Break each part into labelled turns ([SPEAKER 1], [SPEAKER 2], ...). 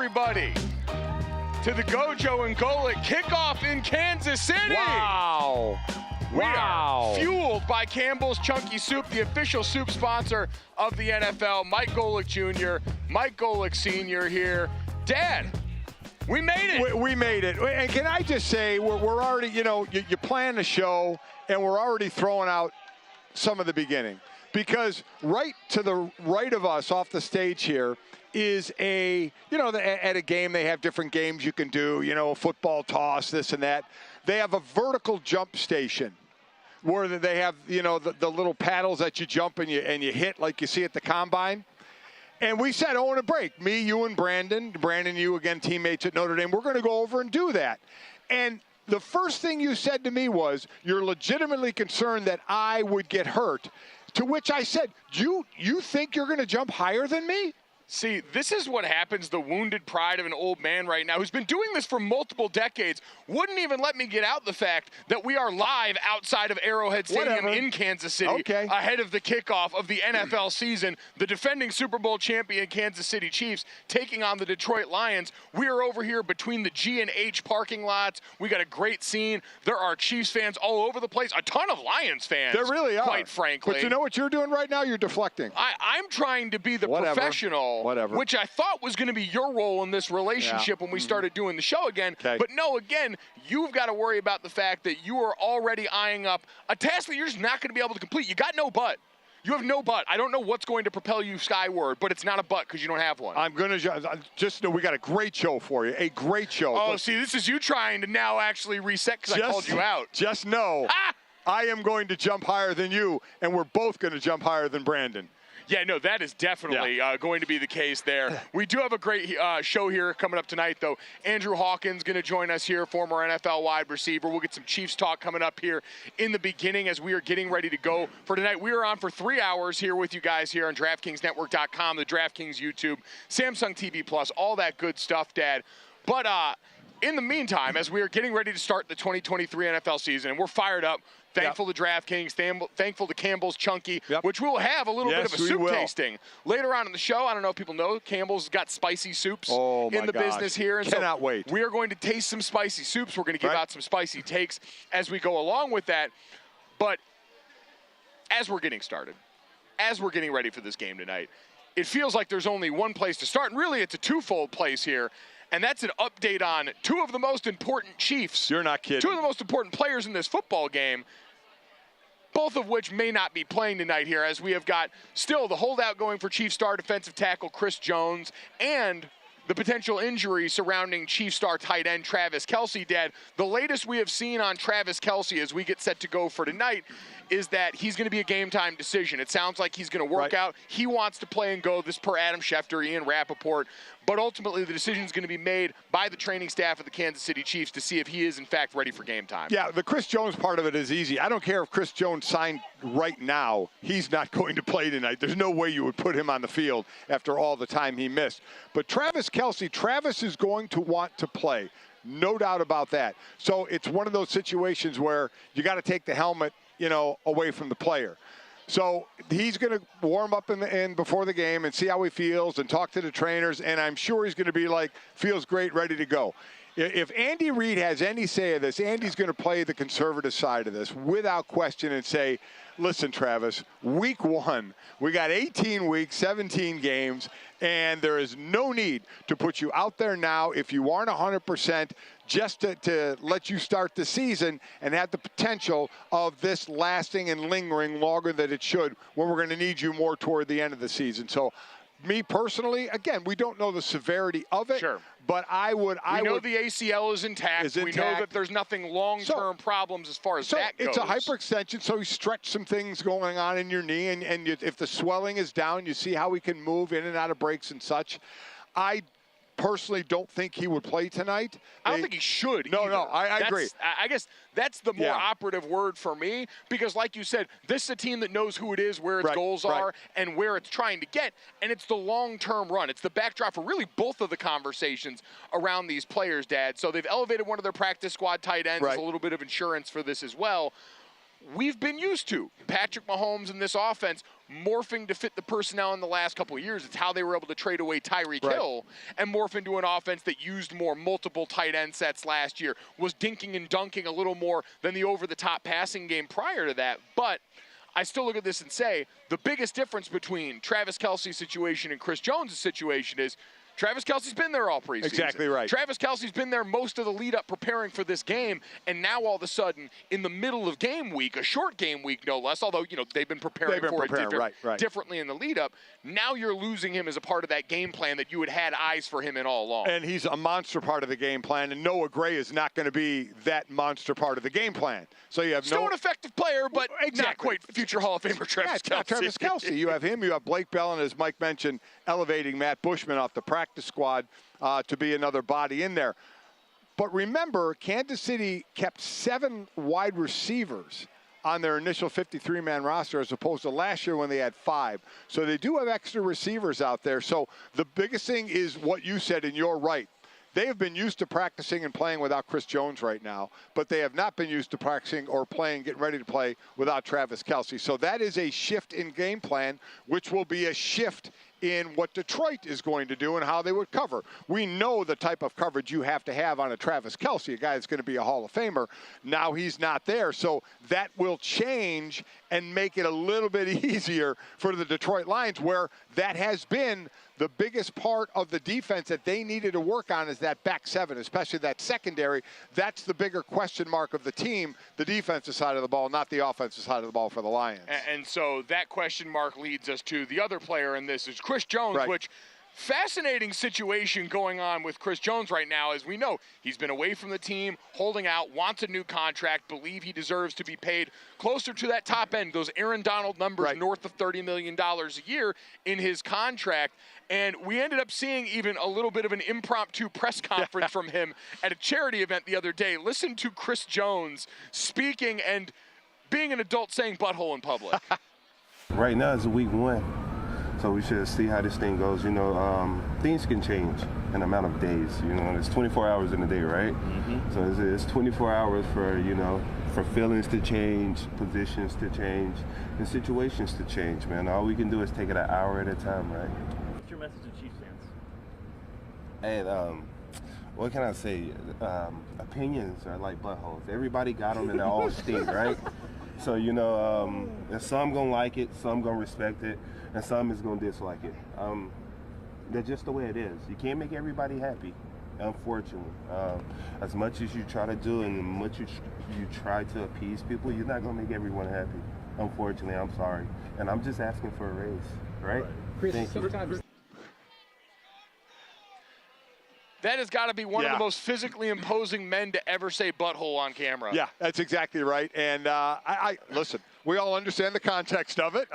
[SPEAKER 1] everybody, to the GoJo and Golic kickoff in Kansas City.
[SPEAKER 2] Wow.
[SPEAKER 1] We are fueled by Campbell's Chunky Soup, the official soup sponsor of the NFL. Mike Golic Jr., Mike Golic Sr. here. Dad, we made it.
[SPEAKER 2] We made it. And can I just say, we're already, you plan the show, and we're already throwing out some of the beginning. Because right to the right of us off the stage here is at a game they have different games you can do, a football toss, this and that. They have a vertical jump station where they have, the little paddles that you jump and you hit like you see at the combine. And we said, in a break, me, you, and Brandon, you again, teammates at Notre Dame, we're going to go over and do that. And the first thing you said to me was, you're legitimately concerned that I would get hurt. To which I said, you think you're going to jump higher than me?
[SPEAKER 1] See, this is what happens, the wounded pride of an old man right now who's been doing this for multiple decades, wouldn't even let me get out the fact that we are live outside of Arrowhead Stadium in Kansas City ahead of the kickoff of the NFL season. The defending Super Bowl champion Kansas City Chiefs taking on the Detroit Lions. We are over here between the G and H parking lots. We got a great scene. There are Chiefs fans all over the place. A ton of Lions fans.
[SPEAKER 2] There really are.
[SPEAKER 1] Quite frankly.
[SPEAKER 2] But you know what you're doing right now? You're deflecting.
[SPEAKER 1] I'm trying to be the professional. Which I thought was going to be your role in this relationship when we started doing the show again. But no, again, you've got to worry about the fact that you are already eyeing up a task that you're just not going to be able to complete. You got no butt. You have no butt. I don't know what's going to propel you skyward, but it's not a butt because you don't have one.
[SPEAKER 2] I'm going to just know we got a great show for you. A great show.
[SPEAKER 1] Oh, see, this is you trying to now actually reset because I called you out.
[SPEAKER 2] Just know, I am going to jump higher than you, and we're both going to jump higher than Brandon.
[SPEAKER 1] Yeah, no, that is definitely going to be the case there. We do have a great show here coming up tonight, though. Andrew Hawkins going to join us here, former NFL wide receiver. We'll get some Chiefs talk coming up here in the beginning as we are getting ready to go for tonight. We are on for 3 hours here with you guys here on DraftKingsNetwork.com, the DraftKings YouTube, Samsung TV Plus, all that good stuff, Dad. But in the meantime, as we are getting ready to start the 2023 NFL season, and we're fired up, thankful to DraftKings, thankful to Campbell's Chunky, which we'll have a little bit of a soup tasting later on in the show. I don't know if people know, Campbell's got spicy soups in the business here. And
[SPEAKER 2] cannot wait.
[SPEAKER 1] We are going to taste some spicy soups. We're going to give out some spicy takes as we go along with that. But as we're getting started, as we're getting ready for this game tonight, it feels like there's only one place to start, and really it's a twofold place here. And that's an update on two of the most important Chiefs.
[SPEAKER 2] You're not kidding.
[SPEAKER 1] Two of the most important players in this football game, both of which may not be playing tonight here, as we have got still the holdout going for Chiefs star defensive tackle Chris Jones and the potential injury surrounding Chiefs star tight end Travis Kelce. Dad, the latest we have seen on Travis Kelce as we get set to go for tonight is that he's going to be a game-time decision. It sounds like he's going to work out. He wants to play and go, this per Adam Schefter, Ian Rappaport. But ultimately, the decision is going to be made by the training staff of the Kansas City Chiefs to see if he is, in fact, ready for game time.
[SPEAKER 2] Yeah, the Chris Jones part of it is easy. I don't care if Chris Jones signed right now. He's not going to play tonight. There's no way you would put him on the field after all the time he missed. But Travis Kelce, Travis is going to want to play. No doubt about that. So it's one of those situations where you got to take the helmet, away from the player. So he's going to warm up in before the game and see how he feels and talk to the trainers, and I'm sure he's going to be like, feels great, ready to go. If Andy Reid has any say of this, Andy's going to play the conservative side of this without question and say, listen, Travis, week one, we got 18 weeks, 17 games, and there is no need to put you out there now if you aren't 100%, just to let you start the season and have the potential of this lasting and lingering longer than it should when we're going to need you more toward the end of the season. So me personally, again, we don't know the severity of it.
[SPEAKER 1] Sure.
[SPEAKER 2] But we
[SPEAKER 1] know the ACL is intact. We know that there's nothing long-term problems as far as that goes.
[SPEAKER 2] It's a hyperextension, so you stretch some things going on in your knee, and if the swelling is down, you see how he can move in and out of breaks and such. I personally don't think he would play tonight.
[SPEAKER 1] I don't think he should
[SPEAKER 2] No,
[SPEAKER 1] either.
[SPEAKER 2] I agree.
[SPEAKER 1] I guess that's the more operative word for me, because like you said, this is a team that knows who it is, where its goals are, and where it's trying to get, and it's the long-term run. It's the backdrop for really both of the conversations around these players, Dad. So they've elevated one of their practice squad tight ends as a little bit of insurance for this as well. we've been used to Patrick Mahomes and this offense morphing to fit the personnel in the last couple of years. It's how they were able to trade away Tyreek Hill and morph into an offense that used more multiple tight end sets last year, was dinking and dunking a little more than the over-the-top passing game prior to that. But I still look at this and say the biggest difference between Travis Kelce's situation and Chris Jones' situation is Travis Kelce's been there all preseason.
[SPEAKER 2] Exactly right.
[SPEAKER 1] Travis Kelce's been there most of the lead up preparing for this game, and now all of a sudden, in the middle of game week, a short game week no less, although they've been preparing for it differently in the lead up, now you're losing him as a part of that game plan that you had eyes for him in all along.
[SPEAKER 2] And he's a monster part of the game plan, and Noah Gray is not going to be that monster part of the game plan. So you have
[SPEAKER 1] still an effective player, but not quite future Hall of Famer Travis Kelce.
[SPEAKER 2] Travis Kelce. You have him, you have Blake Bell, and as Mike mentioned, elevating Matt Bushman off the practice squad to be another body in there. But remember, Kansas City kept 7 wide receivers on their initial 53-man roster as opposed to last year when they had 5. So they do have extra receivers out there. So the biggest thing is what you said, and you're right. They have been used to practicing and playing without Chris Jones right now, but they have not been used to practicing or playing, getting ready to play without Travis Kelce. So that is a shift in game plan, which will be a shift in what Detroit is going to do and how they would cover. We know the type of coverage you have to have on a Travis Kelce, a guy that's going to be a Hall of Famer. Now he's not there, so that will change and make it a little bit easier for the Detroit Lions, where that has been the biggest part of the defense that they needed to work on, is that back 7, especially that secondary. That's the bigger question mark of the team, the defensive side of the ball, not the offensive side of the ball for the Lions.
[SPEAKER 1] And so that question mark leads us to the other player in this is Chris Jones, which fascinating situation going on with Chris Jones right now. As we know, he's been away from the team, holding out, wants a new contract, believe he deserves to be paid closer to that top end, those Aaron Donald numbers north of $30 million a year in his contract. And we ended up seeing even a little bit of an impromptu press conference from him at a charity event the other day. Listen to Chris Jones speaking and being an adult saying butthole in public.
[SPEAKER 3] Right now it's week 1. So we should see how this thing goes. Things can change in a amount of days. It's 24 hours in a day, right? So it's 24 hours for, for feelings to change, positions to change, and situations to change, man. All we can do is take it an hour at a time, right?
[SPEAKER 4] What's your message to Chiefs fans?
[SPEAKER 3] And what can I say? Opinions are like buttholes. Everybody got them and they all stink, right? So, and some gonna like it, some gonna respect it, and some is gonna dislike it. That's just the way it is. You can't make everybody happy, unfortunately. As much as you try to do and much you try to appease people, you're not gonna make everyone happy. Unfortunately, I'm sorry. And I'm just asking for a raise, right?
[SPEAKER 4] Chris,
[SPEAKER 3] Thank you.
[SPEAKER 1] That has got to be one of the most physically imposing men to ever say butthole on camera.
[SPEAKER 2] Yeah, that's exactly right. And I listen, we all understand the context of it.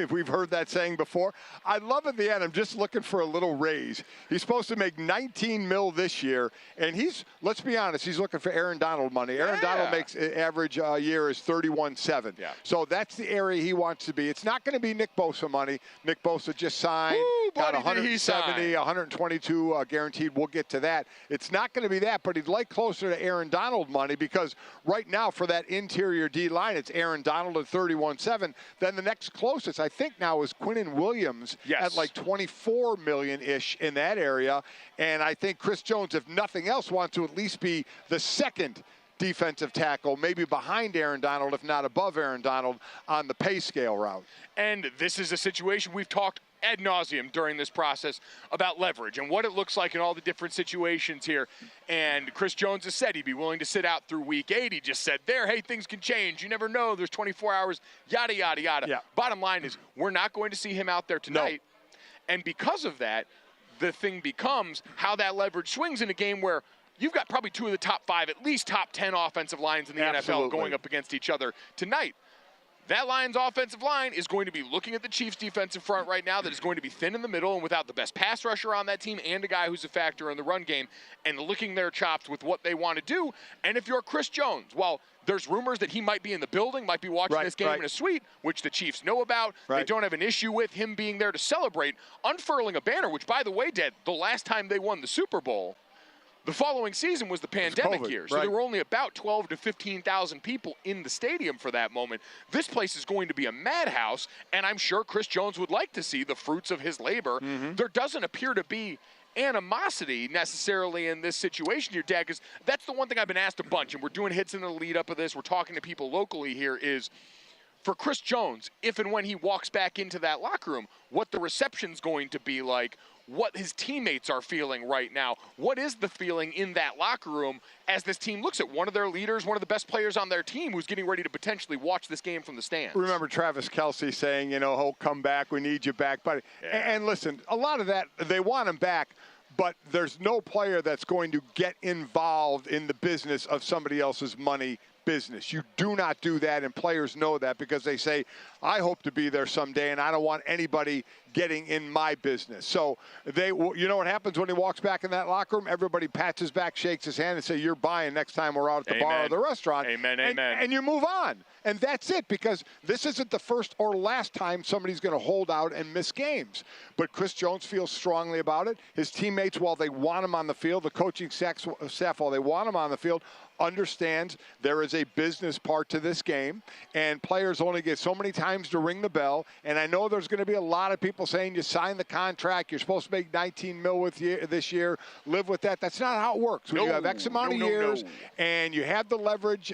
[SPEAKER 2] We've heard that saying before. I love at the end, I'm just looking for a little raise. He's supposed to make $19 million this year, and let's be honest, he's looking for Aaron Donald money. Aaron Donald makes average year is $31.7. Yeah. So that's the area he wants to be. It's not going to be Nick Bosa money. Nick Bosa just signed, got 170, 122 guaranteed. We'll get to that. It's not going to be that, but he'd like closer to Aaron Donald money, because right now for that interior D line, it's Aaron Donald at 31.7. Then the next closest, I think now, is Quinnen Williams at like 24 million-ish in that area. And I think Chris Jones, if nothing else, wants to at least be the second defensive tackle, maybe behind Aaron Donald, if not above Aaron Donald, on the pay scale route.
[SPEAKER 1] And this is a situation we've talked ad nauseum during this process about leverage and what it looks like in all the different situations here. And Chris Jones has said he'd be willing to sit out through week 8. He just said there, hey, things can change. You never know. There's 24 hours, yada, yada, yada. Yeah. Bottom line is we're not going to see him out there tonight. No. And because of that, the thing becomes how that leverage swings in a game where you've got probably 2 of the top 5, at least top 10 offensive lines in the NFL going up against each other tonight. That Lions offensive line is going to be looking at the Chiefs defensive front right now that is going to be thin in the middle and without the best pass rusher on that team and a guy who's a factor in the run game, and licking their chops with what they want to do. And if you're Chris Jones, well, there's rumors that he might be in the building, might be watching this game in a suite, which the Chiefs know about. They don't have an issue with him being there to celebrate, unfurling a banner, which, by the way, Dad, the last time they won the Super Bowl, The following season was the pandemic year, so
[SPEAKER 2] right.
[SPEAKER 1] there were only about 12 to 15,000 people in the stadium for that moment. This place is going to be a madhouse, and I'm sure Chris Jones would like to see the fruits of his labor. There doesn't appear to be animosity necessarily in this situation here, Dad, because that's the one thing I've been asked a bunch, and we're doing hits in the lead up of this. We're talking to people locally here is, for Chris Jones, if and when he walks back into that locker room, what the reception's going to be like, what his teammates are feeling right now. What is the feeling in that locker room as this team looks at one of their leaders, one of the best players on their team who's getting ready to potentially watch this game from the stands?
[SPEAKER 2] Remember Travis Kelce saying, oh, come back, we need you back. But And listen, a lot of that, they want him back, but there's no player that's going to get involved in the business of somebody else's money business. You do not do that, and players know that because they say, I hope to be there someday, and I don't want anybody getting in my business. So you know what happens when he walks back in that locker room? Everybody pats his back, shakes his hand, and say, you're buying next time we're out at the bar or the restaurant.
[SPEAKER 1] Amen,
[SPEAKER 2] and you move on. And that's it, because this isn't the first or last time somebody's going to hold out and miss games. But Chris Jones feels strongly about it. His teammates, while they want him on the field, the coaching staff, while they want him on the field, understands there is a business part to this game, and players only get so many times to ring the bell. And I know there's going to be a lot of people saying you signed the contract, you're supposed to make $19 million this year, live with that. That's not how it works. When you have X amount of years and you have the leverage,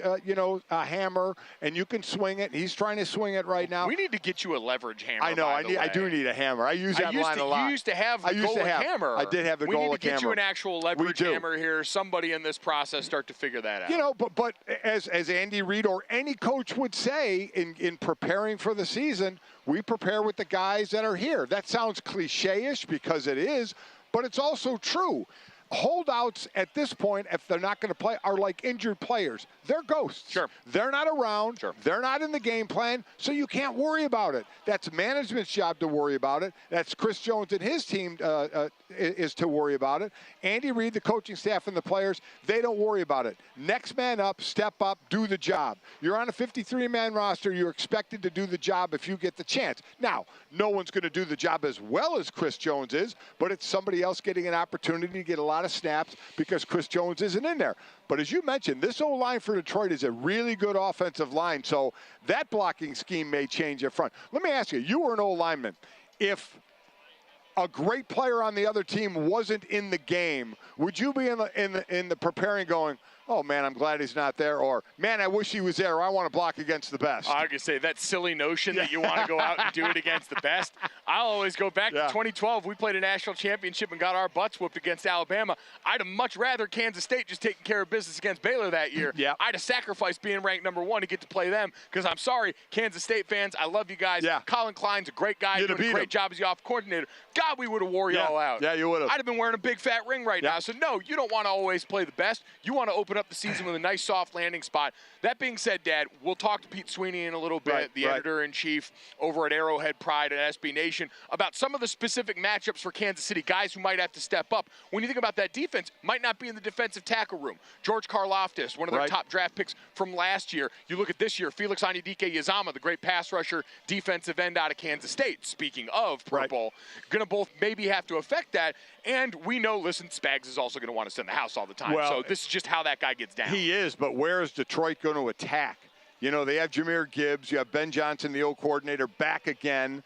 [SPEAKER 2] hammer, and you can swing it. He's trying to swing it right now.
[SPEAKER 1] We need to get you a leverage hammer.
[SPEAKER 2] I know. I do need a hammer. I use that line a lot.
[SPEAKER 1] You used to have the Golic hammer.
[SPEAKER 2] I did have the Golic hammer.
[SPEAKER 1] We need to get you an actual leverage hammer here. Somebody in this process start to figure that out.
[SPEAKER 2] But as Andy Reid or any coach would say in preparing for the season, we prepare with the guys that are here. That sounds cliche-ish because it is, but it's also true. Holdouts at this point, if they're not going to play, are like injured players. They're ghosts.
[SPEAKER 1] Sure.
[SPEAKER 2] They're not around.
[SPEAKER 1] Sure.
[SPEAKER 2] They're not in the game plan, so you can't worry about it. That's management's job to worry about it. That's Chris Jones and his team is to worry about it. Andy Reid, the coaching staff, and the players, they don't worry about it. Next man up, step up, do the job. You're on a 53-man roster. You're expected to do the job if you get the chance. Now, no one's going to do the job as well as Chris Jones is, but it's somebody else getting an opportunity to get a lot of snaps because Chris Jones isn't in there. But as you mentioned, this O-line for Detroit is a really good offensive line, so that blocking scheme may change up front. Let me ask you, you were an O-lineman. If a great player on the other team wasn't in the game, would you be in the preparing going, oh, man, I'm glad he's not there, or, man, I wish he was there, or I want to block against the best?
[SPEAKER 1] I could say that silly notion that you want to go out and do it against the best. I'll always go back to 2012. We played a national championship and got our butts whooped against Alabama. I'd have much rather Kansas State just taking care of business against Baylor that year. I'd have sacrificed being ranked #1 to get to play them, because I'm sorry, Kansas State fans, I love you guys. Colin Klein's a great guy. Doing a great job as the offensive coordinator. God, we would have wore you all out.
[SPEAKER 2] Yeah, you would have.
[SPEAKER 1] I'd have been wearing a big fat ring right now. So, no, you don't want to always play the best. You want to open up the season with a nice soft landing spot. That being said, Dad, we'll talk to Pete Sweeney in a little bit, the editor-in-chief over at Arrowhead Pride and SB Nation, about some of the specific matchups for Kansas City, guys who might have to step up. When you think about that defense, might not be in the defensive tackle room. George Karlaftis, one of their top draft picks from last year. You look at this year, Felix Anudike-Uzomah, the great pass rusher, defensive end out of Kansas State. Speaking of purple, going to both maybe have to affect that. And we know, listen, Spags is also going to want to send the house all the time. So this is just how that guy gets down.
[SPEAKER 2] He is, but where is Detroit going to attack? You know, they have Jahmyr Gibbs. You have Ben Johnson, the old coordinator, back again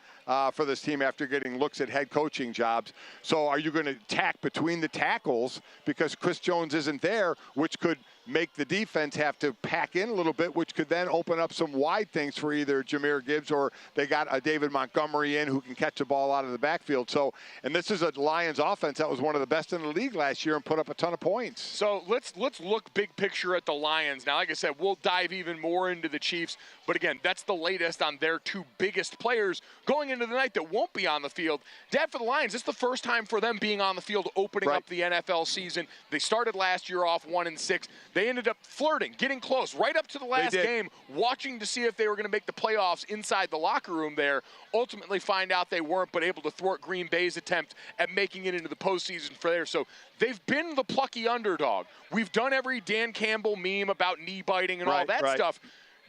[SPEAKER 2] for this team after getting looks at head coaching jobs. So are you going to attack between the tackles because Chris Jones isn't there, which could make the defense have to pack in a little bit, which could then open up some wide things for either Jahmyr Gibbs or they got a David Montgomery in who can catch the ball out of the backfield. So, and this is a Lions offense that was one of the best in the league last year and put up a ton of points.
[SPEAKER 1] So let's look big picture at the Lions. Now, like I said, we'll dive even more into the Chiefs. But again, that's the latest on their two biggest players going into the night that won't be on the field. Dad, for the Lions, this is the first time for them being on the field opening up the NFL season. They started last year off 1-6. They ended up flirting, getting close, right up to the last game, watching to see if they were going to make the playoffs inside the locker room there. Ultimately find out they weren't, but able to thwart Green Bay's attempt at making it into the postseason for there. So they've been the plucky underdog. We've done every Dan Campbell meme about knee biting and all that stuff.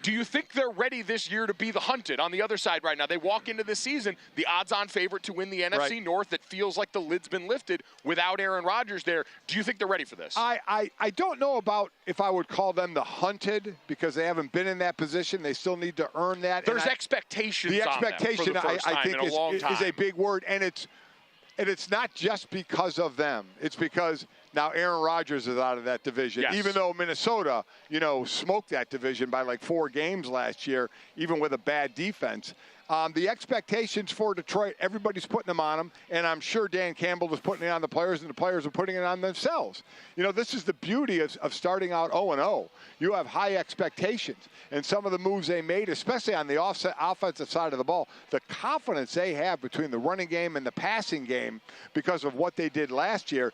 [SPEAKER 1] Do you think they're ready this year to be the hunted on the other side right now? They walk into this season, the odds-on favorite to win the NFC North that feels like the lid's been lifted without Aaron Rodgers there. Do you think they're ready for this?
[SPEAKER 2] I don't know about if I would call them the hunted because they haven't been in that position. They still need to earn that.
[SPEAKER 1] There's expectations
[SPEAKER 2] the
[SPEAKER 1] on them
[SPEAKER 2] expectation,
[SPEAKER 1] for the first time
[SPEAKER 2] I think,
[SPEAKER 1] in a long time.
[SPEAKER 2] is a big word, and it's not just because of them. It's because now Aaron Rodgers is out of that division.
[SPEAKER 1] Yes.
[SPEAKER 2] Even though Minnesota, smoked that division by like 4 games last year, even with a bad defense. The expectations for Detroit, everybody's putting them on them, and I'm sure Dan Campbell is putting it on the players, and the players are putting it on themselves. This is the beauty of starting out 0-0. You have high expectations, and some of the moves they made, especially on the offensive side of the ball, the confidence they have between the running game and the passing game because of what they did last year.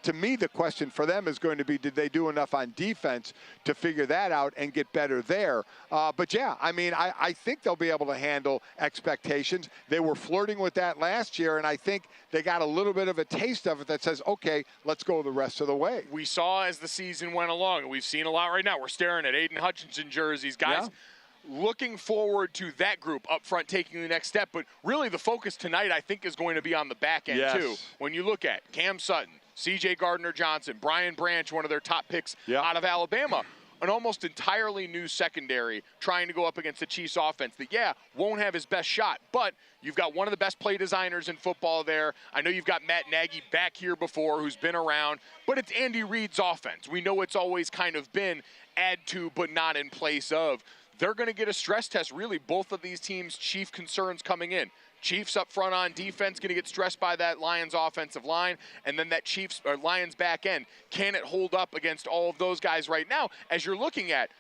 [SPEAKER 2] To me, the question for them is going to be, did they do enough on defense to figure that out and get better there? But yeah, I think they'll be able to handle expectations. They were flirting with that last year, and I think they got a little bit of a taste of it that says, okay, let's go the rest of the way.
[SPEAKER 1] We saw as the season went along, and we've seen a lot right now. We're staring at Aiden Hutchinson jerseys. Guys, looking forward to that group up front taking the next step. But really the focus tonight, I think, is going to be on the back end, too. When you look at Cam Sutton, C.J. Gardner-Johnson, Brian Branch, one of their top picks out of Alabama, an almost entirely new secondary trying to go up against the Chiefs offense that, won't have his best shot. But you've got one of the best play designers in football there. I know you've got Matt Nagy back here before who's been around. But it's Andy Reid's offense. We know it's always kind of been add to but not in place of. They're going to get a stress test, really, both of these teams' chief concerns coming in. Chiefs up front on defense going to get stressed by that Lions offensive line, and then that Chiefs or Lions back end. Can it hold up against all of those guys right now? As you're looking at,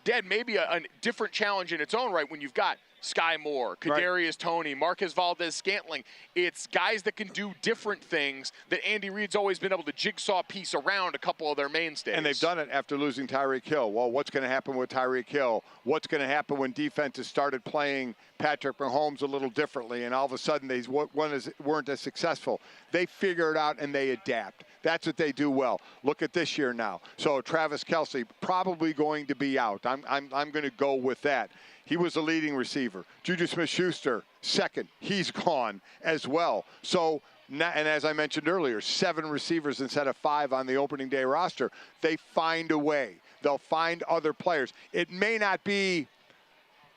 [SPEAKER 1] Dad, maybe a different challenge in its own right when you've got Sky Moore, Kadarius Toney, Marquez Valdez-Scantling. It's guys that can do different things that Andy Reid's always been able to jigsaw piece around a couple of their mainstays.
[SPEAKER 2] And they've done it after losing Tyreek Hill. Well, what's going to happen with Tyreek Hill? What's going to happen when defenses started playing Patrick Mahomes a little differently, and all of a sudden they weren't as successful? They figure it out and they adapt. That's what they do well. Look at this year now. So Travis Kelce probably going to be out. I'm going to go with that. He was the leading receiver. Juju Smith-Schuster, second. He's gone as well. So, and as I mentioned earlier, 7 receivers instead of 5 on the opening day roster. They find a way. They'll find other players. It may not be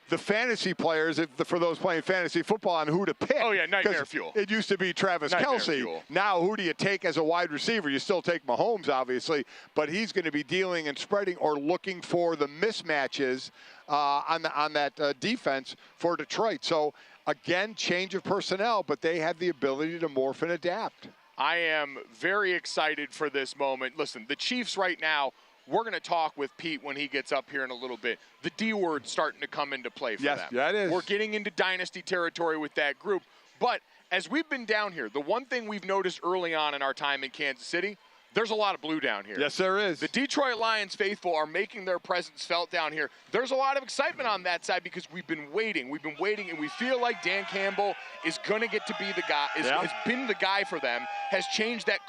[SPEAKER 2] the fantasy players, for those playing fantasy football, on who to pick.
[SPEAKER 1] Oh, yeah, nightmare fuel.
[SPEAKER 2] It used to be Travis Kelce. Now, who do you take as a wide receiver? You still take Mahomes, obviously, but he's going to be dealing and spreading or looking for the mismatches on that defense for Detroit. So, again, change of personnel, but they have the ability to morph and adapt.
[SPEAKER 1] I am very excited for this moment. Listen, the Chiefs right now, we're going to talk with Pete when he gets up here in a little bit. The D word's starting to come into play for them.
[SPEAKER 2] Yeah, it is.
[SPEAKER 1] We're getting into dynasty territory with that group. But as we've been down here, the one thing we've noticed early on in our time in Kansas City, there's a lot of blue down here.
[SPEAKER 2] Yes, there is.
[SPEAKER 1] The Detroit Lions faithful are making their presence felt down here. There's a lot of excitement on that side because we've been waiting. We've been waiting, and we feel like Dan Campbell is going to get to be the guy, has been the guy for them, has changed that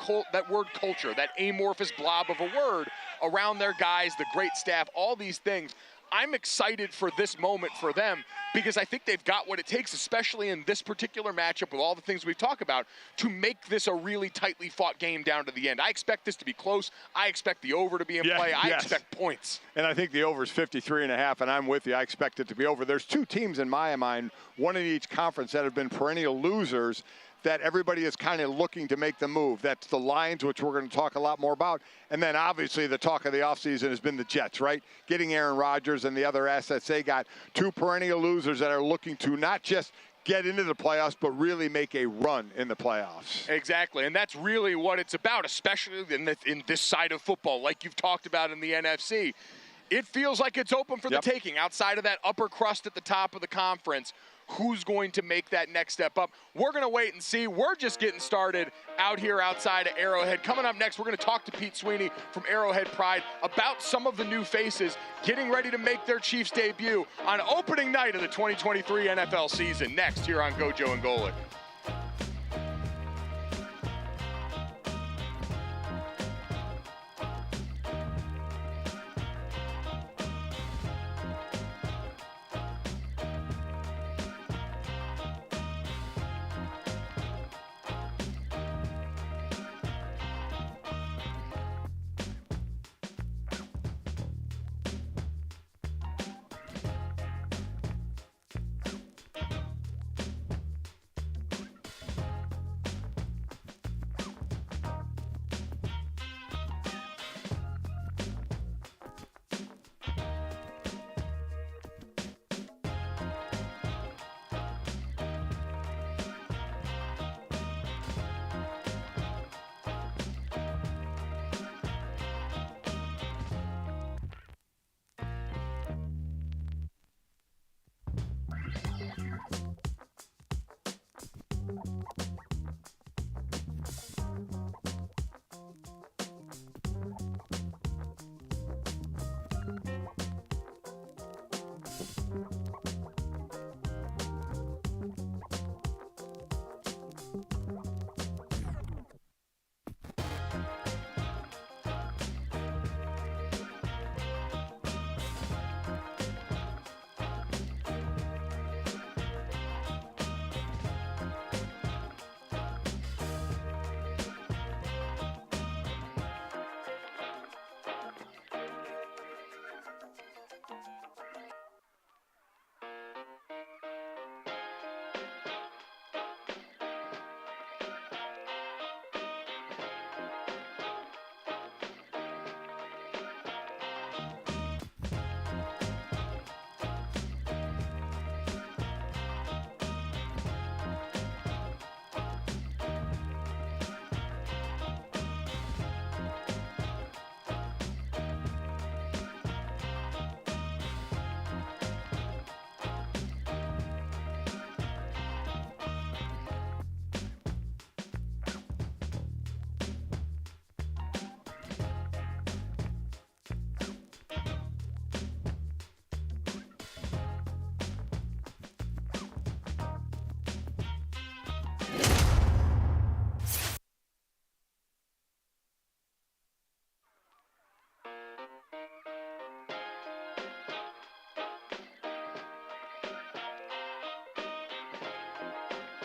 [SPEAKER 1] word culture, that amorphous blob of a word around their guys, the great staff, all these things. I'm excited for this moment for them because I think they've got what it takes, especially in this particular matchup with all the things we've talked about, to make this a really tightly fought game down to the end. I expect this to be close. I expect the over to be in play. I expect points.
[SPEAKER 2] And I think the over is 53.5, and I'm with you. I expect it to be over. There's 2 teams in my mind, one in each conference, that have been perennial losers that everybody is kind of looking to make the move. That's the Lions, which we're going to talk a lot more about. And then, obviously, the talk of the offseason has been the Jets, right? Getting Aaron Rodgers and the other assets they got. 2 perennial losers that are looking to not just get into the playoffs, but really make a run in the playoffs.
[SPEAKER 1] Exactly, and that's really what it's about, especially in this side of football, like you've talked about in the NFC. It feels like it's open for the taking outside of that upper crust at the top of the conference. Who's going to make that next step up? We're going to wait and see. We're just getting started out here outside of Arrowhead. Coming up next, we're going to talk to Pete Sweeney from Arrowhead Pride about some of the new faces getting ready to make their Chiefs debut on opening night of the 2023 NFL season. Next here on GoJo and Golic.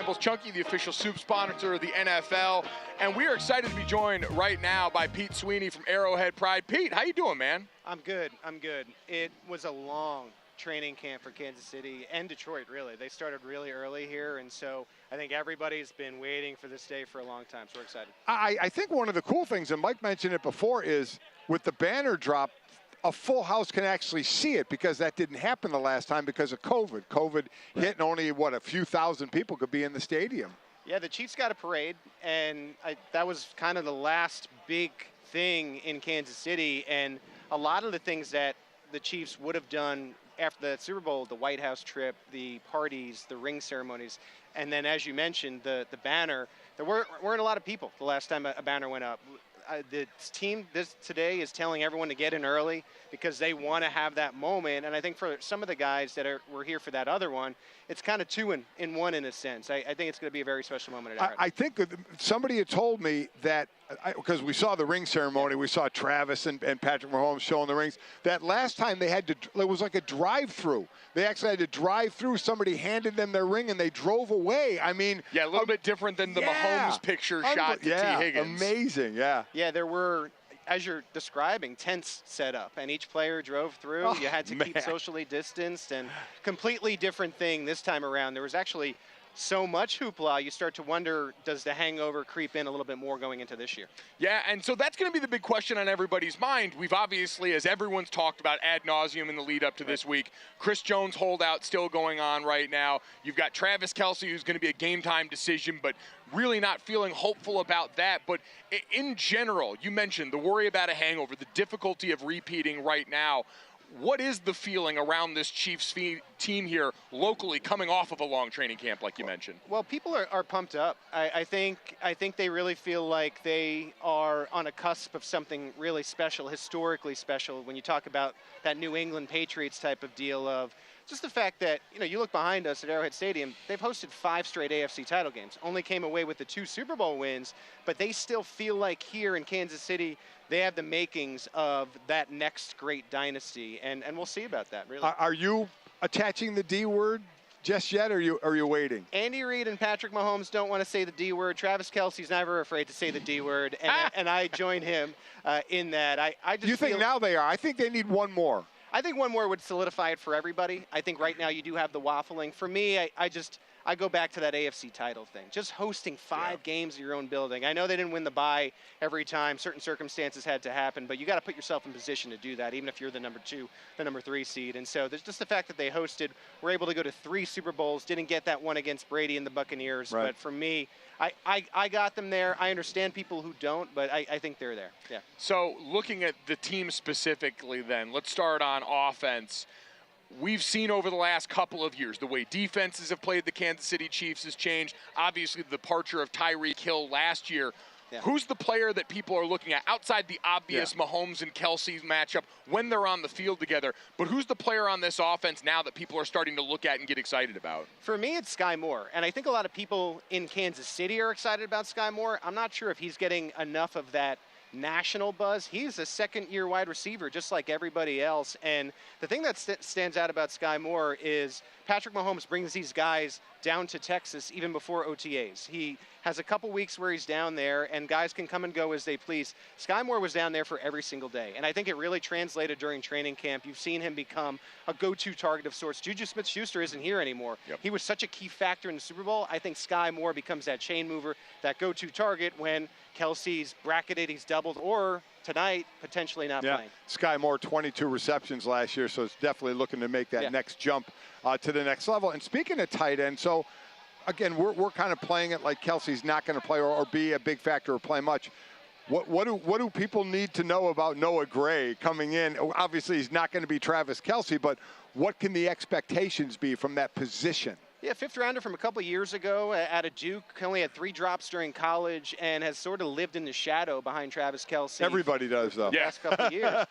[SPEAKER 1] Campbell's Chunky, the official soup sponsor of the NFL. And we are excited to be joined right now by Pete Sweeney from Arrowhead Pride. Pete, how you doing, man?
[SPEAKER 5] I'm good. It was a long training camp for Kansas City and Detroit, really. They started really early here, and so I think everybody's been waiting for this day for a long time, so we're excited.
[SPEAKER 2] I think one of the cool things, and Mike mentioned it before, is with the banner drop, a full house can actually see it, because that didn't happen the last time because of COVID. COVID hit, and only, a few thousand people could be in the stadium.
[SPEAKER 5] Yeah, the Chiefs got a parade, and that was kind of the last big thing in Kansas City, and a lot of the things that the Chiefs would have done after the Super Bowl, the White House trip, the parties, the ring ceremonies, and then, as you mentioned, the banner, there weren't a lot of people the last time a banner went up. The team today is telling everyone to get in early because they want to have that moment. And I think for some of the guys that were here for that other one, it's kind of two in one in a sense. I think it's going to be a very special moment at Arrowhead.
[SPEAKER 2] I think somebody had told me that, because we saw the ring ceremony, we saw Travis and Patrick Mahomes showing the rings, that last time they had to, it was like a drive-through. They actually had to drive through. Somebody handed them their ring and they drove away. I mean,
[SPEAKER 1] yeah, a little bit different than the Mahomes picture shot to T. Higgins.
[SPEAKER 2] Amazing, yeah.
[SPEAKER 5] Yeah, there were, as you're describing, tents set up, and each player drove through.
[SPEAKER 2] Oh,
[SPEAKER 5] you had to keep socially distanced, and completely different thing this time around. There was actually so much hoopla, you start to wonder, does the hangover creep in a little bit more going into this year?
[SPEAKER 1] Yeah, and so that's going to be the big question on everybody's mind. We've obviously, as everyone's talked about ad nauseum in the lead up to this week, Chris Jones holdout still going on right now. You've got Travis Kelce, who's going to be a game time decision, but really not feeling hopeful about that. But in general, you mentioned the worry about a hangover, the difficulty of repeating right now. What is the feeling around this Chiefs team here locally coming off of a long training camp like you mentioned?
[SPEAKER 5] Well, people are pumped up. I think they really feel like they are on a cusp of something really special, historically special, when you talk about that New England Patriots type of deal of just the fact that, you look behind us at Arrowhead Stadium, they've hosted 5 straight AFC title games, only came away with the 2 Super Bowl wins, but they still feel like here in Kansas City, they have the makings of that next great dynasty, and we'll see about that, really.
[SPEAKER 2] Are you attaching the D word just yet, or are you waiting?
[SPEAKER 5] Andy Reid and Patrick Mahomes don't want to say the D word. Travis Kelce's never afraid to say the D word, and I join him in that. I just
[SPEAKER 2] You think now they are? I think they need one more.
[SPEAKER 5] I think one more would solidify it for everybody. I think right now you do have the waffling. For me, I go back to that AFC title thing. Just hosting 5 games in your own building. I know they didn't win the bye every time. Certain circumstances had to happen, but you got to put yourself in position to do that, even if you're the number 2, the number 3 seed. And so there's just the fact that they hosted, were able to go to 3 Super Bowls, didn't get that one against Brady and the Buccaneers.
[SPEAKER 2] Right.
[SPEAKER 5] But for me, I got them there. I understand people who don't, but I think they're there. Yeah.
[SPEAKER 1] So looking at the team specifically then, let's start on offense. We've seen over the last couple of years the way defenses have played the Kansas City Chiefs has changed. Obviously, the departure of Tyreek Hill last year. Yeah. Who's the player that people are looking at outside the obvious Mahomes and Kelce matchup when they're on the field together? But who's the player on this offense now that people are starting to look at and get excited about?
[SPEAKER 5] For me, it's Sky Moore. And I think a lot of people in Kansas City are excited about Sky Moore. I'm not sure if he's getting enough of that national buzz. He's a second-year wide receiver just like everybody else. And the thing that stands out about Sky Moore is Patrick Mahomes brings these guys down to Texas even before OTAs. He has a couple weeks where he's down there, and guys can come and go as they please. Sky Moore was down there for every single day, and I think it really translated during training camp. You've seen him become a go-to target of sorts. Juju Smith-Schuster isn't here anymore. Yep. He was such a key factor in the Super Bowl. I think Sky Moore becomes that chain mover, that go-to target when Kelce's bracketed, he's doubled, or tonight, potentially not playing.
[SPEAKER 2] Sky Moore, 22 receptions last year, so it's definitely looking to make that next jump to the next level. And speaking of tight end, so again, we're kind of playing it like Kelce's not going to play or be a big factor or play much. What do people need to know about Noah Gray coming in? Obviously, he's not going to be Travis Kelce, but what can the expectations be from that position?
[SPEAKER 5] Yeah, 5th rounder from a couple years ago out of Duke. Only had 3 drops during college and has sort of lived in the shadow behind Travis Kelce.
[SPEAKER 2] Everybody does, though.
[SPEAKER 5] The last couple of years.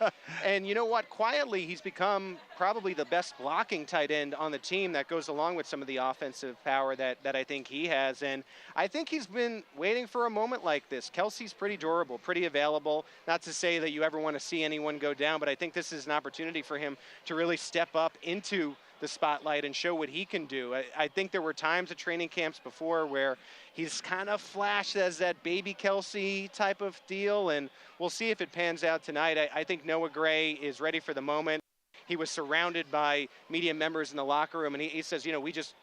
[SPEAKER 5] And you know what? Quietly, he's become probably the best blocking tight end on the team. That goes along with some of the offensive power that I think he has. And I think he's been waiting for a moment like this. Kelce's pretty durable, pretty available. Not to say that you ever want to see anyone go down, but I think this is an opportunity for him to really step up into the spotlight and show what he can do. I think there were times at training camps before where he's kind of flashed as that baby Kelsey type of deal, and we'll see if it pans out tonight. I think Noah Gray is ready for the moment. He was surrounded by media members in the locker room, and he says, we just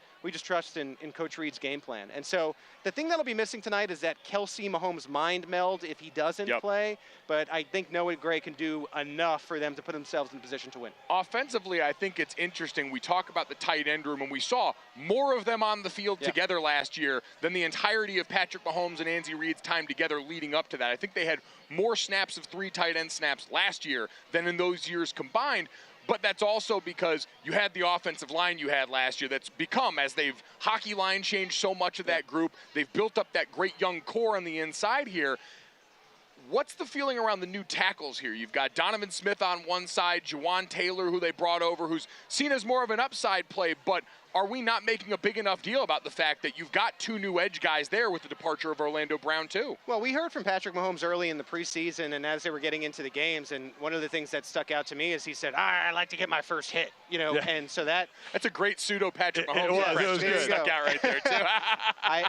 [SPEAKER 5] trust in Coach Reid's game plan. And so the thing that'll be missing tonight is that Kelsey-Mahomes mind meld if he doesn't play. But I think Noah Gray can do enough for them to put themselves in position to win.
[SPEAKER 1] Offensively, I think it's interesting. We talk about the tight end room, and we saw more of them on the field together last year than the entirety of Patrick Mahomes and Andy Reid's time together leading up to that. I think they had more snaps of 3 tight end snaps last year than in those years combined. But that's also because you had the offensive line you had last year that's become, as they've hockey line changed so much of that group, they've built up that great young core on the inside here. What's the feeling around the new tackles here? You've got Donovan Smith on one side, Juwan Taylor, who they brought over, who's seen as more of an upside play, but are we not making a big enough deal about the fact that you've got 2 new edge guys there with the departure of Orlando Brown, too?
[SPEAKER 5] Well, we heard from Patrick Mahomes early in the preseason and as they were getting into the games, and one of the things that stuck out to me is he said, I like to get my first hit, and so that's
[SPEAKER 1] a great pseudo Patrick Mahomes.
[SPEAKER 2] It was good.
[SPEAKER 1] Stuck out right there, too.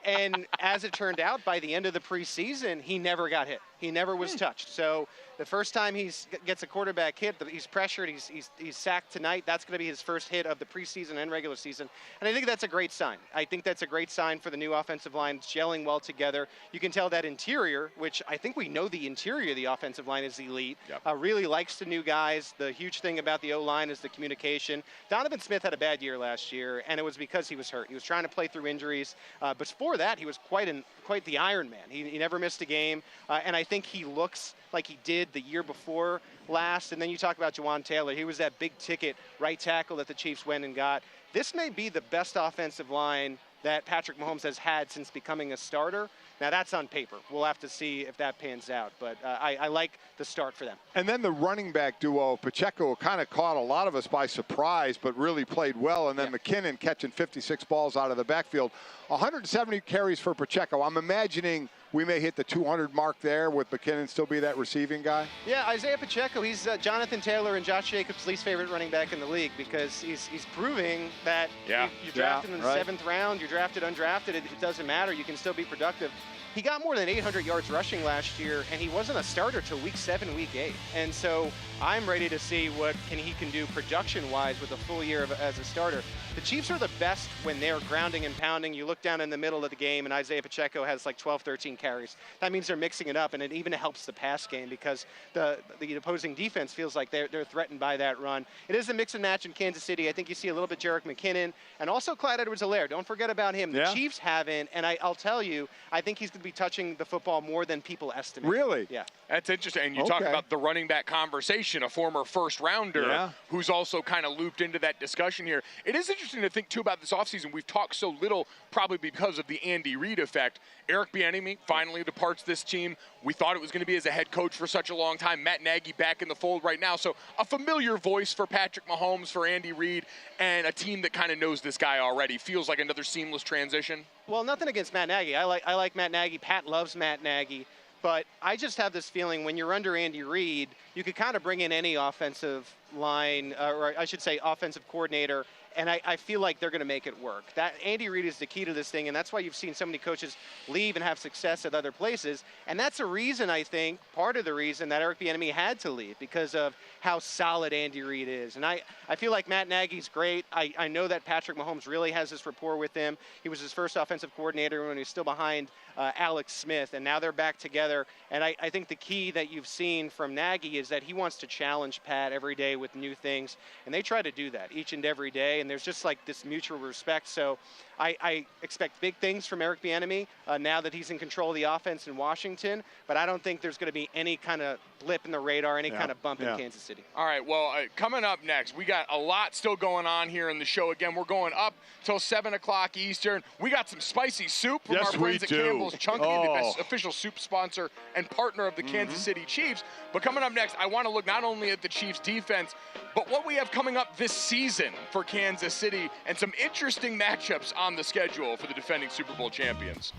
[SPEAKER 5] And as it turned out, by the end of the preseason, he never got hit. He never was touched. So the first time he gets a quarterback hit, he's pressured, he's sacked tonight. That's going to be his first hit of the preseason and regular season. And I think that's a great sign. I think that's a great sign for the new offensive line. It's gelling well together. You can tell that interior, which I think we know the interior of the offensive line is elite, really likes the new guys. The huge thing about the O-line is the communication. Donovan Smith had a bad year last year, and it was because he was hurt. He was trying to play through injuries. But before that, he was quite the Iron Man. He never missed a game, and I think he looks like he did the year before last. And then you talk about Juwan Taylor. He was that big ticket right tackle that the Chiefs went and got. This may be the best offensive line that Patrick Mahomes has had since becoming a starter. Now, that's on paper. We'll have to see if that pans out. But I like the start for them.
[SPEAKER 2] And then the running back duo, Pacheco, kind of caught a lot of us by surprise, but really played well. And then McKinnon catching 56 balls out of the backfield. 170 carries for Pacheco. I'm imagining we may hit the 200 mark there with McKinnon still be that receiving guy.
[SPEAKER 5] Yeah, Isaiah Pacheco, he's Jonathan Taylor and Josh Jacobs' least favorite running back in the league because he's proving that you drafted in the 7th round, you're drafted undrafted, it doesn't matter. You can still be productive. He got more than 800 yards rushing last year, and he wasn't a starter till week 7, week 8. And so I'm ready to see what he can do production-wise with a full year as a starter. The Chiefs are the best when they're grounding and pounding. You look down in the middle of the game, and Isaiah Pacheco has like 12, 13 carries. That means they're mixing it up, and it even helps the pass game because the opposing defense feels like they're threatened by that run. It is a mix and match in Kansas City. I think you see a little bit Jerick McKinnon and also Clyde Edwards-Helaire. Don't forget about him. The Chiefs haven't, and I'll tell you, I think he's going to be touching the football more than people estimate.
[SPEAKER 2] Really?
[SPEAKER 5] Yeah.
[SPEAKER 1] That's interesting. And you talk about the running back conversation, a former first-rounder who's also kind of looped into that discussion here. It is interesting to think, too, about this offseason. We've talked so little probably because of the Andy Reid effect. Eric Bieniemy finally departs this team. We thought it was going to be as a head coach for such a long time. Matt Nagy back in the fold right now. So a familiar voice for Patrick Mahomes, for Andy Reid, and a team that kind of knows this guy already. Feels like another seamless transition.
[SPEAKER 5] Well, nothing against Matt Nagy. I like Matt Nagy. Pat loves Matt Nagy. But I just have this feeling when you're under Andy Reid, you could kind of bring in any offensive line, or I should say offensive coordinator, and I feel like they're going to make it work. That Andy Reid is the key to this thing, and that's why you've seen so many coaches leave and have success at other places. And that's a reason, I think, part of the reason that Eric Bieniemy had to leave, because of how solid Andy Reid is. And I feel like Matt Nagy's great. I know that Patrick Mahomes really has this rapport with him. He was his first offensive coordinator when he was still behind Alex Smith, and now they're back together. And I think the key that you've seen from Nagy is that he wants to challenge Pat every day with new things, and they try to do that each and every day. And there's just like this mutual respect. So I expect big things from Eric Bieniemy now that he's in control of the offense in Washington, but I don't think there's going to be any kind of blip in the radar, any kind of bump in Kansas City.
[SPEAKER 1] All right, well, coming up next, we got a lot still going on here in the show. Again, we're going up till 7 o'clock Eastern. We got some spicy soup from our friends at Campbell's Chunky, the official soup sponsor and partner of the Kansas City Chiefs. But coming up next, I want to look not only at the Chiefs defense, but what we have coming up this season for Kansas City and some interesting matchups on the schedule for the defending Super Bowl champions.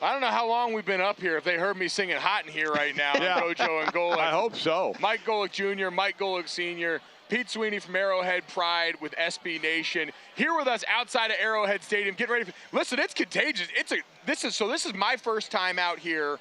[SPEAKER 1] I don't know how long we've been up here. If they heard me singing Hot in Here right now,
[SPEAKER 2] Yeah.
[SPEAKER 1] GoJo and Golic.
[SPEAKER 2] I hope so.
[SPEAKER 1] Mike Golic Jr., Mike Golic Sr., Pete Sweeney from Arrowhead Pride with SB Nation here with us outside of Arrowhead Stadium. Get ready. Listen, it's contagious. This is my first time out here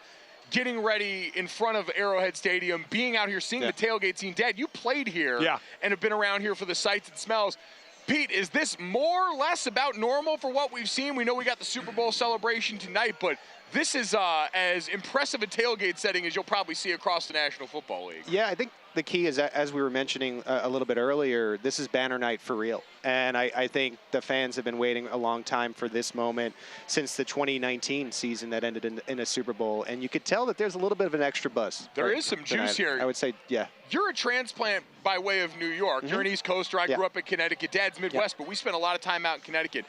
[SPEAKER 1] getting ready in front of Arrowhead Stadium, being out here, seeing the tailgate scene. Dad, you played here and have been around here for the sights and smells. Pete, is this more or less about normal for what we've seen? We know we got the Super Bowl celebration tonight, but this is as impressive a tailgate setting as you'll probably see across the National Football League.
[SPEAKER 5] Yeah, I think the key is, as we were mentioning a little bit earlier, this is banner night for real. And I think the fans have been waiting a long time for this moment since the 2019 season that ended in a Super Bowl. And you could tell that there's a little bit of an extra buzz.
[SPEAKER 1] There is some juice here.
[SPEAKER 5] I would say, yeah.
[SPEAKER 1] You're a transplant by way of New York. You're an East Coaster. I grew up in Connecticut. Dad's Midwest, but we spent a lot of time out in Connecticut.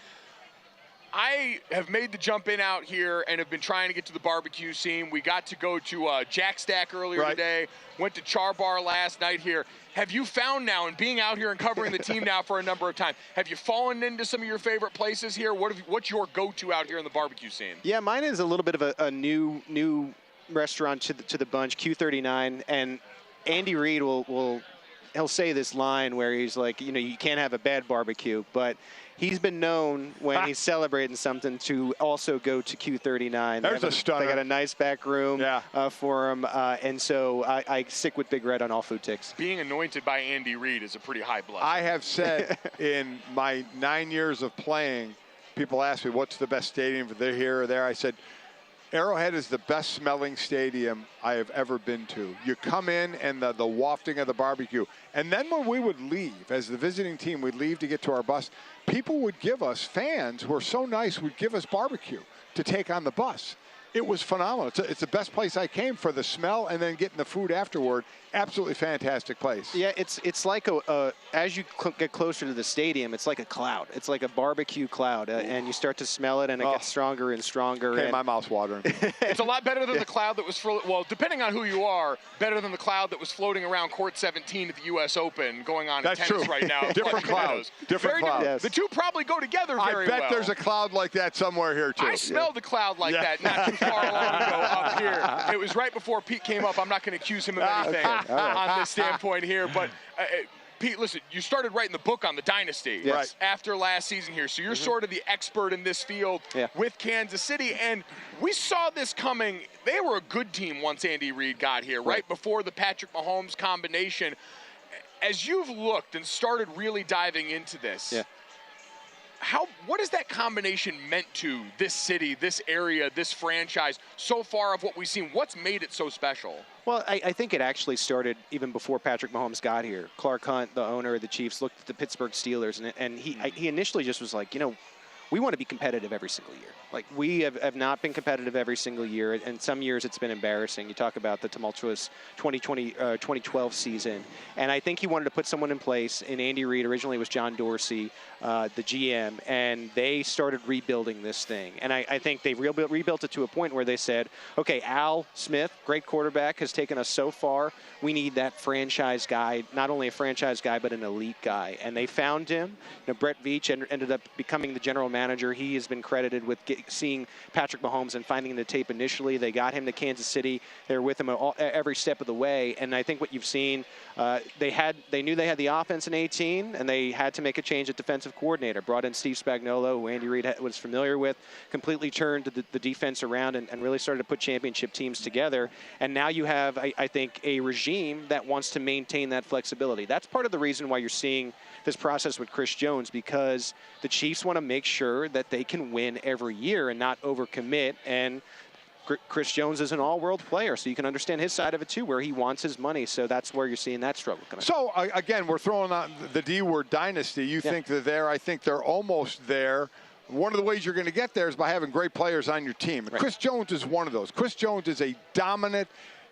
[SPEAKER 1] I have made the jump in out here and have been trying to get to the barbecue scene. We got to go to Jack Stack earlier today, went to Char Bar last night here. Have you found now, and being out here and covering the team now for a number of times, have you fallen into some of your favorite places here? What's your go-to out here in the barbecue scene?
[SPEAKER 5] Yeah, mine is a little bit of a new restaurant to the bunch, Q39, and Andy Reid he'll say this line where he's like, you can't have a bad barbecue, but he's been known when he's celebrating something to also go to Q39.
[SPEAKER 2] There's a stunner.
[SPEAKER 5] They got a nice back room for him, and so I stick with Big Red on all food ticks.
[SPEAKER 1] Being anointed by Andy Reid is a pretty high blood.
[SPEAKER 2] I have said in my 9 years of playing, people ask me, what's the best stadium for here or there? I said, Arrowhead is the best smelling stadium I have ever been to. You come in and the wafting of the barbecue. And then when we would leave, as the visiting team, we'd leave to get to our bus, people would give us, fans who are so nice, would give us barbecue to take on the bus. It was phenomenal. It's the best place I came for the smell and then getting the food afterward. Absolutely fantastic place.
[SPEAKER 5] Yeah, it's like as you get closer to the stadium, it's like a cloud. It's like a barbecue cloud, and you start to smell it, and it gets stronger and stronger.
[SPEAKER 2] Okay, my mouth's watering.
[SPEAKER 1] It's a lot better than the cloud that was, depending on who you are, better than the cloud that was floating around Court 17 at the U.S. Open going on in tennis right now.
[SPEAKER 2] Different clouds. Different clouds.
[SPEAKER 5] Yes.
[SPEAKER 1] The two probably go together very well.
[SPEAKER 2] I bet there's a cloud like that somewhere here, too.
[SPEAKER 1] I smelled a cloud like that not too far along ago up here. It was right before Pete came up. I'm not going to accuse him of anything on this standpoint here, but Pete, listen, you started writing the book on the dynasty after last season here, so you're sort of the expert in this field with Kansas City, and we saw this coming. They were a good team once Andy Reid got here, right before the Patrick Mahomes combination. As you've looked and started really diving into this, what has that combination meant to this city, this area, this franchise so far of what we've seen? What's made it so special?
[SPEAKER 5] Well, I think it actually started even before Patrick Mahomes got here. Clark Hunt, the owner of the Chiefs, looked at the Pittsburgh Steelers, and he initially just was like, we want to be competitive every single year. Like, we have not been competitive every single year, and some years it's been embarrassing. You talk about the tumultuous 2012 season, and I think he wanted to put someone in place, and Andy Reid originally was John Dorsey, the GM, and they started rebuilding this thing. And I think they rebuilt it to a point where they said, okay, Al Smith, great quarterback, has taken us so far. We need that franchise guy, not only a franchise guy, but an elite guy. And they found him. Brett Veach ended up becoming the general manager. He has been credited with seeing Patrick Mahomes and finding the tape initially. They got him to Kansas City. They were with him every step of the way. And I think what you've seen, they knew they had the offense in 18, and they had to make a change at defensive coordinator. Brought in Steve Spagnuolo, who Andy Reid was familiar with, completely turned the defense around and really started to put championship teams together. And now you have, I think, a regime that wants to maintain that flexibility. That's part of the reason why you're seeing this process with Chris Jones, because the Chiefs want to make sure that they can win every year and not overcommit. And Chris Jones is an all-world player, so you can understand his side of it too, where he wants his money. So that's where you're seeing that struggle coming.
[SPEAKER 2] So again, we're throwing on the D word, dynasty. You think they're there? I think they're almost there. One of the ways you're going to get there is by having great players on your team. And Chris Jones is one of those. Chris Jones is a dominant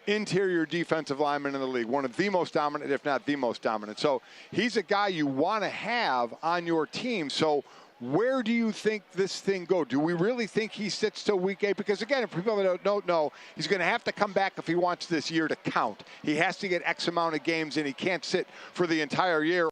[SPEAKER 2] interior defensive lineman in the league, one of the most dominant, if not the most dominant. So he's a guy you want to have on your team. So where do you think this thing go? Do we really think he sits till week 8? Because again, if people don't know, he's going to have to come back if he wants this year to count. He has to get X amount of games, and he can't sit for the entire year.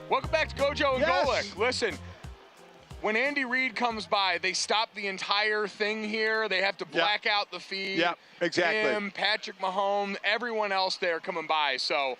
[SPEAKER 1] Welcome back to GoJo and
[SPEAKER 2] Yes.
[SPEAKER 1] Golic. Listen, when Andy Reid comes by, they stop the entire thing here. They have to black out the feed.
[SPEAKER 2] Yep, exactly.
[SPEAKER 1] Him, Patrick Mahomes, everyone else there coming by. So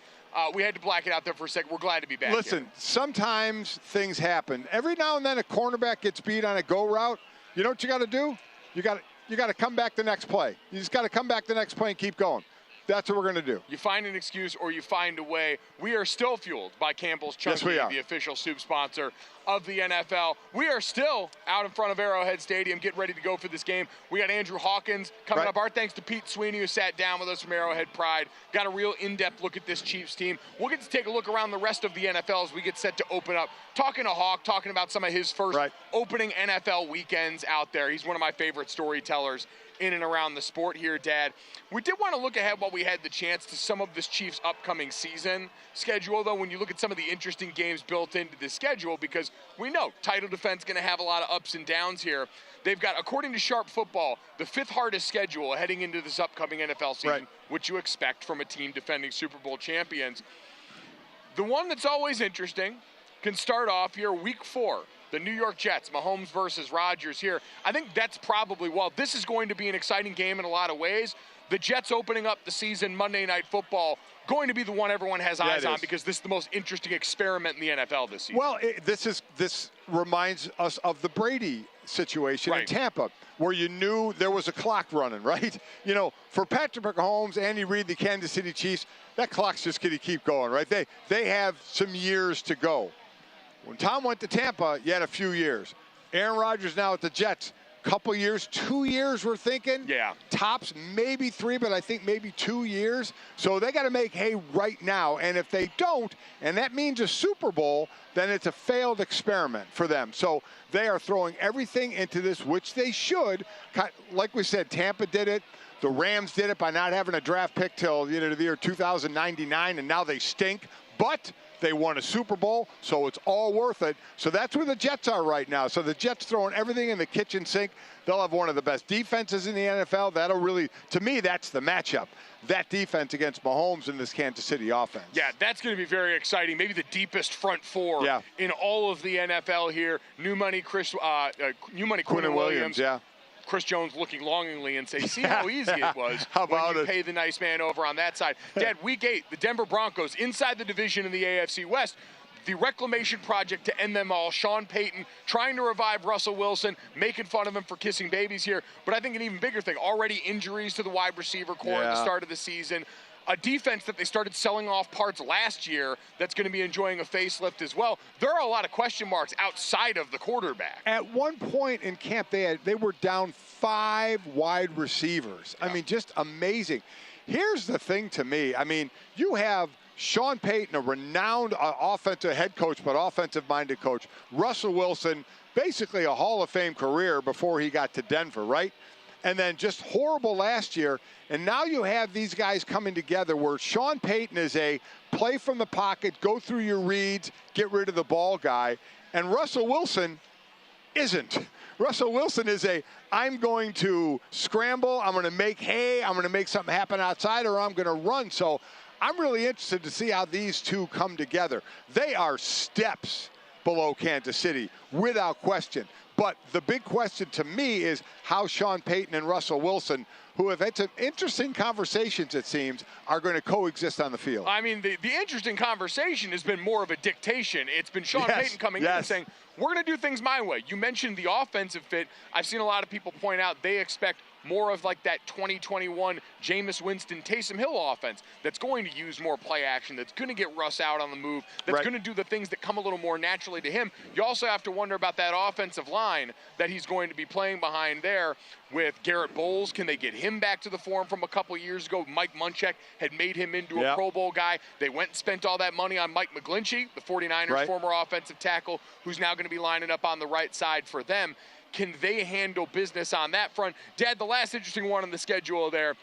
[SPEAKER 1] we had to black it out there for a second. We're glad to be back.
[SPEAKER 2] Listen, sometimes things happen. Every now and then a cornerback gets beat on a go route. You know what you got to do? You got to come back the next play. You just got to come back the next play and keep going. That's what we're going to do.
[SPEAKER 1] You find an excuse or you find a way. We are still fueled by Campbell's Chunky,
[SPEAKER 2] Yes, we are.
[SPEAKER 1] the official soup sponsor of the NFL. We are still out in front of Arrowhead Stadium, getting ready to go for this game. We got Andrew Hawkins coming up. Our thanks to Pete Sweeney, who sat down with us from Arrowhead Pride. Got a real in-depth look at this Chiefs team. We'll get to take a look around the rest of the NFL as we get set to open up. Talking to Hawk, talking about some of his first opening NFL weekends out there. He's one of my favorite storytellers in and around the sport here, Dad. We did want to look ahead while we had the chance to some of this Chiefs' upcoming season schedule, though, when you look at some of the interesting games built into the schedule, because we know title defense going to have a lot of ups and downs here. They've got, according to Sharp Football, the 5th hardest schedule heading into this upcoming NFL season, which you expect from a team defending Super Bowl champions. The one that's always interesting can start off here week 4. The New York Jets, Mahomes versus Rodgers here. I think that's probably, well, this is going to be an exciting game in a lot of ways. The Jets opening up the season, Monday Night Football, going to be the one everyone has eyes on because this is the most interesting experiment in the NFL this season.
[SPEAKER 2] Well, this reminds us of the Brady situation in Tampa, where you knew there was a clock running, right? You know, for Patrick Mahomes, Andy Reid, the Kansas City Chiefs, that clock's just going to keep going, right? They have some years to go. When Tom went to Tampa, you had a few years. Aaron Rodgers now at the Jets, couple years, 2 years we're thinking.
[SPEAKER 1] Yeah.
[SPEAKER 2] Tops, maybe 3, but I think maybe 2 years. So they got to make hay right now. And if they don't, and that means a Super Bowl, then it's a failed experiment for them. So they are throwing everything into this, which they should. Like we said, Tampa did it. The Rams did it by not having a draft pick till the year 2099, and now they stink. But they won a Super Bowl, so it's all worth it. So that's where the Jets are right now. So the Jets throwing everything in the kitchen sink. They'll have one of the best defenses in the NFL. That'll really, to me, that's the matchup. That defense against Mahomes in this Kansas City offense.
[SPEAKER 1] Yeah, that's going to be very exciting. Maybe the deepest front four in all of the NFL here. New money, Quinn Williams.
[SPEAKER 2] Yeah.
[SPEAKER 1] Chris Jones looking longingly and say, see how easy it was
[SPEAKER 2] when
[SPEAKER 1] you pay the nice man over on that side. Dad, week 8, the Denver Broncos inside the division in the AFC West. the reclamation project to end them all. Sean Payton trying to revive Russell Wilson, making fun of him for kissing babies here. But I think an even bigger thing, already injuries to the wide receiver core at the start of the season. A defense that they started selling off parts last year that's going to be enjoying a facelift as well. There are a lot of question marks outside of the quarterback.
[SPEAKER 2] At one point in camp, they were down 5 wide receivers. I mean, just amazing. Here's the thing to me. I mean, you have Sean Payton, a renowned offensive head coach, but offensive-minded coach. Russell Wilson, basically a Hall of Fame career before he got to Denver, right? And then just horrible last year. And now you have these guys coming together where Sean Payton is a play from the pocket, go through your reads, get rid of the ball guy. And Russell Wilson isn't. Russell Wilson is I'm going to scramble, I'm going to make hay, I'm going to make something happen outside, or I'm going to run. So I'm really interested to see how these two come together. They are steps below Kansas City, without question. But the big question to me is how Sean Payton and Russell Wilson, who have had some interesting conversations, it seems, are going to coexist on the field.
[SPEAKER 1] I mean, the interesting conversation has been more of a dictation. It's been Sean Payton coming in and saying, we're going to do things my way. You mentioned the offensive fit. I've seen a lot of people point out they expect more of like that 2021 Jameis Winston, Taysom Hill offense that's going to use more play action, that's going to get Russ out on the move, that's going to do the things that come a little more naturally to him. You also have to wonder about that offensive line that he's going to be playing behind there with Garrett Bowles. Can they get him back to the form from a couple years ago? Mike Munchak had made him into a Pro Bowl guy. They went and spent all that money on Mike McGlinchey, the 49ers former offensive tackle, who's now going to be lining up on the right side for them. Can they handle business on that front? Dad, the last interesting one on the schedule there,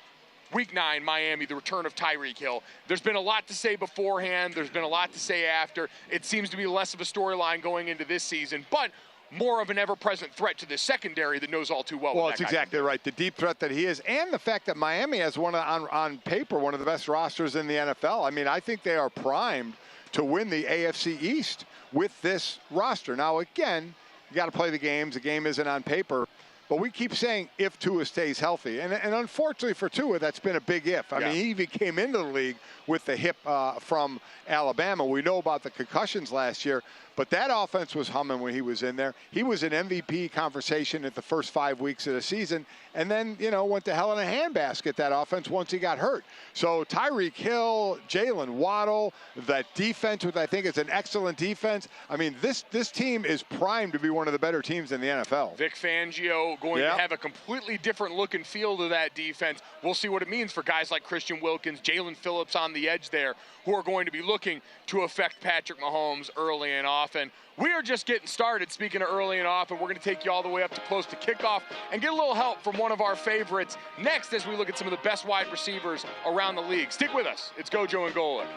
[SPEAKER 1] Week 9, Miami, the return of Tyreek Hill. There's been a lot to say beforehand. There's been a lot to say after. It seems to be less of a storyline going into this season, but more of an ever-present threat to the secondary that knows all too well.
[SPEAKER 2] Well, that's exactly right. The deep threat that he is, and the fact that Miami has on paper one of the best rosters in the NFL. I mean, I think they are primed to win the AFC East with this roster. Now, again, you got to play the games. The game isn't on paper. But we keep saying if Tua stays healthy. And unfortunately for Tua, that's been a big if. I mean, he even came into the league with the hip from Alabama. We know about the concussions last year. But that offense was humming when he was in there. He was an MVP conversation at the first 5 weeks of the season. And then, went to hell in a handbasket, that offense, once he got hurt. So Tyreek Hill, Jalen Waddle, that defense, which I think is an excellent defense. I mean, this team is primed to be one of the better teams in the NFL.
[SPEAKER 1] Vic Fangio going to have a completely different look and feel to that defense. We'll see what it means for guys like Christian Wilkins, Jalen Phillips on the edge there, who are going to be looking to affect Patrick Mahomes early and often. We are just getting started. Speaking of early and often, we're going to take you all the way up to close to kickoff and get a little help from one of our favorites next as we look at some of the best wide receivers around the league. Stick with us. It's GoJo and Golic.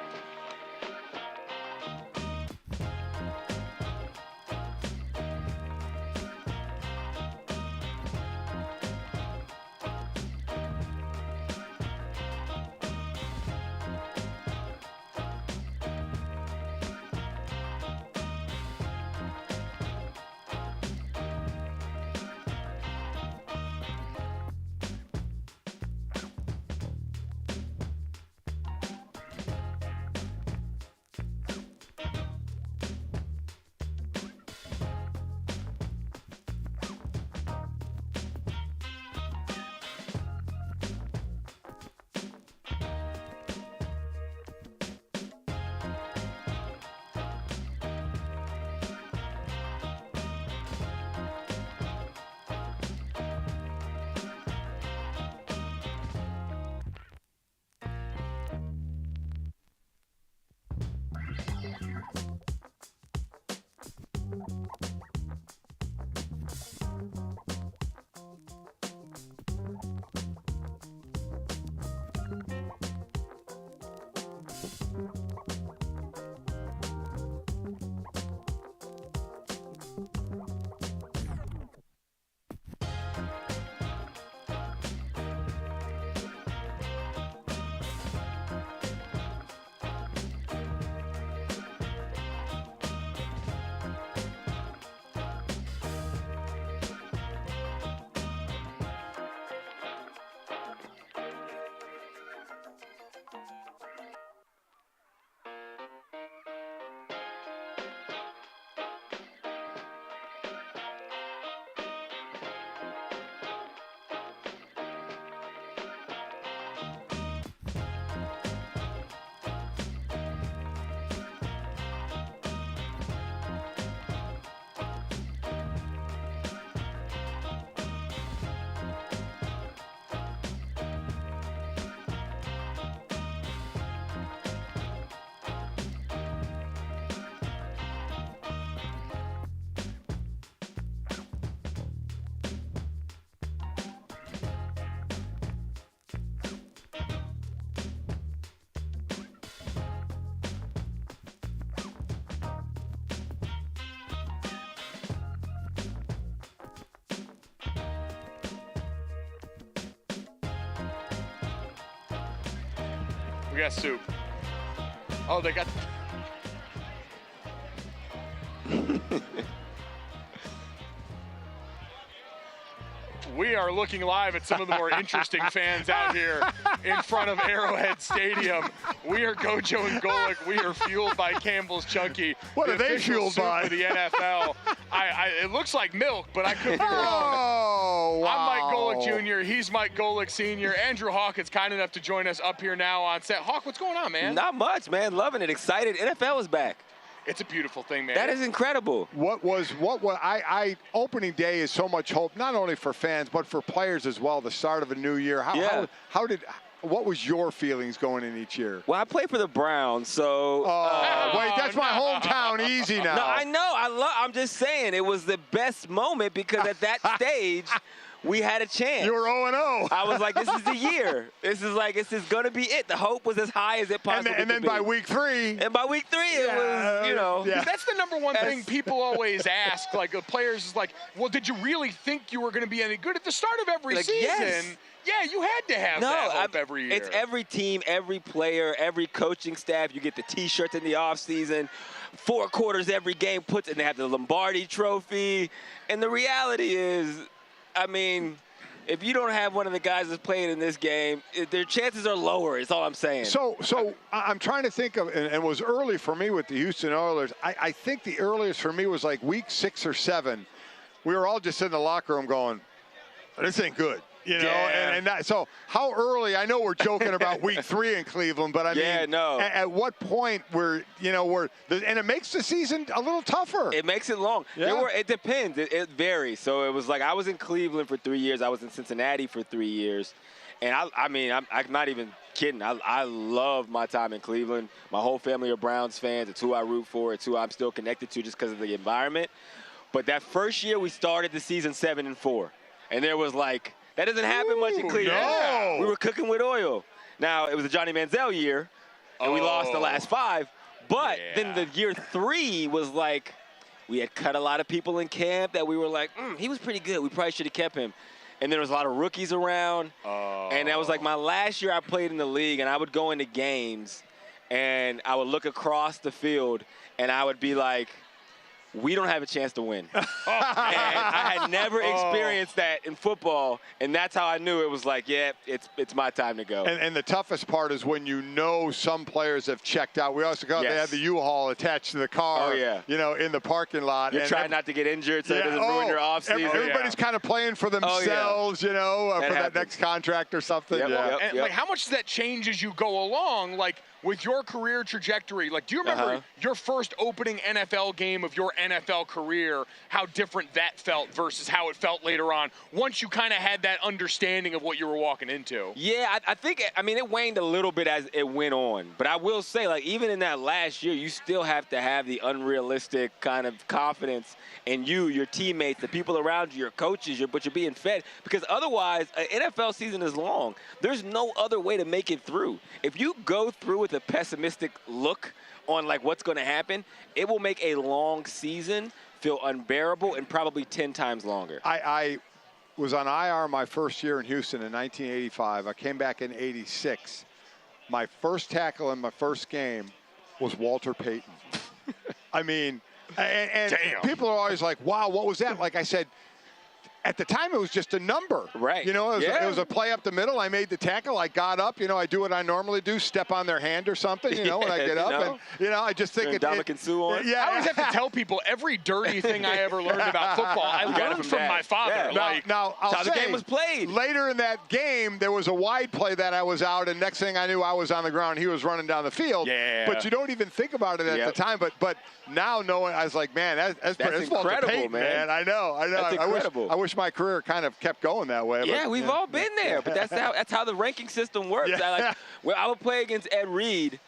[SPEAKER 1] We got soup. Oh, they got. We are looking live at some of the more interesting fans out here in front of Arrowhead Stadium. We are GoJo and Golic. We are fueled by Campbell's Chunky.
[SPEAKER 2] What
[SPEAKER 1] the
[SPEAKER 2] are they
[SPEAKER 1] official
[SPEAKER 2] fueled
[SPEAKER 1] soup
[SPEAKER 2] by?
[SPEAKER 1] For the NFL. It looks like milk, but I could be wrong.
[SPEAKER 2] Oh, wow.
[SPEAKER 1] I'm Mike Golic Jr. He's Mike Golic Sr. Andrew Hawkins kind enough to join us up here now on set. Hawk, what's going on, man?
[SPEAKER 6] Not much, man. Loving it. Excited. NFL is back.
[SPEAKER 1] It's a beautiful thing, man.
[SPEAKER 6] That is incredible.
[SPEAKER 2] Opening day is so much hope, not only for fans, but for players as well, the start of a new year. What was your feelings going in each year?
[SPEAKER 6] Well, I play for the Browns, so.
[SPEAKER 2] Wait, that's my hometown. Easy now.
[SPEAKER 6] No, I know. I'm just saying it was the best moment because at that stage, we had a chance.
[SPEAKER 2] You were 0-0.
[SPEAKER 6] I was like, this is the year. This is going to be it. The hope was as high as it possibly could be.
[SPEAKER 2] And then by week 3.
[SPEAKER 6] And by week 3, it was, you know.
[SPEAKER 2] Yeah.
[SPEAKER 1] That's the number one thing people always ask. Like, the players is like, well, did you really think you were going to be any good at the start of every season?
[SPEAKER 6] Yes.
[SPEAKER 1] Yeah, you had to have that hope every year.
[SPEAKER 6] It's every team, every player, every coaching staff. You get the T-shirts in the offseason. 4 quarters every game and they have the Lombardi trophy. And the reality is, I mean, if you don't have one of the guys that's playing in this game, their chances are lower, is all I'm saying.
[SPEAKER 2] So I'm trying to think of, and it was early for me with the Houston Oilers. I think the earliest for me was like week 6 or 7. We were all just in the locker room going, this ain't good. You know,
[SPEAKER 6] yeah.
[SPEAKER 2] So how early? I know we're joking about week 3 in Cleveland, but I mean, at what point and it makes the season a little tougher.
[SPEAKER 6] It makes it long.
[SPEAKER 2] Yeah.
[SPEAKER 6] It depends. It varies. So it was like I was in Cleveland for 3 years. I was in Cincinnati for 3 years, and I'm not even kidding. I love my time in Cleveland. My whole family are Browns fans. It's who I root for. It's who I'm still connected to just because of the environment. But that first year, we started the season 7-4, and there was like. That doesn't happen much in Cleveland.
[SPEAKER 2] No.
[SPEAKER 6] We were cooking with oil. Now, it was a Johnny Manziel year, and we lost the last 5. But then the year 3 was like, we had cut a lot of people in camp that we were like, he was pretty good. We probably should have kept him. And there was a lot of rookies around. And that was like my last year I played in the league, and I would go into games, and I would look across the field, and I would be like, we don't have a chance to win. And I had never experienced that in football, and that's how I knew it was like, yeah, it's my time to go.
[SPEAKER 2] And the toughest part is when you know some players have checked out. We also got they had the U-Haul attached to the car, you know, in the parking lot.
[SPEAKER 6] You're trying not to get injured so it doesn't ruin your offseason.
[SPEAKER 2] Everybody's kind of playing for themselves, you know, for that next contract or something.
[SPEAKER 1] And like, how much does that change as you go along? Like, with your career trajectory, like, do you remember your first opening NFL game of your NFL career, how different that felt versus how it felt later on once you kind of had that understanding of what you were walking into?
[SPEAKER 6] Yeah, I think, it waned a little bit as it went on. But I will say, like, even in that last year, you still have to have the unrealistic kind of confidence in you, your teammates, the people around you, your coaches, but you're being fed. Because otherwise, an NFL season is long. There's no other way to make it through. If you go through with a pessimistic look on like what's going to happen, it will make a long season feel unbearable and probably 10 times longer.
[SPEAKER 2] I was on IR my first year in Houston in 1985. I came back in 86. My first tackle in my first game was Walter Payton. I mean, and people are always like, wow, what was that? Like I said, at the time, it was just a number.
[SPEAKER 6] Right.
[SPEAKER 2] You know, it was a play up the middle. I made the tackle. I got up. You know, I do what I normally do, step on their hand or something, you know, when I get up. And, you know, I just think
[SPEAKER 6] Dominican Sue on.
[SPEAKER 1] I always have to tell people every dirty thing I ever learned about football, I learned from my father.
[SPEAKER 6] Yeah.
[SPEAKER 2] Now, I'll
[SPEAKER 6] how
[SPEAKER 2] say,
[SPEAKER 6] the game was played.
[SPEAKER 2] Later in that game, there was a wide play that I was out, and next thing I knew, I was on the ground. He was running down the field.
[SPEAKER 1] Yeah.
[SPEAKER 2] But you don't even think about it at the time. But now knowing, I was like, man, that's
[SPEAKER 6] incredible,
[SPEAKER 2] Payton, man. I know.
[SPEAKER 6] That's incredible.
[SPEAKER 2] I wish my career kind of kept going that way.
[SPEAKER 6] Yeah,
[SPEAKER 2] but,
[SPEAKER 6] we've all been there, but that's how the ranking system works.
[SPEAKER 2] Yeah.
[SPEAKER 6] I would play against Ed Reed,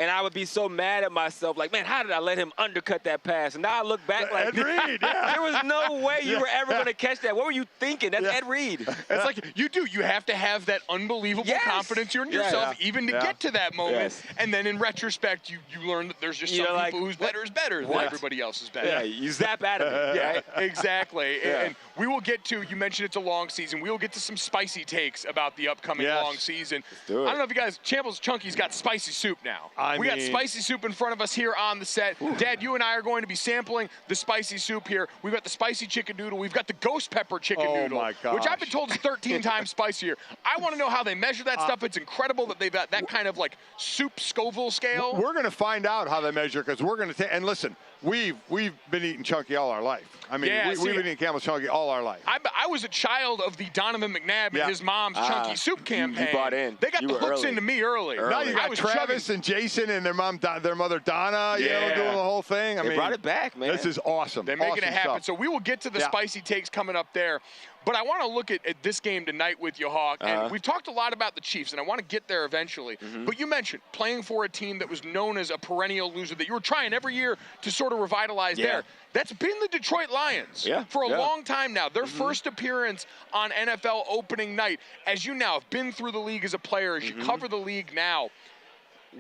[SPEAKER 6] And I would be so mad at myself, like, man, how did I let him undercut that pass? And now I look back like,
[SPEAKER 2] Ed Reed, yeah.
[SPEAKER 6] there was no way you were ever going to catch that. What were you thinking? That's Ed Reed.
[SPEAKER 1] It's like you have to have that unbelievable confidence in yourself even to get to that moment.
[SPEAKER 6] Yes.
[SPEAKER 1] And then in retrospect, you learn that there's just some people who's better is better than everybody else is better.
[SPEAKER 6] Yeah, you zap out of it.
[SPEAKER 1] Yeah, exactly.
[SPEAKER 6] Yeah.
[SPEAKER 1] And we will get to, you mentioned it's a long season. We will get to some spicy takes about the upcoming long season.
[SPEAKER 6] do it.
[SPEAKER 1] I don't know if you guys, Campbell's Chunky's got spicy soup now. We got spicy soup in front of us here on the set. Dad, you and I are going to be sampling the spicy soup here. We've got the spicy chicken noodle. We've got the ghost pepper chicken noodle,
[SPEAKER 2] my gosh.
[SPEAKER 1] which I've been told is 13 times spicier. I want to know how they measure that stuff. It's incredible that they've got that kind of like soup Scoville scale.
[SPEAKER 2] We're going to find out how they measure because we're going to and listen, we've been eating Chunky all our life. I mean, we've been eating Campbell's Chunky all our life.
[SPEAKER 1] I was a child of the Donovan McNabb and his mom's Chunky Soup campaign.
[SPEAKER 6] You bought in.
[SPEAKER 1] They got the hooks into me early.
[SPEAKER 2] Now you got Travis and Jason and their mother Donna, you know, doing the whole thing. I mean,
[SPEAKER 6] brought it back, man.
[SPEAKER 2] This is awesome.
[SPEAKER 1] They're making it happen.
[SPEAKER 2] Stuff.
[SPEAKER 1] So we will get to the spicy takes coming up there. But I want to look at this game tonight with you, Hawk. And we've talked a lot about the Chiefs, and I want to get there eventually. But you mentioned playing for a team that was known as a perennial loser, that you were trying every year to sort of revitalize there. That's been the Detroit Lions for a long time now. Their first appearance on NFL opening night. As you now have been through the league as a player, as you cover the league now,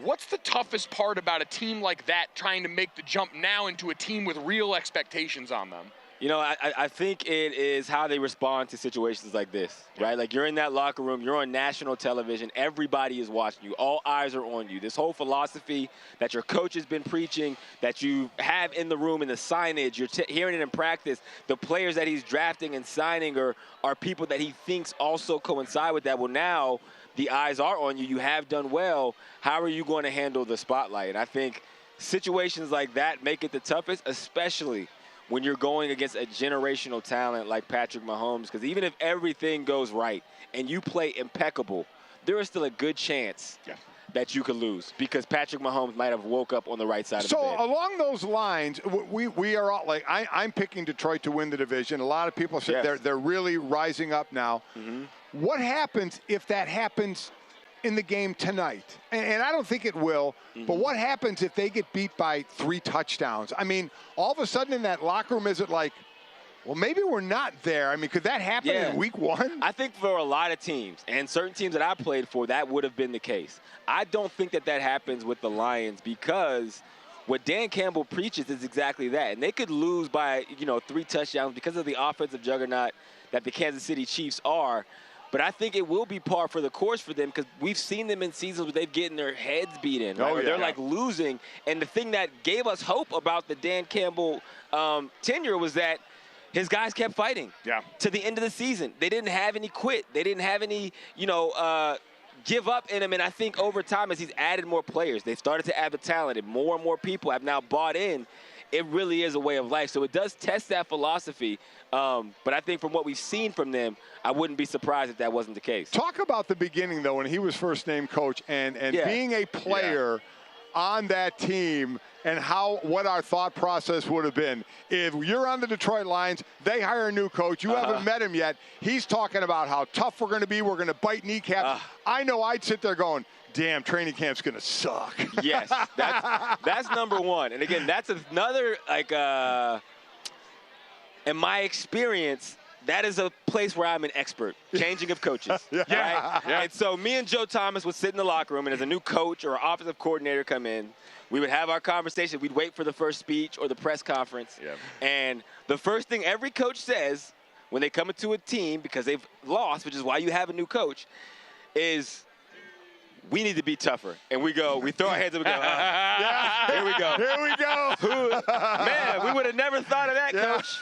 [SPEAKER 1] what's the toughest part about a team like that trying to make the jump now into a team with real expectations on them?
[SPEAKER 6] You know, I think it is how they respond to situations like this, right? Like, you're in that locker room, you're on national television, everybody is watching you, all eyes are on you. This whole philosophy that your coach has been preaching, that you have in the room, in the signage, you're hearing it in practice, the players that he's drafting and signing are people that he thinks also coincide with that. Well, now the eyes are on you. You have done well. How are you going to handle the spotlight? And I think situations like that make it the toughest, especially when you're going against a generational talent like Patrick Mahomes, because even if everything goes right and you play impeccable, there is still a good chance that you could lose because Patrick Mahomes might have woke up on the right side of the bed.
[SPEAKER 2] So along those lines, we are all like, I'm picking Detroit to win the division. A lot of people say they're really rising up now. What happens if that happens in the game tonight? And I don't think it will, but what happens if they get beat by 3 touchdowns? I mean, all of a sudden in that locker room, is it like, well, maybe we're not there? I mean, could that happen in week 1?
[SPEAKER 6] I think for a lot of teams, and certain teams that I played for, that would have been the case. I don't think that happens with the Lions because what Dan Campbell preaches is exactly that. And they could lose by, 3 touchdowns because of the offensive juggernaut that the Kansas City Chiefs are. But I think it will be par for the course for them because we've seen them in seasons where they've getting their heads beat in. Right? They're like losing. And the thing that gave us hope about the Dan Campbell tenure was that his guys kept fighting to the end of the season. They didn't have any quit. They didn't have any, give up in him. And I think over time, as he's added more players, they've started to add the talent, and more people have now bought in. It really is a way of life. So it does test that philosophy. But I think from what we've seen from them, I wouldn't be surprised if that wasn't the case.
[SPEAKER 2] Talk about the beginning, though, when he was first named coach and being a player on that team and what our thought process would have been. If you're on the Detroit Lions, they hire a new coach. You haven't met him yet. He's talking about how tough we're going to be. We're going to bite kneecaps. I know I'd sit there going, damn, training camp's going to suck.
[SPEAKER 6] Yes, that's number one. And, again, that's another, in my experience, that is a place where I'm an expert, changing of coaches. Right? And so me and Joe Thomas would sit in the locker room, and as a new coach or offensive coordinator come in, we would have our conversation. We'd wait for the first speech or the press conference. And the first thing every coach says when they come into a team, because they've lost, which is why you have a new coach, is we need to be tougher. And we throw our hands up and go, here we go.
[SPEAKER 2] Here we go.
[SPEAKER 6] Man, we would have never thought of that, Coach.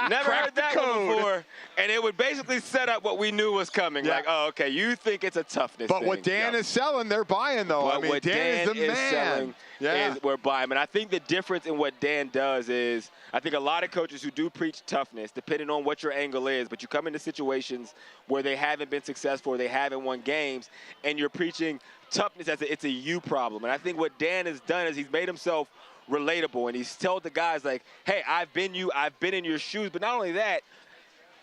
[SPEAKER 6] Never heard that one before. And it would basically set up what we knew was coming. Like, oh, okay, you think it's a toughness thing.
[SPEAKER 2] But what Dan is selling, they're buying, though.
[SPEAKER 6] But what Dan is the man. Selling is we're buying. And I think the difference in what Dan does is, I think a lot of coaches who do preach toughness, depending on what your angle is, but you come into situations where they haven't been successful or they haven't won games, and you're preaching toughness as it's a you problem. And I think what Dan has done is he's made himself relatable, and he's told the guys, like, hey, I've been you, I've been in your shoes. But not only that,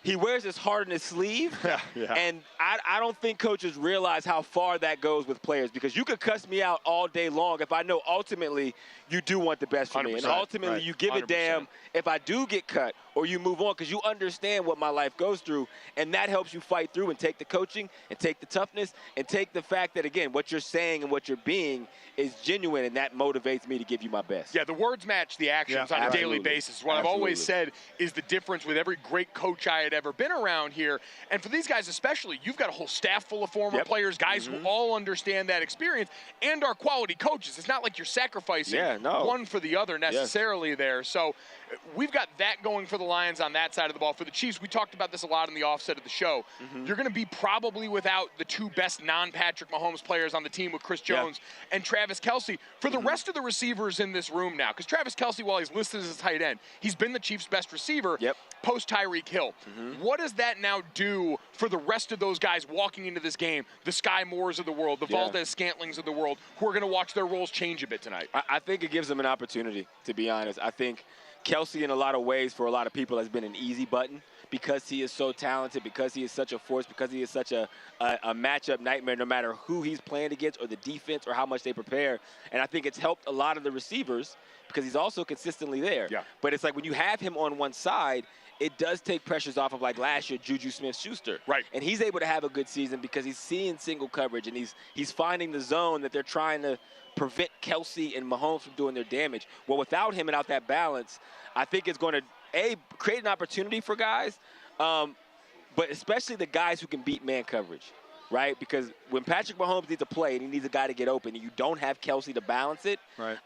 [SPEAKER 6] he wears his heart in his sleeve.
[SPEAKER 2] Yeah.
[SPEAKER 6] And I don't think coaches realize how far that goes with players, because you could cuss me out all day long if I know ultimately you do want the best for me. And ultimately you give a
[SPEAKER 1] 100%.
[SPEAKER 6] damn if I do get cut or you move on, because you understand what my life goes through, and that helps you fight through and take the coaching and take the toughness and take the fact that, again, what you're saying and what you're being is genuine, and that motivates me to give you my best.
[SPEAKER 1] Yeah, the words match the actions on a daily basis. What I've always said is the difference with every great coach I had ever been around here. And for these guys especially, you've got a whole staff full of former players, guys who all understand that experience and are quality coaches. It's not like you're sacrificing one for the other necessarily there. So we've got that going for the Lions on that side of the ball. For the Chiefs, we talked about this a lot in the offset of the show. You're going to be probably without the two best non-Patrick Mahomes players on the team with Chris Jones and Travis Kelce. For the rest of the receivers in this room now, because Travis Kelce, while he's listed as a tight end, he's been the Chiefs' best receiver post Tyreek Hill. What does that now do for the rest of those guys walking into this game, the Sky Moores of the world, the Valdez Scantlings of the world, who are going to watch their roles change a bit tonight?
[SPEAKER 6] I think it gives them an opportunity, to be honest. I think Kelce, in a lot of ways, for a lot of people, has been an easy button because he is so talented, because he is such a force, because he is such a matchup nightmare no matter who he's playing against or the defense or how much they prepare. And I think it's helped a lot of the receivers because he's also consistently there. But it's like when you have him on one side, it does take pressures off of, like last year, Juju Smith-Schuster. And he's able to have a good season because he's seeing single coverage and he's finding the zone that they're trying to prevent Kelce and Mahomes from doing their damage. Well, without him and out that balance, I think it's going to, create an opportunity for guys, but especially the guys who can beat man coverage, right? Because when Patrick Mahomes needs a play and he needs a guy to get open and you don't have Kelce to balance it,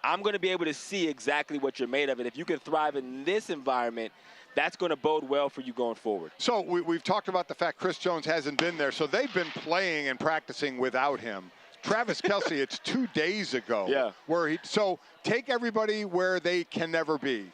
[SPEAKER 6] I'm going to be able to see exactly what you're made of. And if you can thrive in this environment, that's going to bode well for you going forward.
[SPEAKER 2] So we've talked about the fact Chris Jones hasn't been there, so they've been playing and practicing without him. Travis Kelce, it's 2 days ago. Where so take everybody where they can never be.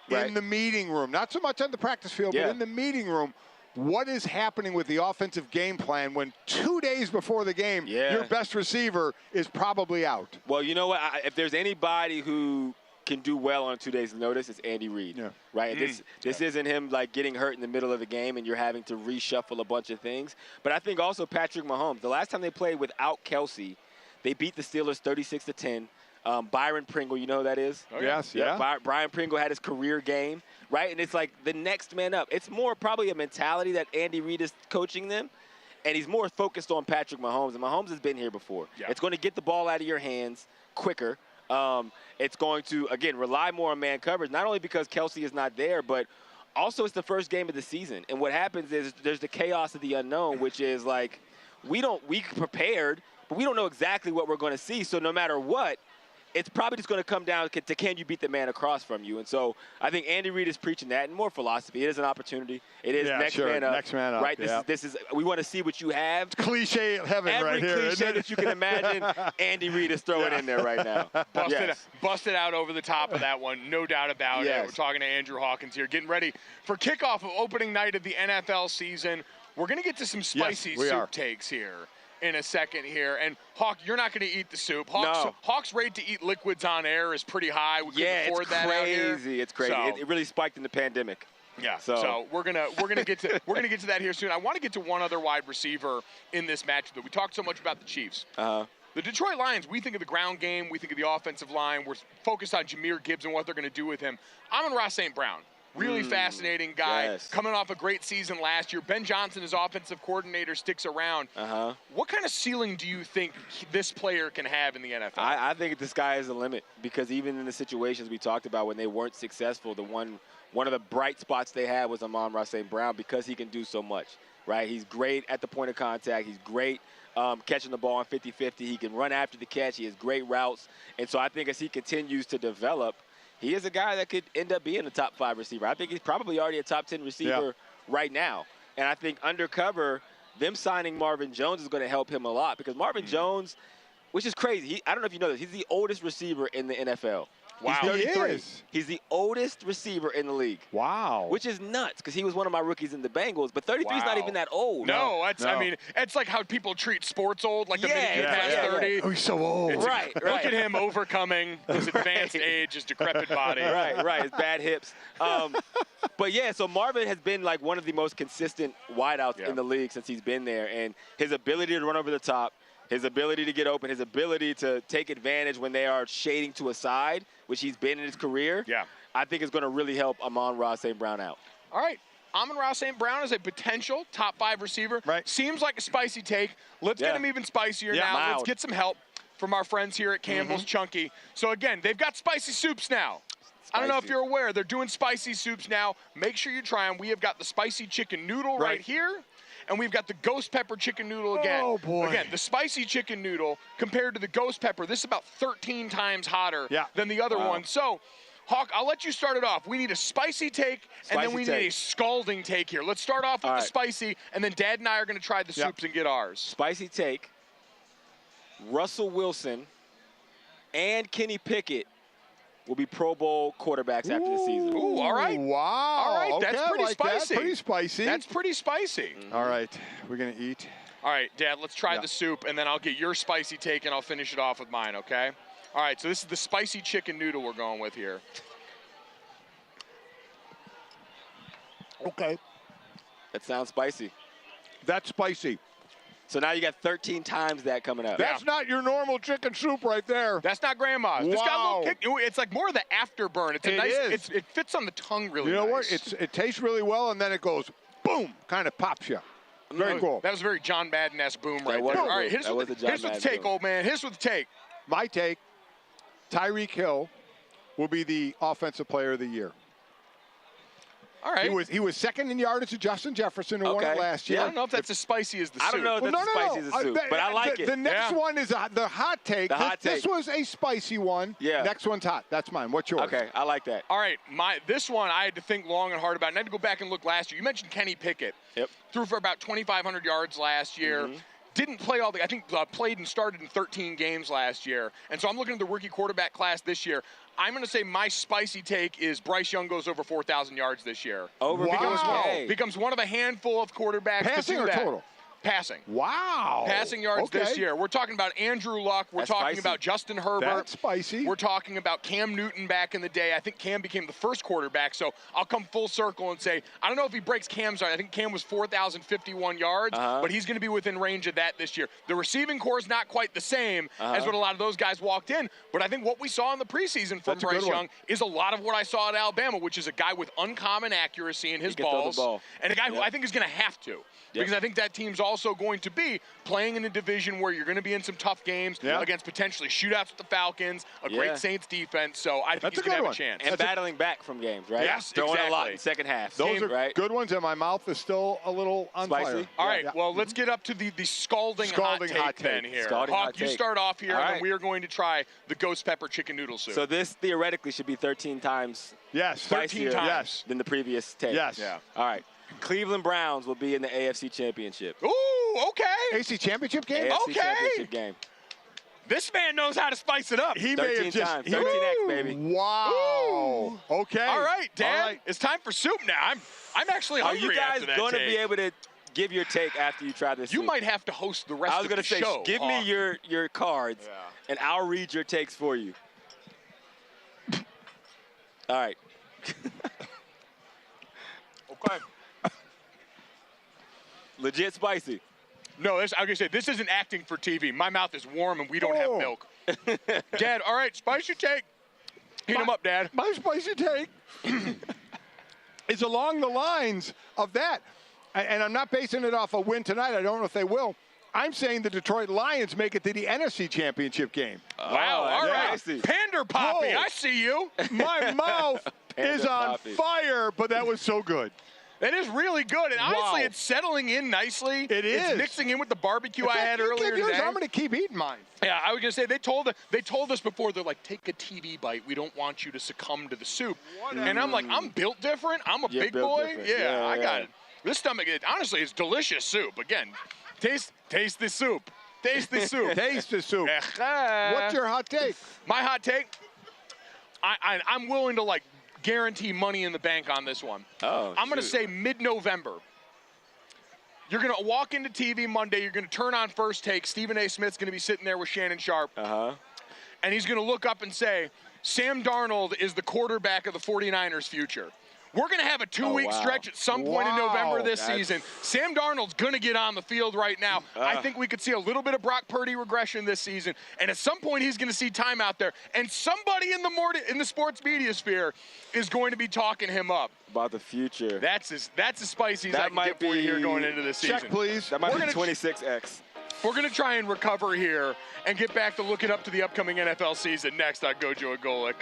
[SPEAKER 2] In the meeting room, not so much on the practice field, but in the meeting room. What is happening with the offensive game plan when 2 days before the game, your best receiver is probably out?
[SPEAKER 6] Well, you know what? If there's anybody who can do well on 2 days' notice, it's Andy Reid, right? This isn't him like getting hurt in the middle of the game and you're having to reshuffle a bunch of things. But I think also Patrick Mahomes, the last time they played without Kelce, they beat the Steelers 36-10. Byron Pringle, you know who that is? Byron Pringle had his career game, right? And it's like the next man up. It's more probably a mentality that Andy Reid is coaching them, and he's more focused on Patrick Mahomes. And Mahomes has been here before. It's going to get the ball out of your hands quicker. It's going to, again, rely more on man coverage, not only because Kelce is not there, but also it's the first game of the season. And what happens is there's the chaos of the unknown, which is like we prepared, but we don't know exactly what we're going to see. So no matter what, it's probably just going to come down to can you beat the man across from you. And so I think Andy Reid is preaching that, and more philosophy. It is an opportunity. It is next man up. Next man up. Right? This is we want to see what you have.
[SPEAKER 2] It's cliche heaven right here.
[SPEAKER 6] Every cliche that you can imagine, Andy Reid is throwing in there right now.
[SPEAKER 1] Busted out over the top of that one, no doubt about it. We're talking to Andrew Hawkins here, getting ready for kickoff of opening night of the NFL season. We're going to get to some spicy soup takes here in a second here. And Hawk, you're not going to eat the soup. Hawk's rate to eat liquids on air is pretty high. We couldn't afford that out here.
[SPEAKER 6] It's crazy. It really spiked in the pandemic.
[SPEAKER 1] So we're gonna get to that here soon. I want to get to one other wide receiver in this match though. We talked so much about the Chiefs. The Detroit Lions, we think of the ground game, we think of the offensive line. We're focused on Jahmyr Gibbs and what they're going to do with him. Amon-Ra St. Brown. Really fascinating guy, coming off a great season last year. Ben Johnson, his offensive coordinator, sticks around. What kind of ceiling do you think this player can have in the NFL?
[SPEAKER 6] I think the sky is the limit because even in the situations we talked about when they weren't successful, one of the bright spots they had was Amon-Ra St. Brown because he can do so much, right? He's great at the point of contact. He's great catching the ball on 50-50. He can run after the catch. He has great routes. And so I think as he continues to develop, he is a guy that could end up being a top 5 receiver. I think he's probably already a top 10 receiver right now. And I think undercover, them signing Marvin Jones is going to help him a lot because Marvin Jones, which is crazy. I don't know if you know this, he's the oldest receiver in the NFL.
[SPEAKER 2] Wow.
[SPEAKER 6] He's 33.
[SPEAKER 2] He is.
[SPEAKER 6] He's the oldest receiver in the league.
[SPEAKER 2] Wow.
[SPEAKER 6] Which is nuts because he was one of my rookies in the Bengals, but 33 is not even that old.
[SPEAKER 1] No, I mean, it's like how people treat sports old, like the minute you pass 30.
[SPEAKER 2] Oh, he's so old.
[SPEAKER 6] Right.
[SPEAKER 1] Look at him overcoming his advanced age, his decrepit body.
[SPEAKER 6] Right, his bad hips. But yeah, so Marvin has been like one of the most consistent wideouts in the league since he's been there. And his ability to run over the top, his ability to get open, his ability to take advantage when they are shading to a side, which he's been in his career, I think is going to really help Amon-Ra St. Brown out.
[SPEAKER 1] All right. Amon-Ra St. Brown is a potential top 5 receiver. Seems like a spicy take. Let's get him even spicier now.
[SPEAKER 6] Mild.
[SPEAKER 1] Let's get some help from our friends here at Campbell's Chunky. So, again, they've got spicy soups now. I don't know if you're aware. They're doing spicy soups now. Make sure you try them. We have got the spicy chicken noodle right here. And we've got the ghost pepper chicken noodle again.
[SPEAKER 2] Oh, boy.
[SPEAKER 1] Again, the spicy chicken noodle compared to the ghost pepper, this is about 13 times hotter than the other one. So, Hawk, I'll let you start it off. We need a spicy take, and then we need a scalding take here. Let's start off with the spicy, and then Dad and I are going to try the soups and get ours.
[SPEAKER 6] Spicy take, Russell Wilson and Kenny Pickett will be Pro Bowl quarterbacks after the season.
[SPEAKER 1] Ooh, all right.
[SPEAKER 2] Wow.
[SPEAKER 1] All right,
[SPEAKER 2] okay,
[SPEAKER 1] that's pretty spicy.
[SPEAKER 2] That's pretty spicy.
[SPEAKER 1] That's pretty spicy.
[SPEAKER 2] All right, we're going to eat.
[SPEAKER 1] All right, Dad, let's try the soup, and then I'll get your spicy take, and I'll finish it off with mine, okay? All right, so this is the spicy chicken noodle we're going with here.
[SPEAKER 2] Okay.
[SPEAKER 6] That sounds spicy.
[SPEAKER 2] That's spicy.
[SPEAKER 6] So now you got 13 times that coming up.
[SPEAKER 2] That's not your normal chicken soup right there.
[SPEAKER 1] That's not Grandma's.
[SPEAKER 2] Wow.
[SPEAKER 1] This got a little kick. It's like more of the afterburn. It's a nice. It fits on the tongue really nice.
[SPEAKER 2] You know what? It tastes really well, and then it goes boom, kind of pops you. Very cool.
[SPEAKER 1] That was very John Madden-esque boom right there.
[SPEAKER 6] All
[SPEAKER 1] right, here's with the take, old man. Here's with the take.
[SPEAKER 2] My take, Tyreek Hill will be the offensive player of the year.
[SPEAKER 1] All right.
[SPEAKER 2] He was second in yardage to Justin Jefferson, who won it last year.
[SPEAKER 1] I don't know if that's as spicy as the soup.
[SPEAKER 6] I don't know if that's as spicy as the soup, but I like it.
[SPEAKER 2] The next one is the hot take. This was a spicy one.
[SPEAKER 6] Yeah.
[SPEAKER 2] Next one's hot. That's mine. What's yours?
[SPEAKER 6] Okay, I like that.
[SPEAKER 1] All right, this one I had to think long and hard about, and I had to go back and look last year. You mentioned Kenny Pickett.
[SPEAKER 6] Yep.
[SPEAKER 1] Threw for about 2,500 yards last year. Didn't play all the, I think played and started in 13 games last year. And so I'm looking at the rookie quarterback class this year. I'm going to say my spicy take is Bryce Young goes over 4,000 yards this year. Becomes one of a handful of quarterbacks
[SPEAKER 2] Passing
[SPEAKER 1] to do
[SPEAKER 2] or
[SPEAKER 1] that.
[SPEAKER 2] total?
[SPEAKER 1] Passing.
[SPEAKER 2] Wow.
[SPEAKER 1] Passing yards this year. We're talking about Andrew Luck. We're talking about Justin Herbert.
[SPEAKER 2] That's spicy.
[SPEAKER 1] We're talking about Cam Newton back in the day. I think Cam became the first quarterback, so I'll come full circle and say, I don't know if he breaks Cam's yard. I think Cam was 4,051 yards, but he's going to be within range of that this year. The receiving core is not quite the same as what a lot of those guys walked in, but I think what we saw in the preseason from Bryce Young is a lot of what I saw at Alabama, which is a guy with uncommon accuracy in his balls, and a guy who I think is going to have to. Because I think that team's also going to be playing in a division where you're going to be in some tough games against potentially shootouts with the Falcons, a great Saints defense. So I think he's going to have a chance.
[SPEAKER 6] And battling back from games, right?
[SPEAKER 1] Yes,
[SPEAKER 6] Throwing a lot in second half.
[SPEAKER 2] Those are good ones, and my mouth is still a little on fire.
[SPEAKER 1] All right, well, let's get up to the scalding hot take then here. Hawk, you start off here, and then we are going to try the ghost pepper chicken noodle soup.
[SPEAKER 6] So this theoretically should be 13 times spicier
[SPEAKER 1] 13 times
[SPEAKER 6] than the previous take.
[SPEAKER 2] Yes.
[SPEAKER 1] Yeah.
[SPEAKER 6] All right. Cleveland Browns will be in the AFC Championship.
[SPEAKER 1] Ooh, okay.
[SPEAKER 2] AFC Championship game?
[SPEAKER 6] AFC Championship game.
[SPEAKER 1] This man knows how to spice it up.
[SPEAKER 2] He may have
[SPEAKER 6] 13
[SPEAKER 2] just
[SPEAKER 6] times. 13X, baby.
[SPEAKER 2] Wow.
[SPEAKER 1] Ooh.
[SPEAKER 2] Okay.
[SPEAKER 1] All right, Dad. It's time for soup now. I'm actually hungry.
[SPEAKER 6] Are you guys
[SPEAKER 1] going
[SPEAKER 6] to be able to give your take after you try this?
[SPEAKER 1] You might have to host the rest of the show.
[SPEAKER 6] I was going to say, give me your cards, and I'll read your takes for you. All right.
[SPEAKER 1] Okay.
[SPEAKER 6] Legit spicy.
[SPEAKER 1] No, I was going to say, this isn't acting for TV. My mouth is warm, and we don't have milk. Dad, all right, spicy take. Heat them up, Dad.
[SPEAKER 2] My spicy take is along the lines of that. And I'm not basing it off a win tonight. I don't know if they will. I'm saying the Detroit Lions make it to the NFC Championship game.
[SPEAKER 1] Wow, all right. Pander Poppy, I see you.
[SPEAKER 2] My mouth is on fire, but that was so good.
[SPEAKER 1] It is really good, and honestly, it's settling in nicely.
[SPEAKER 2] It is.
[SPEAKER 1] It's mixing in with the barbecue I had earlier today.
[SPEAKER 2] I'm going to keep eating mine.
[SPEAKER 1] Yeah, I was going to say, they told us before, they're like, take a TV bite. We don't want you to succump to the soup. And I'm like, I'm built different. I'm a big boy. Yeah, I got it. This stomach, honestly, it's delicious soup. Again, taste the soup. Taste the soup.
[SPEAKER 2] Taste the soup. What's your hot take?
[SPEAKER 1] My hot take? I'm willing to, like, guarantee money in the bank on this one. I'm going to say mid-November. You're going to walk into TV Monday. You're going to turn on First Take. Stephen A. Smith's going to be sitting there with Shannon Sharp. And he's going to look up and say, Sam Darnold is the quarterback of the 49ers' future. We're going to have a 2-week stretch at some point in November this season. Sam Darnold's going to get on the field right now. I think we could see a little bit of Brock Purdy regression this season, and at some point he's going to see time out there, and somebody in the sports media sphere is going to be talking him up.
[SPEAKER 6] About the future.
[SPEAKER 1] That's as spicy as I can get for you here going into the season.
[SPEAKER 2] Check, please.
[SPEAKER 6] That might be 26X.
[SPEAKER 1] We're going to try and recover here and get back to looking up to the upcoming NFL season next on GoJo and Golic.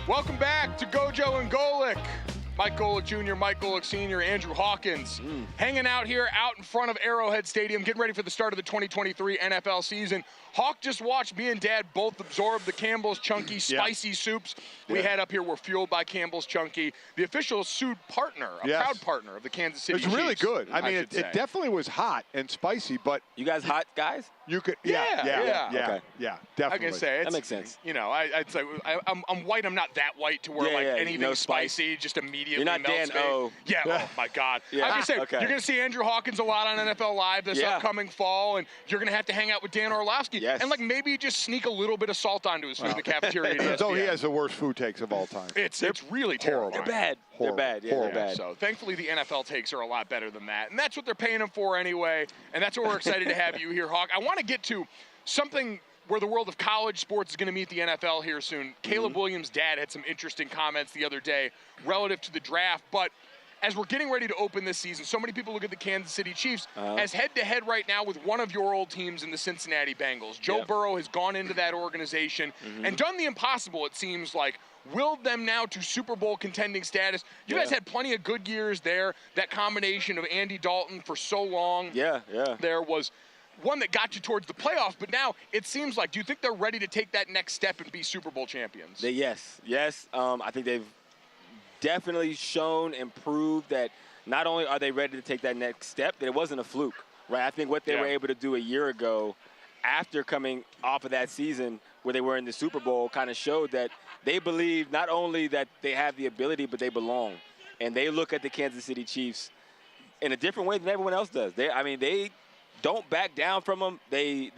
[SPEAKER 1] Welcome back to GoJo and Golic. Mike Golic Jr., Mike Golic Sr., Andrew Hawkins hanging out here out in front of Arrowhead Stadium, getting ready for the start of the 2023 NFL season. Hawk just watched me and Dad both absorb the Campbell's Chunky spicy soups we had up here. Were fueled by Campbell's Chunky, the official soup partner, proud partner of the Kansas City Chiefs.
[SPEAKER 2] It's really good. I mean, it definitely was hot and spicy, but
[SPEAKER 6] you guys hot guys?
[SPEAKER 2] You could,
[SPEAKER 6] Okay.
[SPEAKER 2] definitely.
[SPEAKER 1] I can say
[SPEAKER 6] that makes sense.
[SPEAKER 1] You know, I'd say I'm white. I'm not that white to where anything spicy just immediately melts me.
[SPEAKER 6] You're not Dan O.
[SPEAKER 1] Yeah. Oh my God. I can say you're going to see Andrew Hawkins a lot on NFL Live this upcoming fall, and you're going to have to hang out with Dan Orlovsky.
[SPEAKER 6] Yes.
[SPEAKER 1] And like maybe just sneak a little bit of salt onto his food in the cafeteria.
[SPEAKER 2] So he has the worst food takes of all time.
[SPEAKER 1] It's really terrible.
[SPEAKER 6] They're bad.
[SPEAKER 2] Horrible.
[SPEAKER 6] They're bad. Yeah, they're bad.
[SPEAKER 1] So thankfully the NFL takes are a lot better than that, and that's what they're paying him for anyway. And that's what we're excited to have you here, Hawk. I want to get to something where the world of college sports is going to meet the NFL here soon. Caleb Williams' dad had some interesting comments the other day relative to the draft, but as we're getting ready to open this season, so many people look at the Kansas City Chiefs as head-to-head right now with one of your old teams in the Cincinnati Bengals. Joe Burrow has gone into that organization and done the impossible, it seems like, willed them now to Super Bowl contending status. You guys had plenty of good years there. That combination of Andy Dalton for so long there was one that got you towards the playoffs, but now it seems like, do you think they're ready to take that next step and be Super Bowl champions?
[SPEAKER 6] Yes. I think they've definitely shown and proved that not only are they ready to take that next step, that it wasn't a fluke, right? I think what they were able to do a year ago after coming off of that season where they were in the Super Bowl kind of showed that they believe not only that they have the ability, but they belong and they look at the Kansas City Chiefs in a different way than everyone else does. They don't back down from them. They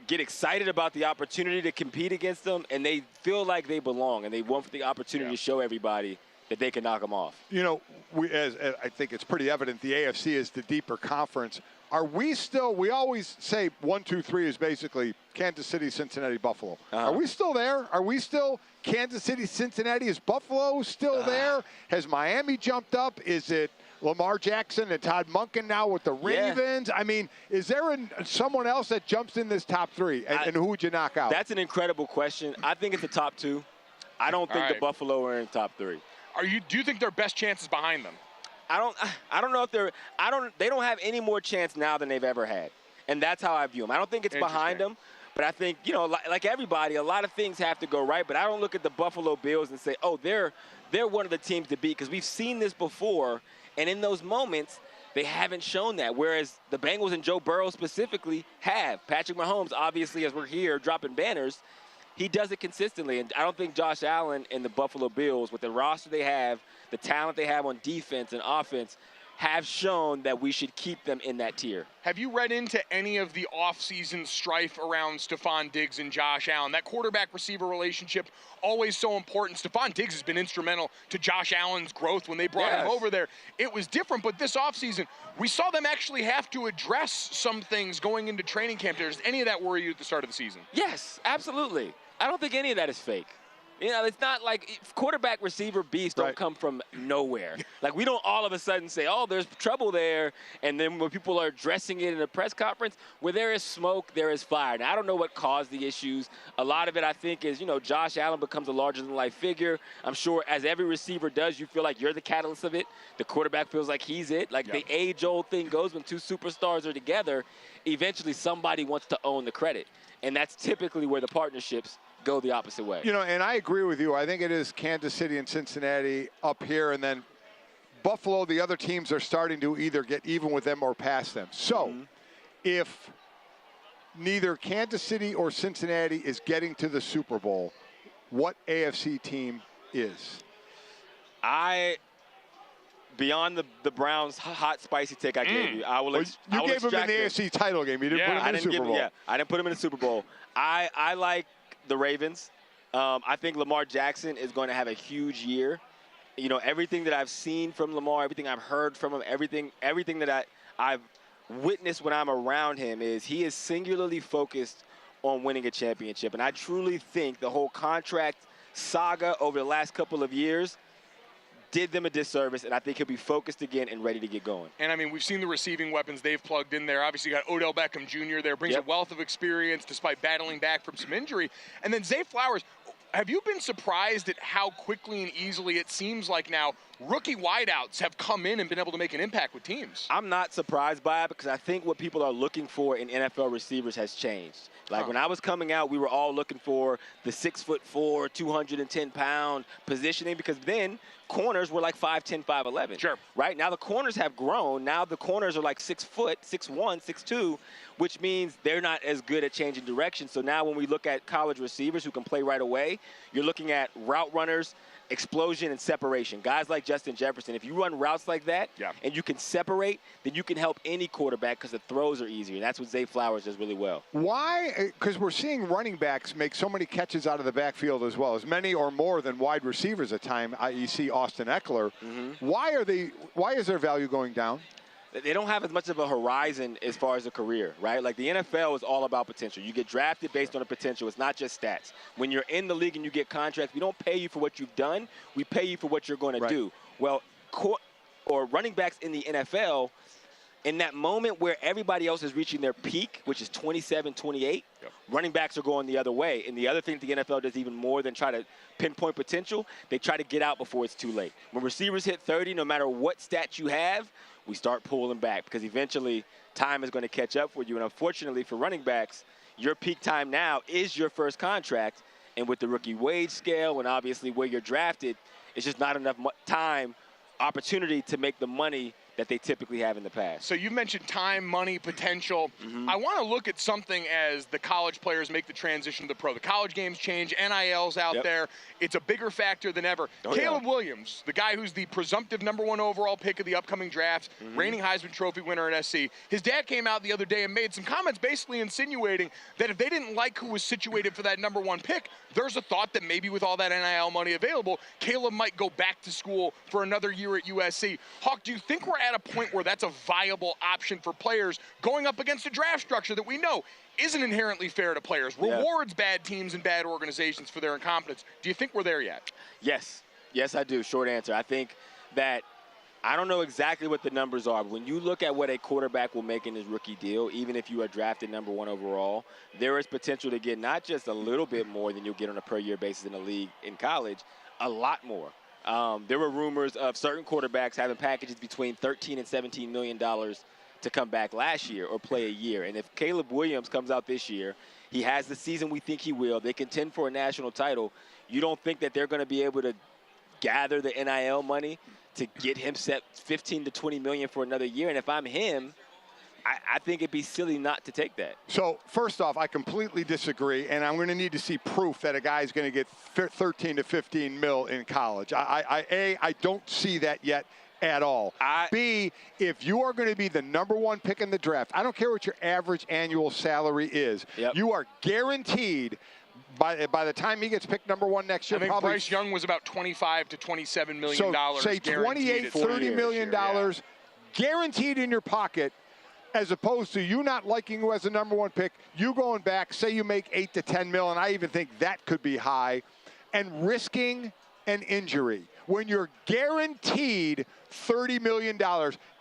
[SPEAKER 6] get excited about the opportunity to compete against them, and they feel like they belong, and they want the opportunity to show everybody that they can knock them off.
[SPEAKER 2] You know, as I think it's pretty evident, the AFC is the deeper conference. Are we still, we always say 1, 2, 3 is basically Kansas City, Cincinnati, Buffalo. Are we still there? Are we still Kansas City, Cincinnati? Is Buffalo still there? Has Miami jumped up? Is it Lamar Jackson and Todd Monken now with the Ravens? I mean, is there someone else that jumps in this top 3? And who would you knock out?
[SPEAKER 6] That's an incredible question. I think it's the top 2. I don't think the Buffalo are in the top 3.
[SPEAKER 1] Do you think their best chances behind them?
[SPEAKER 6] I don't know if they don't have any more chance now than they've ever had. And that's how I view them. I don't think it's behind them, but I think, you know, like everybody, a lot of things have to go right, but I don't look at the Buffalo Bills and say, "Oh, they're one of the teams to beat," because we've seen this before, and in those moments they haven't shown that, whereas the Bengals and Joe Burrow specifically have. Patrick Mahomes, obviously, as we're here dropping banners, he does it consistently, and I don't think Josh Allen and the Buffalo Bills, with the roster they have, the talent they have on defense and offense, have shown that we should keep them in that tier.
[SPEAKER 1] Have you read into any of the offseason strife around Stephon Diggs and Josh Allen? That quarterback-receiver relationship, always so important. Stephon Diggs has been instrumental to Josh Allen's growth when they brought him over there. It was different, but this offseason, we saw them actually have to address some things going into training camp. Does any of that worry you at the start of the season?
[SPEAKER 6] Yes, absolutely. I don't think any of that is fake. You know, it's not like quarterback receiver beefs don't come from nowhere. Like, we don't all of a sudden say, "Oh, there's trouble there," and then when people are addressing it in a press conference, where there is smoke, there is fire. Now, I don't know what caused the issues. A lot of it, I think, is, you know, Josh Allen becomes a larger-than-life figure. I'm sure as every receiver does, you feel like you're the catalyst of it. The quarterback feels like he's it. Like the age-old thing goes, when two superstars are together, eventually somebody wants to own the credit. And that's typically where the partnerships go the opposite way.
[SPEAKER 2] You know, and I agree with you. I think it is Kansas City and Cincinnati up here, and then Buffalo, the other teams are starting to either get even with them or pass them. So if neither Kansas City or Cincinnati is getting to the Super Bowl, what AFC team is?
[SPEAKER 6] Beyond the Browns' hot, spicy take I gave you, I will
[SPEAKER 2] you gave them in the AFC title game. You didn't put them in the Super Bowl.
[SPEAKER 6] I didn't put them in the Super Bowl. I like the Ravens. I think Lamar Jackson is going to have a huge year. You know, everything that I've seen from Lamar, everything I've heard from him, everything that I've witnessed when I'm around him is he is singularly focused on winning a championship. And I truly think the whole contract saga over the last couple of years did them a disservice, and I think he'll be focused again and ready to get going.
[SPEAKER 1] And, I mean, we've seen the receiving weapons they've plugged in there. Obviously, you got Odell Beckham Jr. there, brings a wealth of experience despite battling back from some injury. And then Zay Flowers, have you been surprised at how quickly and easily it seems like now rookie wideouts have come in and been able to make an impact with teams?
[SPEAKER 6] I'm not surprised by it because I think what people are looking for in NFL receivers has changed. Like when I was coming out, we were all looking for the 6'4", 210-pound positioning, because then corners were like 5'10", 5'11".
[SPEAKER 1] Sure.
[SPEAKER 6] Right? Now the corners have grown. Now the corners are like 6 foot, 6'1", 6'2", which means they're not as good at changing direction. So now when we look at college receivers who can play right away, you're looking at route runners, explosion, and separation. Guys like Justin Jefferson, if you run routes like that and you can separate, then you can help any quarterback because the throws are easier. And that's what Zay Flowers does really well.
[SPEAKER 2] Why? Because we're seeing running backs make so many catches out of the backfield as well, as many or more than wide receivers at time. You see Austin Eckler. Why is their value going down?
[SPEAKER 6] They don't have as much of a horizon as far as a career, right? Like the NFL is all about potential. You get drafted based on the potential. It's not just stats. When you're in the league and you get contracts, we don't pay you for what you've done. We pay you for what you're going to do. Well, running backs in the NFL, in that moment where everybody else is reaching their peak, which is 27, 28, running backs are going the other way. And the other thing the NFL does even more than try to pinpoint potential, they try to get out before it's too late. When receivers hit 30, no matter what stat you have, we start pulling back because eventually time is going to catch up for you. And unfortunately for running backs, your peak time now is your first contract. And with the rookie wage scale and obviously where you're drafted, it's just not enough time, opportunity to make the money that they typically have in the past.
[SPEAKER 1] So you mentioned time, money, potential. I want to look at something as the college players make the transition to the pro. The college games change, NIL's out there. It's a bigger factor than ever. Caleb Williams, the guy who's the presumptive #1 overall pick of the upcoming draft, reigning Heisman Trophy winner at SC. His dad came out the other day and made some comments basically insinuating that if they didn't like who was situated for that #1 pick, there's a thought that maybe with all that NIL money available, Caleb might go back to school for another year at USC. Hawk, do you think we're at a point where that's a viable option for players going up against a draft structure that we know isn't inherently fair to players, rewards bad teams and bad organizations for their incompetence? Do you think we're there yet?
[SPEAKER 6] Yes. Yes, I do. Short answer. I think that I don't know exactly what the numbers are, but when you look at what a quarterback will make in his rookie deal, even if you are drafted #1 overall, there is potential to get not just a little bit more than you'll get on a per-year basis in the league in college, a lot more. There were rumors of certain quarterbacks having packages between $13 and $17 million to come back last year or play a year. And if Caleb Williams comes out this year, he has the season we think he will, they contend for a national title, you don't think that they're going to be able to gather the NIL money to get him set $15 to $20 million for another year? And if I'm him, I think it'd be silly not to take that.
[SPEAKER 2] So, first off, I completely disagree, and I'm going to need to see proof that a guy's going to get 13 to 15 mil in college. I don't see that yet at all. B, if you are going to be the #1 pick in the draft, I don't care what your average annual salary is. You are guaranteed by the time he gets picked #1 next year.
[SPEAKER 1] I think Bryce Young was about $25 to $27 million.
[SPEAKER 2] So say $28, $30 million guaranteed in your pocket, as opposed to you not liking who has the #1 pick, you going back, say you make 8 to 10 mil, and I even think that could be high, and risking an injury. When you're guaranteed $30 million,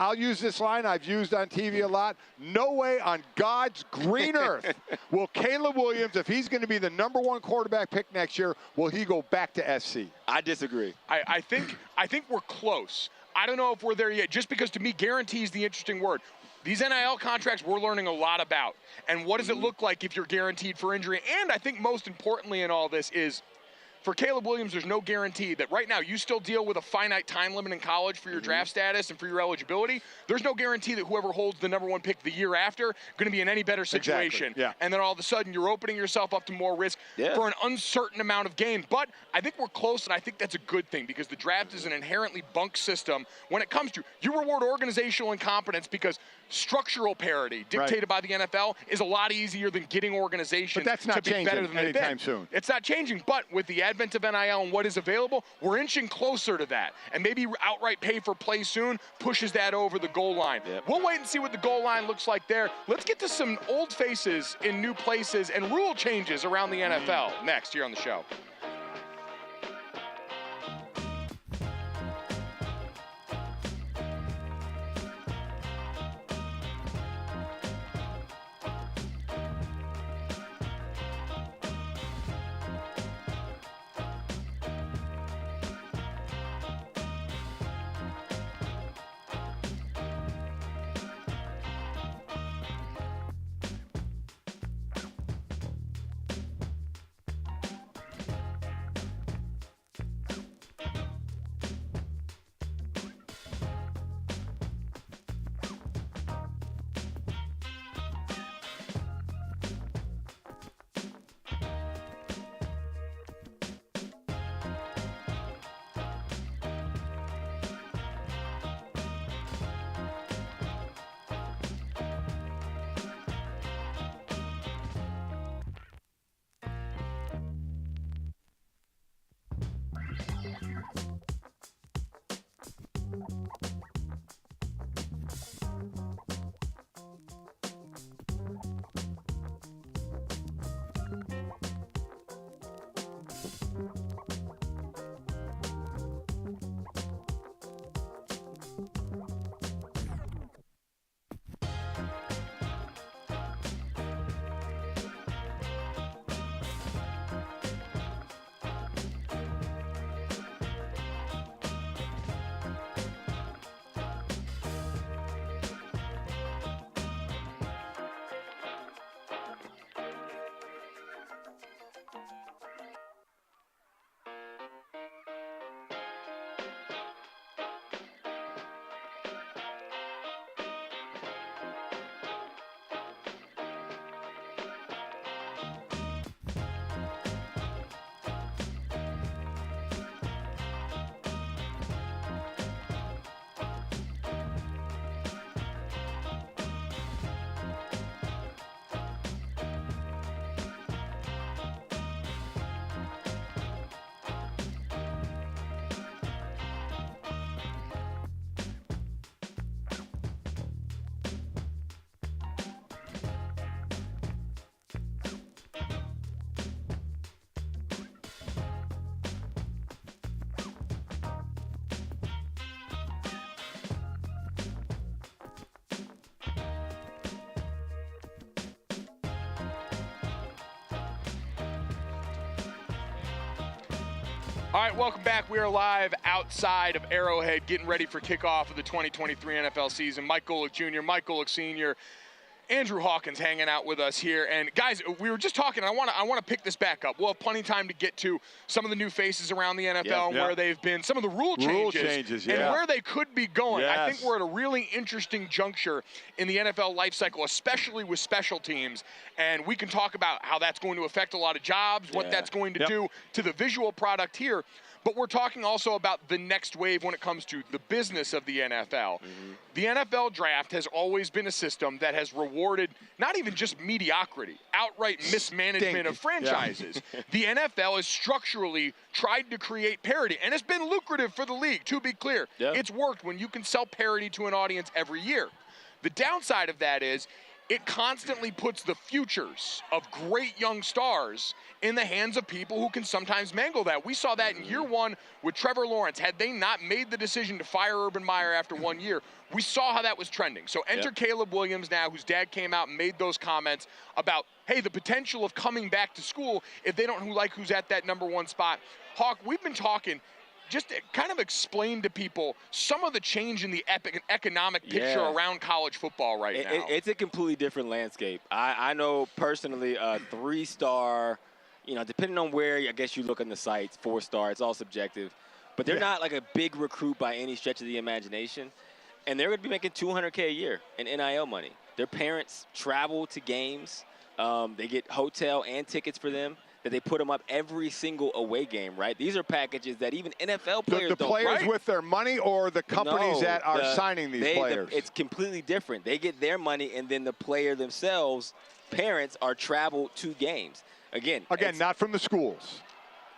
[SPEAKER 2] I'll use this line I've used on TV a lot. No way on God's green earth will Caleb Williams, if he's going to be the #1 quarterback pick next year, will he go back to SC?
[SPEAKER 6] I disagree.
[SPEAKER 1] I think we're close. I don't know if we're there yet, just because to me, guarantee is the interesting word. These NIL contracts we're learning a lot about. And what does it look like if you're guaranteed for injury? And I think most importantly in all this is, for Caleb Williams, there's no guarantee that right now you still deal with a finite time limit in college for your draft status and for your eligibility. There's no guarantee that whoever holds the #1 pick the year after going to be in any better situation. And then all of a sudden you're opening yourself up to more risk for an uncertain amount of games. But I think we're close, and I think that's a good thing, because the draft is an inherently bunk system when it comes to you reward organizational incompetence, because structural parity dictated by the NFL is a lot easier than getting organizations to be better than
[SPEAKER 2] anytime soon.
[SPEAKER 1] It's not changing, but with the advent of NIL and what is available, we're inching closer to that. And maybe outright pay for play soon pushes that over the goal line. We'll wait and see what the goal line looks like there. Let's get to some old faces in new places and rule changes around the NFL next here on the show. All right, welcome back. We are live outside of Arrowhead, getting ready for kickoff of the 2023 NFL season. Mike Golic Jr., Mike Golic Sr., Andrew Hawkins hanging out with us here. And guys, we were just talking. I want to pick this back up. We'll have plenty of time to get to some of the new faces around the NFL and where they've been, some of the rule changes and where they could be going.
[SPEAKER 2] Yes.
[SPEAKER 1] I think we're at a really interesting juncture in the NFL life cycle, especially with special teams. And we can talk about how that's going to affect a lot of jobs, what that's going to do to the visual product here. But we're talking also about the next wave when it comes to the business of the NFL. The NFL draft has always been a system that has rewarded not even just mediocrity, outright mismanagement of franchises. The NFL has structurally tried to create parity, and it's been lucrative for the league, to be clear. It's worked when you can sell parity to an audience every year. The downside of that is it constantly puts the futures of great young stars in the hands of people who can sometimes mangle that. We saw that in year one with Trevor Lawrence. Had they not made the decision to fire Urban Meyer after 1 year, we saw how that was trending. So enter Caleb Williams now, whose dad came out and made those comments about, hey, the potential of coming back to school if they don't like who's at that #1 spot. Hawk, we've been talking. Just to kind of explain to people some of the change in the economic picture around college football right now.
[SPEAKER 6] It's a completely different landscape. I know personally a 3-star, depending on where I guess you look on the sites, 4-star, it's all subjective. But they're not like a big recruit by any stretch of the imagination. And they're going to be making $200K a year in NIL money. Their parents travel to games. They get hotel and tickets for them. That they put them up every single away game, right? These are packages that even NFL players don't.
[SPEAKER 2] The players with their money or the companies that are signing these players?
[SPEAKER 6] It's completely different. They get their money, and then the player themselves, parents, are traveled to games. Again,
[SPEAKER 2] not from the schools.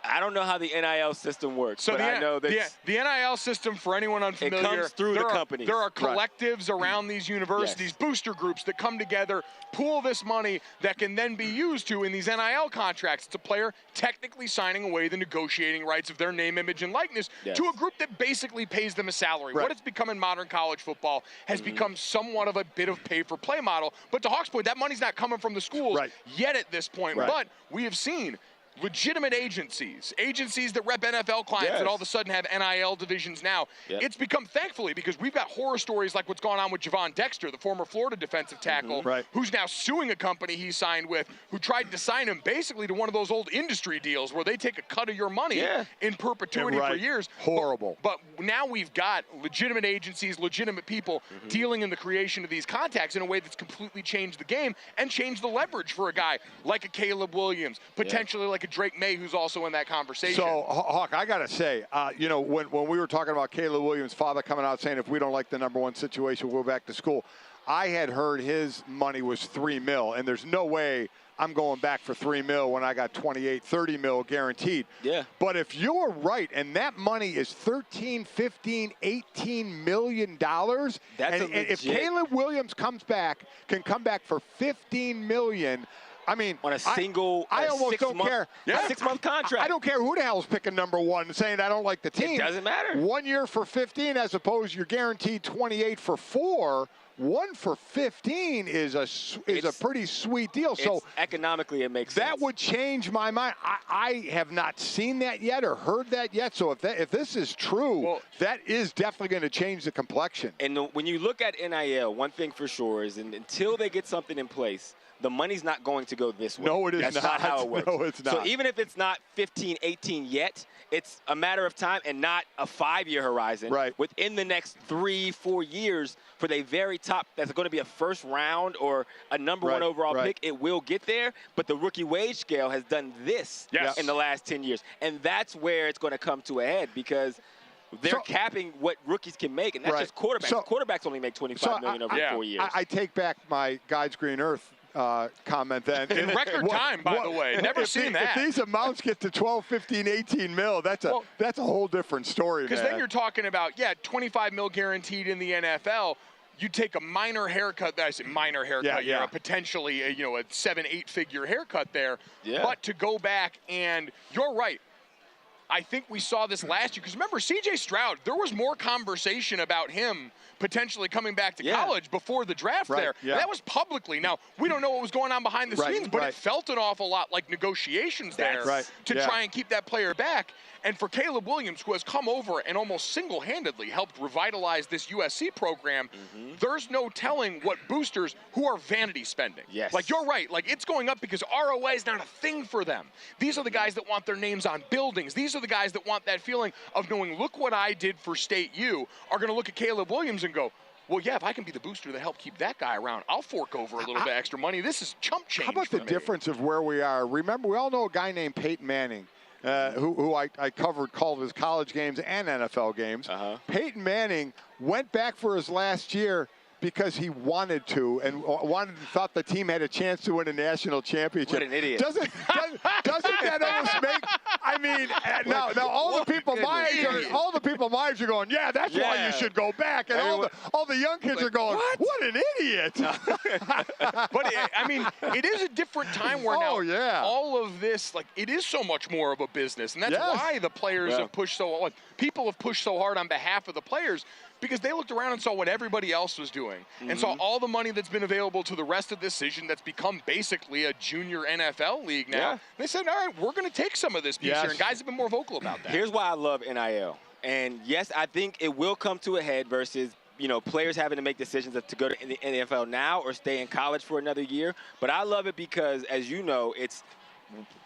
[SPEAKER 6] I don't know how the NIL system works,
[SPEAKER 1] so
[SPEAKER 6] but I know that
[SPEAKER 1] the NIL system, for anyone unfamiliar,
[SPEAKER 6] it comes through the companies.
[SPEAKER 1] There are collectives around these universities, booster groups that come together, pool this money that can then be used in these NIL contracts. It's a player technically signing away the negotiating rights of their name, image, and likeness to a group that basically pays them a salary. What it's become in modern college football has become somewhat of a bit of pay-for-play model. But to Hawk's point, that money's not coming from the schools yet at this point. But we have seen legitimate agencies that rep NFL clients that all of a sudden have NIL divisions now. It's become, thankfully, because we've got horror stories like what's gone on with Javon Dexter, the former Florida defensive tackle, who's now suing a company he signed with, who tried to sign him basically to one of those old industry deals where they take a cut of your money in perpetuity for years.
[SPEAKER 2] Horrible.
[SPEAKER 1] But now we've got legitimate agencies, legitimate people dealing in the creation of these contacts in a way that's completely changed the game and changed the leverage for a guy like a Caleb Williams, potentially like a Drake May, who's also in that conversation.
[SPEAKER 2] So, Hawk, I got to say, when we were talking about Caleb Williams' father coming out saying if we don't like the #1 situation, we'll go back to school, I had heard his money was $3 million, and there's no way I'm going back for $3 million when I got 28, 30 mil guaranteed. But if you're right, and that money is 13, 15, 18 million dollars, and if Caleb Williams can come back for 15 million. I mean,
[SPEAKER 6] on I
[SPEAKER 2] almost don't care.
[SPEAKER 6] A 6-month contract.
[SPEAKER 2] I don't care who the hell's picking #1 saying I don't like the team.
[SPEAKER 6] It doesn't matter.
[SPEAKER 2] 1 year for 15 as opposed you're guaranteed 28 for 4. 1 for 15 is a pretty sweet deal. So
[SPEAKER 6] economically, it makes sense.
[SPEAKER 2] That would change my mind. I have not seen that yet or heard that yet. So if this is true, that is definitely going to change the complexion.
[SPEAKER 6] And when you look at NIL, one thing for sure is until they get something in place, the money's not going to go this way.
[SPEAKER 2] No, it is not.
[SPEAKER 6] That's not how it works.
[SPEAKER 2] No, it's not.
[SPEAKER 6] So even if it's not 15, 18 yet, it's a matter of time and not a 5-year horizon. Within the next 3-4 years, for the very top, that's going to be a first round or a #1 overall pick, it will get there. But the rookie wage scale has done this in the last 10 years. And that's where it's going to come to a head because they're capping what rookies can make, and that's just quarterbacks.
[SPEAKER 2] So,
[SPEAKER 6] quarterbacks only make $25 million over 4 years.
[SPEAKER 2] I take back my Guides Green Earth comment then.
[SPEAKER 1] In record time, by the way. Never seen that.
[SPEAKER 2] If these amounts get to 12, 15, 18 mil, that's a whole different story,
[SPEAKER 1] Because then you're talking about, 25 mil guaranteed in the NFL. You take a minor haircut. I say minor haircut. You're potentially a 7-8 figure haircut there. But to go back and you're right. I think we saw this last year. Because remember, C.J. Stroud, there was more conversation about him potentially coming back to college before the draft there.
[SPEAKER 2] Yeah.
[SPEAKER 1] And that was publicly. Now, we don't know what was going on behind the scenes, but it felt an awful lot like negotiations there to try and keep that player back. And for Caleb Williams, who has come over and almost single-handedly helped revitalize this USC program, there's no telling what boosters who are vanity spending.
[SPEAKER 6] Yes.
[SPEAKER 1] Like, you're right. Like, it's going up because ROA is not a thing for them. These are the guys that want their names on buildings. These are the guys that want that feeling of knowing, look what I did for State U, are going to look at Caleb Williams and go, well, yeah, if I can be the booster to help keep that guy around, I'll fork over a little bit extra money. This is chump change.
[SPEAKER 2] How about the difference of where we are? Remember, we all know a guy named Peyton Manning, who I called his college games and NFL games. Peyton Manning went back for his last year because he wanted to and thought the team had a chance to win a national championship.
[SPEAKER 6] What an idiot.
[SPEAKER 2] Doesn't that almost make, I mean, now all the people my age are going, yeah, that's why you should go back. And all the young kids are going, what an idiot.
[SPEAKER 1] But, I mean, it is a different time where now all of this, like, it is so much more of a business. And that's why the players have pushed so hard. People have pushed so hard on behalf of the players, because they looked around and saw what everybody else was doing and saw all the money that's been available to the rest of this season that's become basically a junior NFL league now. They said, all right, we're going to take some of this piece here, and guys have been more vocal about that.
[SPEAKER 6] Here's why I love NIL. And, yes, I think it will come to a head versus, you know, players having to make decisions of to go to the NFL now or stay in college for another year. But I love it because, as you know, it's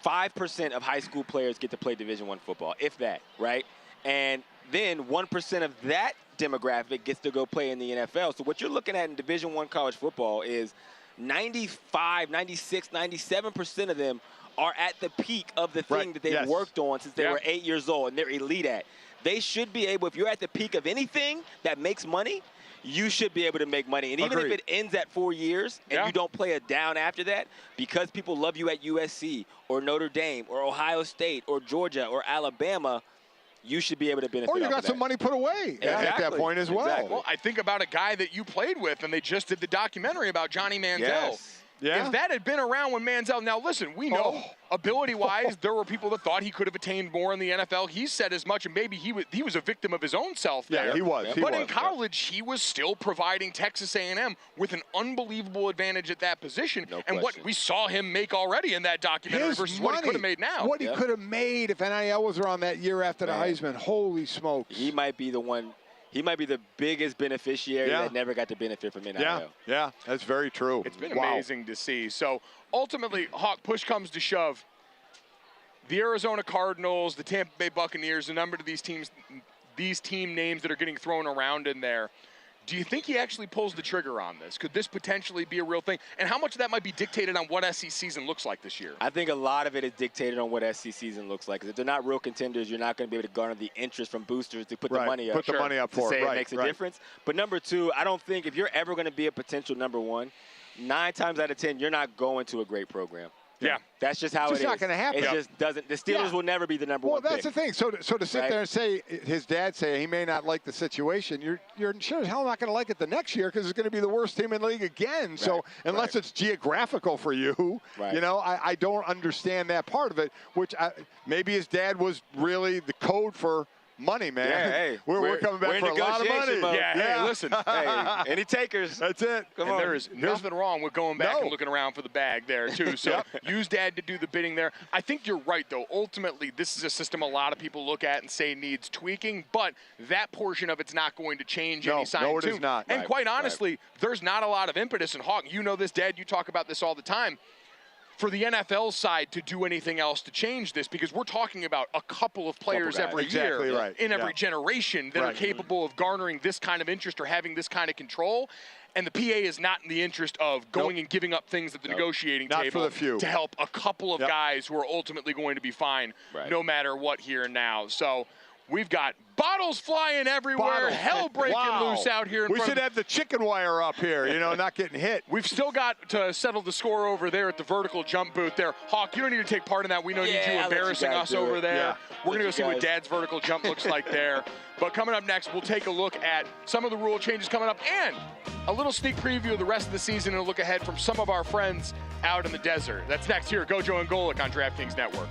[SPEAKER 6] 5% of high school players get to play Division I football, if that, right? And then 1% of that demographic gets to go play in the NFL. So what you're looking at in Division I college football is 95, 96, 97% of them are at the peak of the thing that they've worked on since they were 8 years old, and they're elite at. They should be able, if you're at the peak of anything that makes money, you should be able to make money. And even if it ends at 4 years and you don't play it down after that, because people love you at USC or Notre Dame or Ohio State or Georgia or Alabama, you should be able to benefit.
[SPEAKER 2] Or you got some money put away at that point as well.
[SPEAKER 1] Well, I think about a guy that you played with, and they just did the documentary about Johnny Manziel. If that had been around when Manziel, now listen, we know ability-wise, there were people that thought he could have attained more in the NFL. He said as much, and maybe he was a victim of his own self there.
[SPEAKER 2] Yeah, he was.
[SPEAKER 1] But in college, he was still providing Texas A&M with an unbelievable advantage at that position. And what we saw him make already in that documentary versus what he could have made now.
[SPEAKER 2] What he could have made if NIL was around that year after the Heisman. Holy smokes.
[SPEAKER 6] He might be the one. He might be the biggest beneficiary that never got to benefit from NIL.
[SPEAKER 2] Yeah, that's very true.
[SPEAKER 1] It's been amazing to see. So, ultimately, Hawk, push comes to shove. The Arizona Cardinals, the Tampa Bay Buccaneers, a number of these team names that are getting thrown around in there. Do you think he actually pulls the trigger on this? Could this potentially be a real thing? And how much of that might be dictated on what SC season looks like this year?
[SPEAKER 6] I think a lot of it is dictated on what SC season looks like. Because if they're not real contenders, you're not going to be able to garner the interest from boosters to put the money up.
[SPEAKER 2] Put the money up for
[SPEAKER 6] it. It makes a difference. But number two, I don't think if you're ever going to be a potential number one, 9 times out of 10, you're not going to a great program.
[SPEAKER 1] Yeah.
[SPEAKER 6] That's just how it is.
[SPEAKER 2] It's not going to happen.
[SPEAKER 6] It just doesn't. The Steelers will never be the number one
[SPEAKER 2] pick. Well, that's the thing. So to sit there and say, his dad say he may not like the situation, you're sure as hell not going to like it the next year because it's going to be the worst team in the league again. So unless it's geographical for you, you know, I don't understand that part of it, which maybe his dad was really the code for money, man.
[SPEAKER 6] Yeah, hey,
[SPEAKER 2] we're coming back for a lot of money.
[SPEAKER 1] Hey, listen.
[SPEAKER 6] Any takers?
[SPEAKER 2] That's it.
[SPEAKER 1] Come on. There is nothing wrong with going back and looking around for the bag there, too. So use Dad to do the bidding there. I think you're right, though. Ultimately, this is a system a lot of people look at and say needs tweaking, but that portion of it's not going to change anytime soon.
[SPEAKER 2] No, it is not.
[SPEAKER 1] And quite honestly, there's not a lot of impetus in Hawk. You know this, Dad. You talk about this all the time. For the NFL side to do anything else to change this, because we're talking about a couple of players every year in every generation that are capable of garnering this kind of interest or having this kind of control. And the PA is not in the interest of going and giving up things at the negotiating table to help a couple of guys who are ultimately going to be fine no matter what here and now. So we've got bottles flying everywhere, hell breaking loose out here in front.
[SPEAKER 2] We should have the chicken wire up here, you know, not getting hit.
[SPEAKER 1] We've still got to settle the score over there at the vertical jump booth there. Hawk, you don't need to take part in that. We don't need you embarrassing us over there. We're going to go see what Dad's vertical jump looks like there. But coming up next, we'll take a look at some of the rule changes coming up and a little sneak preview of the rest of the season and a look ahead from some of our friends out in the desert. That's next here at GoJo and Golic on DraftKings Network.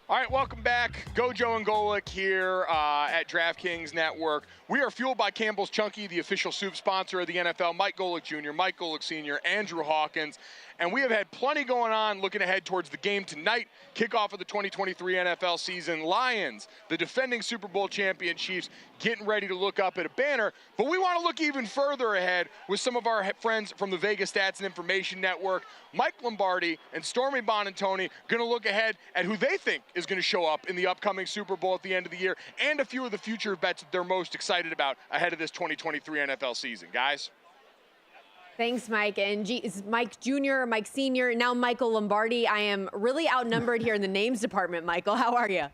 [SPEAKER 1] All right, welcome back. GoJo and Golic here at DraftKings Network. We are fueled by Campbell's Chunky, the official soup sponsor of the NFL. Mike Golic Jr., Mike Golic Sr., Andrew Hawkins. And we have had plenty going on looking ahead towards the game tonight. Kickoff of the 2023 NFL season. Lions, the defending Super Bowl champion Chiefs, getting ready to look up at a banner. But we want to look even further ahead with some of our friends from the Vegas Stats and Information Network. Mike Lombardi and Stormy Bonantoni going to look ahead at who they think is going to show up in the upcoming Super Bowl at the end of the year and a few of the future bets that they're most excited about ahead of this 2023 NFL season. Guys?
[SPEAKER 7] Thanks, Mike. And Mike Jr., Mike Sr., now Michael Lombardi. I am really outnumbered here in the names department, Michael. How are you?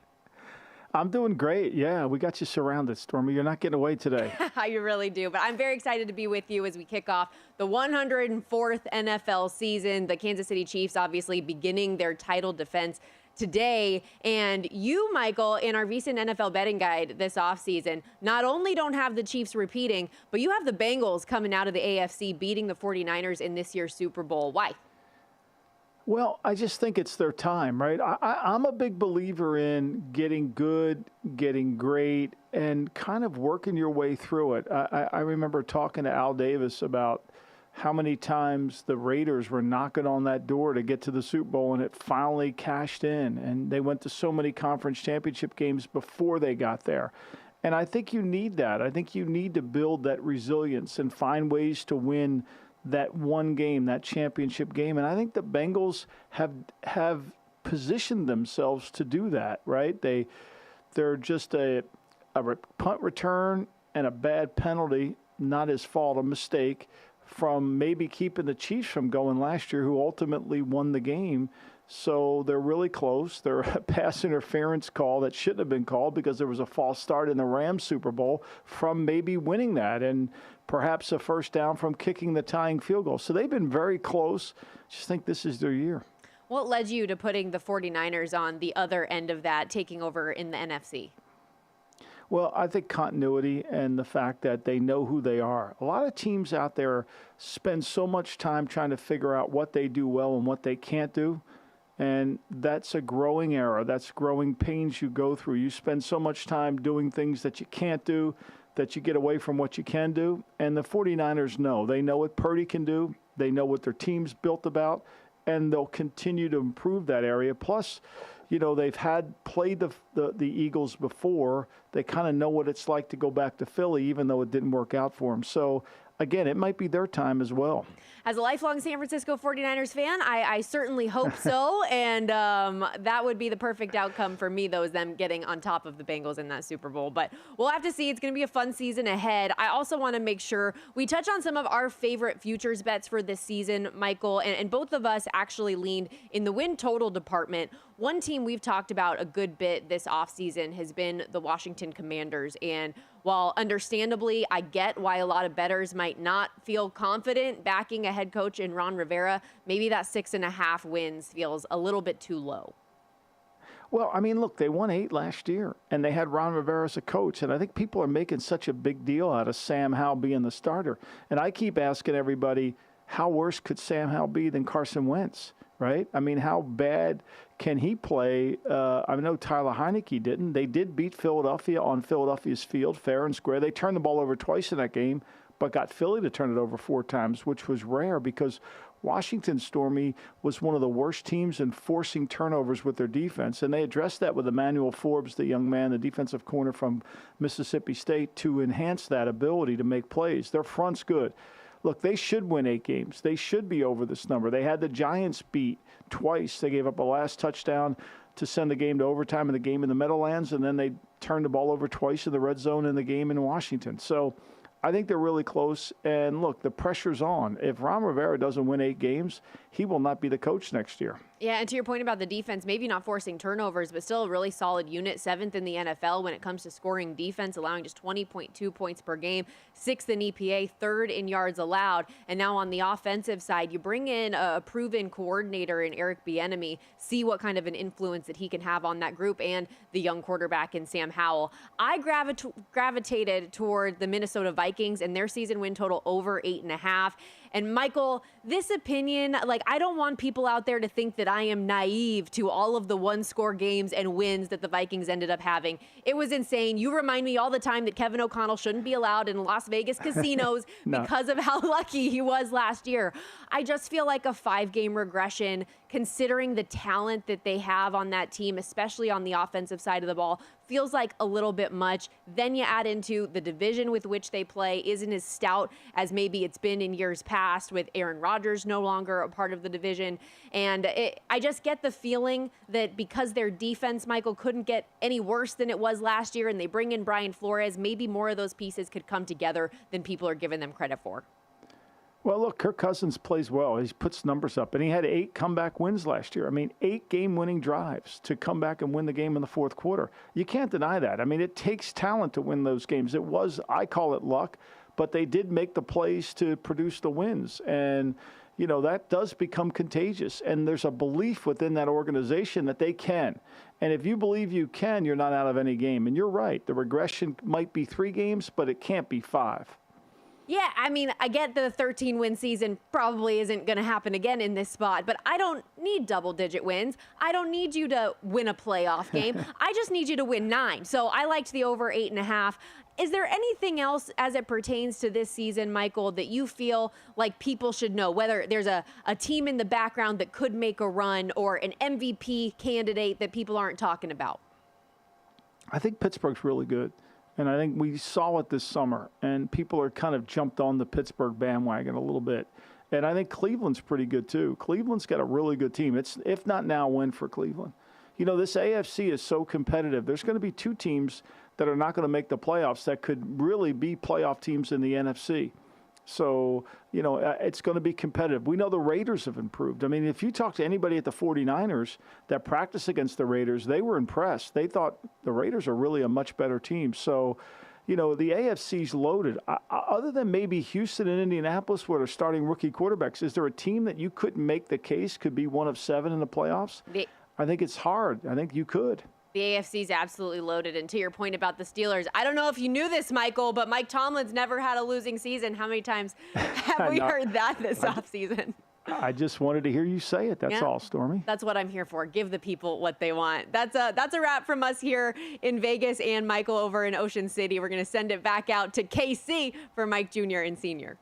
[SPEAKER 8] I'm doing great. Yeah, we got you surrounded, Stormy. You're not getting away today.
[SPEAKER 7] You really do. But I'm very excited to be with you as we kick off the 104th NFL season. The Kansas City Chiefs obviously beginning their title defense today. And you, Michael, in our recent NFL betting guide this offseason, not only don't have the Chiefs repeating, but you have the Bengals coming out of the AFC beating the 49ers in this year's Super Bowl. Why?
[SPEAKER 8] Well, I just think it's their time, right? I'm a big believer in getting good, getting great, and kind of working your way through it. I remember talking to Al Davis about how many times the Raiders were knocking on that door to get to the Super Bowl, and it finally cashed in. And they went to so many conference championship games before they got there. And I think you need that. I think you need to build that resilience and find ways to win that one game, that championship game. And I think the Bengals have positioned themselves to do that, right? They're just a punt return and a bad penalty, not his fault, a mistake, from maybe keeping the Chiefs from going last year, who ultimately won the game. So they're really close. They're a pass interference call that shouldn't have been called because there was a false start in the Rams Super Bowl from maybe winning that, and perhaps a first down from kicking the tying field goal. So they've been very close. Just think this is their year.
[SPEAKER 7] What led you to putting the 49ers on the other end of that, taking over in the NFC?
[SPEAKER 8] Well, I think continuity and the fact that they know who they are. A lot of teams out there spend so much time trying to figure out what they do well and what they can't do. And that's a growing era. That's growing pains you go through. You spend so much time doing things that you can't do, that you get away from what you can do. And the 49ers know. They know what Purdy can do. They know what their team's built about. And they'll continue to improve that area. Plus, you know, they've played the Eagles before. They kind of know what it's like to go back to Philly, even though it didn't work out for them. So again, it might be their time as well.
[SPEAKER 7] As a lifelong San Francisco 49ers fan, I certainly hope so. And that would be the perfect outcome for me, though, is them getting on top of the Bengals in that Super Bowl. But we'll have to see. It's going to be a fun season ahead. I also want to make sure we touch on some of our favorite futures bets for this season, Michael. And both of us actually leaned in the win total department. One team we've talked about a good bit this offseason has been the Washington Commanders. And while understandably, I get why a lot of bettors might not feel confident backing a head coach in Ron Rivera, maybe that 6.5 wins feels a little bit too low.
[SPEAKER 8] Well, I mean, look, they won 8 last year, and they had Ron Rivera as a coach. And I think people are making such a big deal out of Sam Howell being the starter. And I keep asking everybody, how worse could Sam Howell be than Carson Wentz? Right? I mean, how bad can he play? I know Tyler Heineke didn't. They did beat Philadelphia on Philadelphia's field, fair and square. They turned the ball over twice in that game, but got Philly to turn it over 4 times, which was rare because Washington, Stormy, was one of the worst teams in forcing turnovers with their defense. And they addressed that with Emmanuel Forbes, the young man, the defensive corner from Mississippi State, to enhance that ability to make plays. Their front's good. Look, they should win 8 games. They should be over this number. They had the Giants beat twice. They gave up a last touchdown to send the game to overtime in the game in the Meadowlands, and then they turned the ball over twice in the red zone in the game in Washington. So I think they're really close. And look, the pressure's on. If Ron Rivera doesn't win 8 games, he will not be the coach next year.
[SPEAKER 7] Yeah, and to your point about the defense, maybe not forcing turnovers, but still a really solid unit, 7th in the NFL when it comes to scoring defense, allowing just 20.2 points per game, 6th in EPA, 3rd in yards allowed. And now on the offensive side, you bring in a proven coordinator in Eric Bieniemy, see what kind of an influence that he can have on that group and the young quarterback in Sam Howell. I gravitated toward the Minnesota Vikings and their season win total over 8.5. And Michael, this opinion, like, I don't want people out there to think that I am naive to all of the 1-score games and wins that the Vikings ended up having. It was insane. You remind me all the time that Kevin O'Connell shouldn't be allowed in Las Vegas casinos because of how lucky he was last year. I just feel like a 5-game regression, considering the talent that they have on that team, especially on the offensive side of the ball, feels like a little bit much. Then you add into the division with which they play isn't as stout as maybe it's been in years past, with Aaron Rodgers no longer a part of the division. And I just get the feeling that because their defense, Michael, couldn't get any worse than it was last year, and they bring in Brian Flores, maybe more of those pieces could come together than people are giving them credit for.
[SPEAKER 8] Well, look, Kirk Cousins plays well. He puts numbers up, and he had 8 comeback wins last year. I mean, 8 game-winning drives to come back and win the game in the fourth quarter. You can't deny that. I mean, it takes talent to win those games. It was, I call it luck, but they did make the plays to produce the wins. And, you know, that does become contagious. And there's a belief within that organization that they can. And if you believe you can, you're not out of any game. And you're right. The regression might be 3 games, but it can't be 5.
[SPEAKER 7] Yeah, I mean, I get the 13-win season probably isn't going to happen again in this spot, but I don't need double-digit wins. I don't need you to win a playoff game. I just need you to win 9. So I liked the over 8.5. Is there anything else as it pertains to this season, Michael, that you feel like people should know, whether there's a team in the background that could make a run or an MVP candidate that people aren't talking about?
[SPEAKER 8] I think Pittsburgh's really good. And I think we saw it this summer, and people are kind of jumped on the Pittsburgh bandwagon a little bit. And I think Cleveland's pretty good too. Cleveland's got a really good team. It's, if not now, win for Cleveland. You know, this AFC is so competitive. There's going to be 2 teams that are not going to make the playoffs that could really be playoff teams in the NFC. So, you know, it's going to be competitive. We know the Raiders have improved. I mean, if you talk to anybody at the 49ers that practiced against the Raiders, they were impressed. They thought the Raiders are really a much better team. So, you know, the AFC's loaded. Other than maybe Houston and Indianapolis, where they're starting rookie quarterbacks, is there a team that you couldn't make the case could be one of 7 in the playoffs? I think it's hard. I think you could.
[SPEAKER 7] The AFC is absolutely loaded. And to your point about the Steelers, I don't know if you knew this, Michael, but Mike Tomlin's never had a losing season. How many times have we heard that this offseason?
[SPEAKER 8] I just wanted to hear you say it. That's all, Stormy.
[SPEAKER 7] That's what I'm here for. Give the people what they want. That's a wrap from us here in Vegas and Michael over in Ocean City. We're going to send it back out to KC for Mike Jr. and Sr.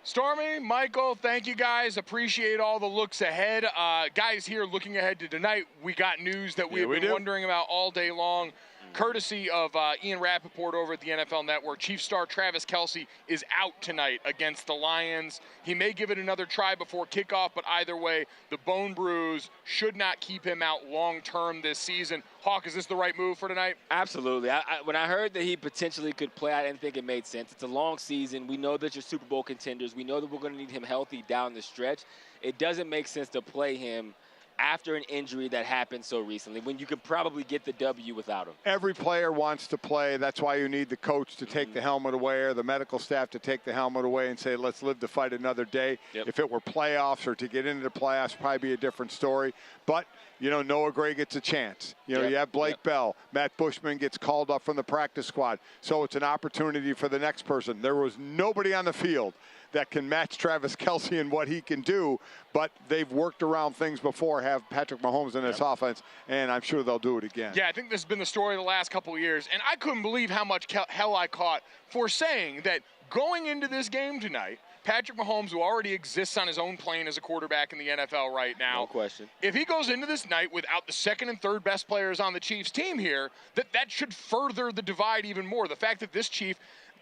[SPEAKER 1] Stormy, Michael, thank you guys. Appreciate all the looks ahead. Guys, here looking ahead to tonight, we got news that we've been wondering about all day long. courtesy of Ian Rappaport over at the NFL Network. Chiefs star Travis Kelce is out tonight against the Lions. He may give it another try before kickoff, but either way, the bone bruise should not keep him out long-term this season. Hawk, is this the right move for tonight?
[SPEAKER 6] Absolutely. When I heard that he potentially could play, I didn't think it made sense. It's a long season. We know that you're Super Bowl contenders. We know that we're going to need him healthy down the stretch. It doesn't make sense to play him after an injury that happened so recently when you could probably get the W without him.
[SPEAKER 2] Every player wants to play. That's why you need the coach to take the helmet away or the medical staff to take the helmet away and say, let's live to fight another day.
[SPEAKER 6] Yep.
[SPEAKER 2] If it were playoffs or to get into the playoffs, probably be a different story. But, you know, Noah Gray gets a chance. You know,
[SPEAKER 6] Yep.
[SPEAKER 2] you have Blake
[SPEAKER 6] Yep.
[SPEAKER 2] Bell. Matt Bushman gets called up from the practice squad. So it's an opportunity for the next person. There was nobody on the field that can match Travis Kelce and what he can do, but they've worked around things before, have Patrick Mahomes in this offense, and I'm sure they'll do it again.
[SPEAKER 1] Yeah, I think this has been the story of the last couple of years, and I couldn't believe how much hell I caught for saying that going into this game tonight, Patrick Mahomes, who already exists on his own plane as a quarterback in the NFL right now,
[SPEAKER 6] No question.
[SPEAKER 1] if he goes into this night without the second and third best players on the Chiefs team here, that should further the divide even more. The fact that this Chief,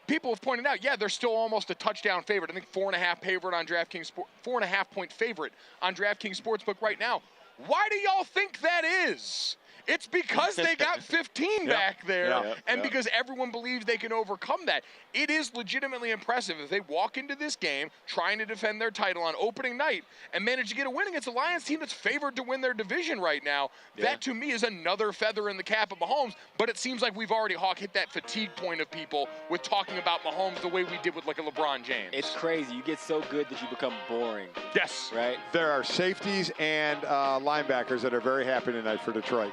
[SPEAKER 1] people have pointed out, yeah, they're still almost a touchdown favorite. I think 4.5 favorite on DraftKings, 4.5 point favorite on DraftKings Sportsbook right now. Why do y'all think that is? It's because they got 15 back there, and because everyone believes they can overcome that. It is legitimately impressive if they walk into this game trying to defend their title on opening night and manage to get a win against a Lions team that's favored to win their division right now. That, to me, is another feather in the cap of Mahomes, but it seems like we've already, Hawk, hit that fatigue point of people with talking about Mahomes the way we did with, like, a LeBron James.
[SPEAKER 6] It's crazy. You get so good that you become boring.
[SPEAKER 1] Yes.
[SPEAKER 6] Right?
[SPEAKER 2] There are safeties and linebackers that are very happy tonight for Detroit.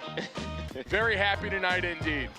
[SPEAKER 1] Very happy tonight indeed.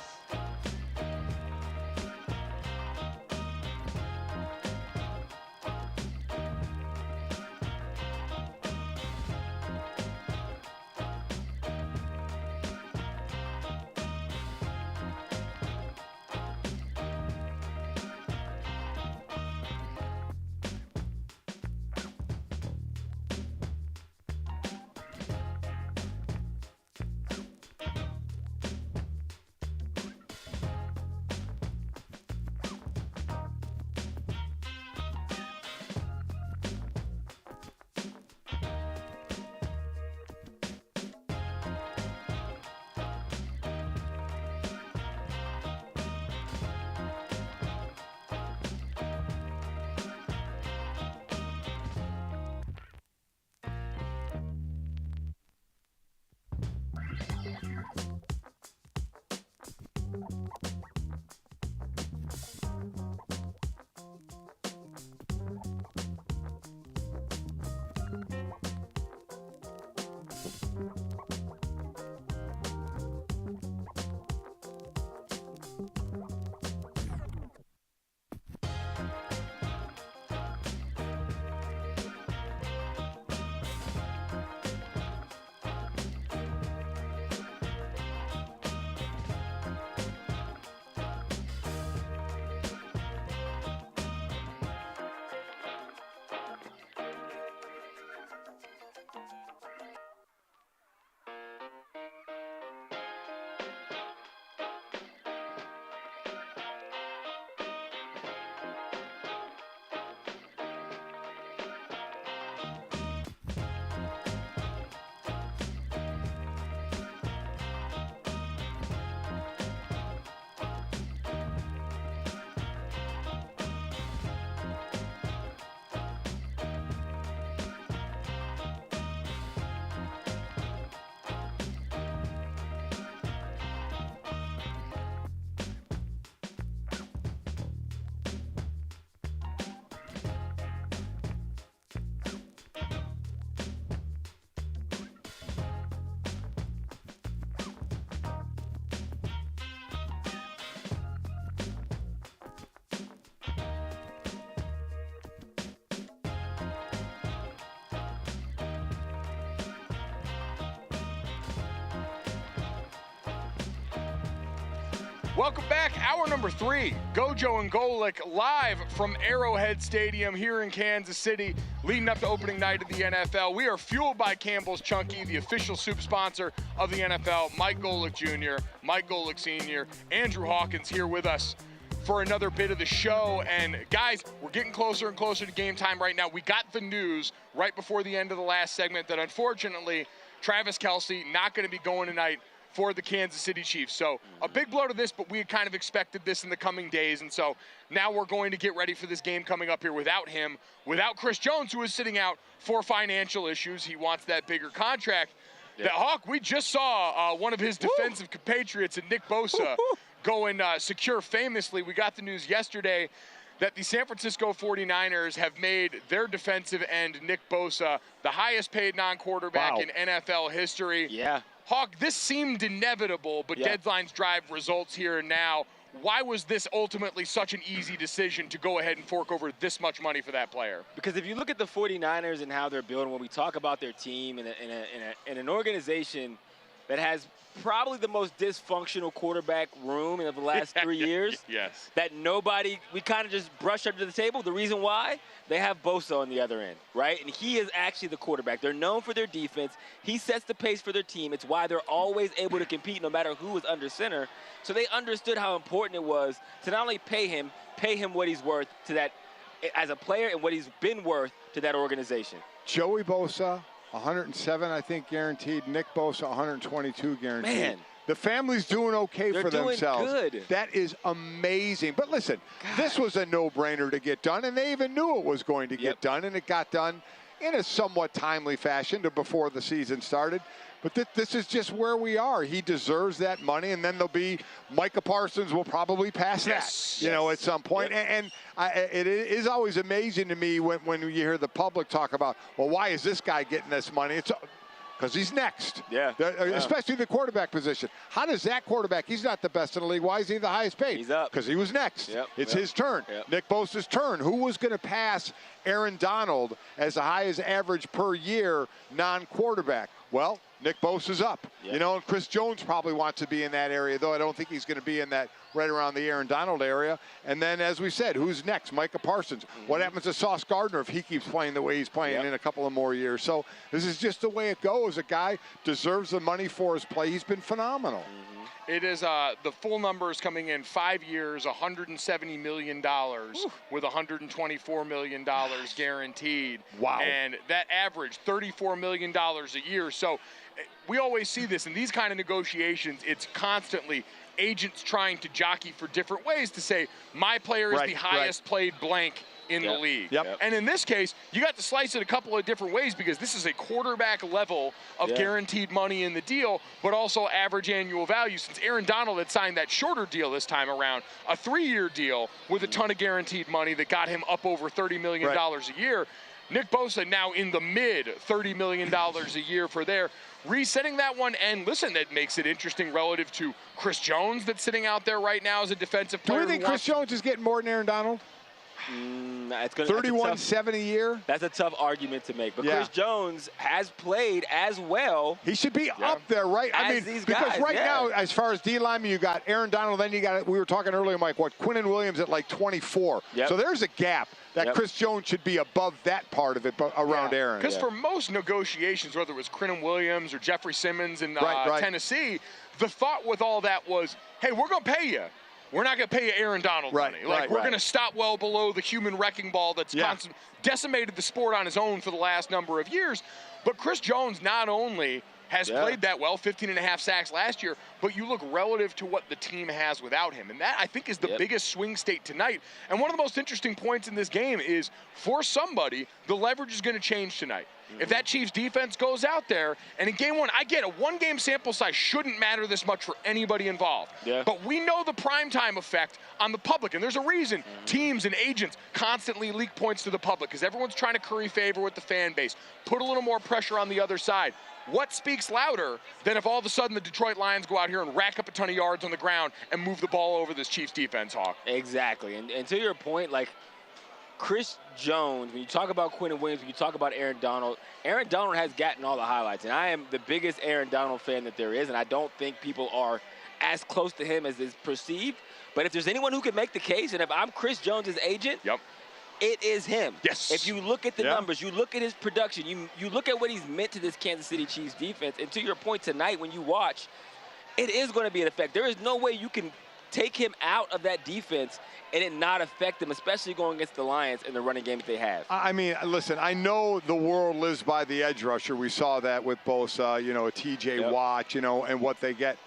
[SPEAKER 1] Welcome back. Hour number 3. GoJo and Golic live from Arrowhead Stadium here in Kansas City, leading up to opening night of the NFL. We are fueled by Campbell's Chunky, the official soup sponsor of the NFL. Mike Golic Jr., Mike Golic Sr., Andrew Hawkins here with us for another bit of the show. And guys, we're getting closer and closer to game time right now. We got the news right before the end of the last segment that unfortunately Travis Kelce not going to be going tonight for the Kansas City Chiefs. So a big blow to this, but we had kind of expected this in the coming days. And so now we're going to get ready for this game coming up here without him, without Chris Jones, who is sitting out for financial issues. He wants that bigger contract. Yeah. That Hawk, we just saw one of his defensive compatriots in Nick Bosa go and secure famously. We got the news yesterday that the San Francisco 49ers have made their defensive end, Nick Bosa, the highest paid non-quarterback in NFL history.
[SPEAKER 6] Yeah.
[SPEAKER 1] Hawk, this seemed inevitable, but deadlines drive results here and now. Why was this ultimately such an easy decision to go ahead and fork over this much money for that player?
[SPEAKER 6] Because if you look at the 49ers and how they're building, when we talk about their team in an organization that has probably the most dysfunctional quarterback room in the last 3 years.
[SPEAKER 1] Yes.
[SPEAKER 6] That we kind of just brush under the table. The reason why, they have Bosa on the other end, right? And he is actually the quarterback. They're known for their defense. He sets the pace for their team. It's why they're always able to compete no matter who is under center. So they understood how important it was to not only pay him what he's worth to that as a player and what he's been worth to that organization.
[SPEAKER 2] Joey Bosa, 107, I think, guaranteed. Nick Bosa, 122 guaranteed.
[SPEAKER 6] Man.
[SPEAKER 2] The family's doing okay for themselves.
[SPEAKER 6] They're doing good.
[SPEAKER 2] That is amazing. But listen, this was a no-brainer to get done, and they even knew it was going to get done, and it got done in a somewhat timely fashion before the season started. But this is just where we are. He deserves that money, and then there'll be Micah Parsons will probably pass that, at some point. And it is always amazing to me when you hear the public talk about, well, why is this guy getting this money? It's because he's next. Especially the quarterback position. How does that quarterback, he's not the best in the league. Why is he the highest paid?
[SPEAKER 6] He's up.
[SPEAKER 2] Because he was next. It's his turn. Nick Bosa's turn. Who was going to pass Aaron Donald as the highest average per year non-quarterback? Well, Nick Bosa's up. And Chris Jones probably wants to be in that area, though I don't think he's going to be in that right around the Aaron Donald area. And then, as we said, who's next? Micah Parsons. What happens to Sauce Gardner if he keeps playing the way he's playing in a couple of more years? So this is just the way it goes. A guy deserves the money for his play. He's been phenomenal.
[SPEAKER 1] It is the full numbers coming in 5 years, $170 million with $124 million guaranteed.
[SPEAKER 2] Wow.
[SPEAKER 1] And that average, $34 million a year. So we always see this in these kind of negotiations. It's constantly agents trying to jockey for different ways to say, my player is the highest played blank in the league. And in this case, you got to slice it a couple of different ways because this is a quarterback level of guaranteed money in the deal, but also average annual value. Since Aaron Donald had signed that shorter deal this time around, a 3-year deal with a ton of guaranteed money that got him up over $30 million a year. Nick Bosa now in the mid $30 million a year for there. Resetting that one, and listen, that makes it interesting relative to Chris Jones that's sitting out there right now as a defensive player.
[SPEAKER 2] Do we think Chris Jones is getting more than Aaron Donald?
[SPEAKER 6] It's
[SPEAKER 2] 31-7 a year?
[SPEAKER 6] That's a tough argument to make. But Chris Jones has played as well.
[SPEAKER 2] He should be up there, right? I mean,
[SPEAKER 6] these
[SPEAKER 2] because
[SPEAKER 6] guys,
[SPEAKER 2] right now, as far as D-lineman, you got Aaron Donald, then you got, we were talking earlier, Mike, Quinnen Williams at like 24. So there's a gap that Chris Jones should be above that part of it around Aaron.
[SPEAKER 1] Because for most negotiations, whether it was Quinnen Williams or Jeffrey Simmons in Tennessee, the thought with all that was, hey, we're going to pay you. We're not going to pay you Aaron Donald money. We're going to stop well below the human wrecking ball that's decimated the sport on his own for the last number of years. But Chris Jones not only has played that well, 15.5 sacks last year, but you look relative to what the team has without him. And that, I think, is the biggest swing state tonight. And one of the most interesting points in this game is, for somebody, the leverage is going to change tonight. If that Chiefs defense goes out there, and in game one, I get it, 1 game sample size shouldn't matter this much for anybody involved. But we know the primetime effect on the public, and there's a reason teams and agents constantly leak points to the public, because everyone's trying to curry favor with the fan base, put a little more pressure on the other side. What speaks louder than if all of a sudden the Detroit Lions go out here and rack up a ton of yards on the ground and move the ball over this Chiefs defense, Hawk?
[SPEAKER 6] Exactly. And to your point, like, Chris Jones, when you talk about Quinnen Williams, when you talk about Aaron Donald has gotten all the highlights. And I am the biggest Aaron Donald fan that there is, and I don't think people are as close to him as is perceived. But if there's anyone who can make the case, and if I'm Chris Jones' agent, it is him.
[SPEAKER 1] Yes.
[SPEAKER 6] If you look at the numbers, you look at his production, you look at what he's meant to this Kansas City Chiefs defense, and to your point tonight when you watch, it is going to be an effect. There is no way you can take him out of that defense and it not affect them, especially going against the Lions and the running game that they have.
[SPEAKER 2] I mean, listen, I know the world lives by the edge rusher. We saw that with Bosa, a TJ Watt, and what they get.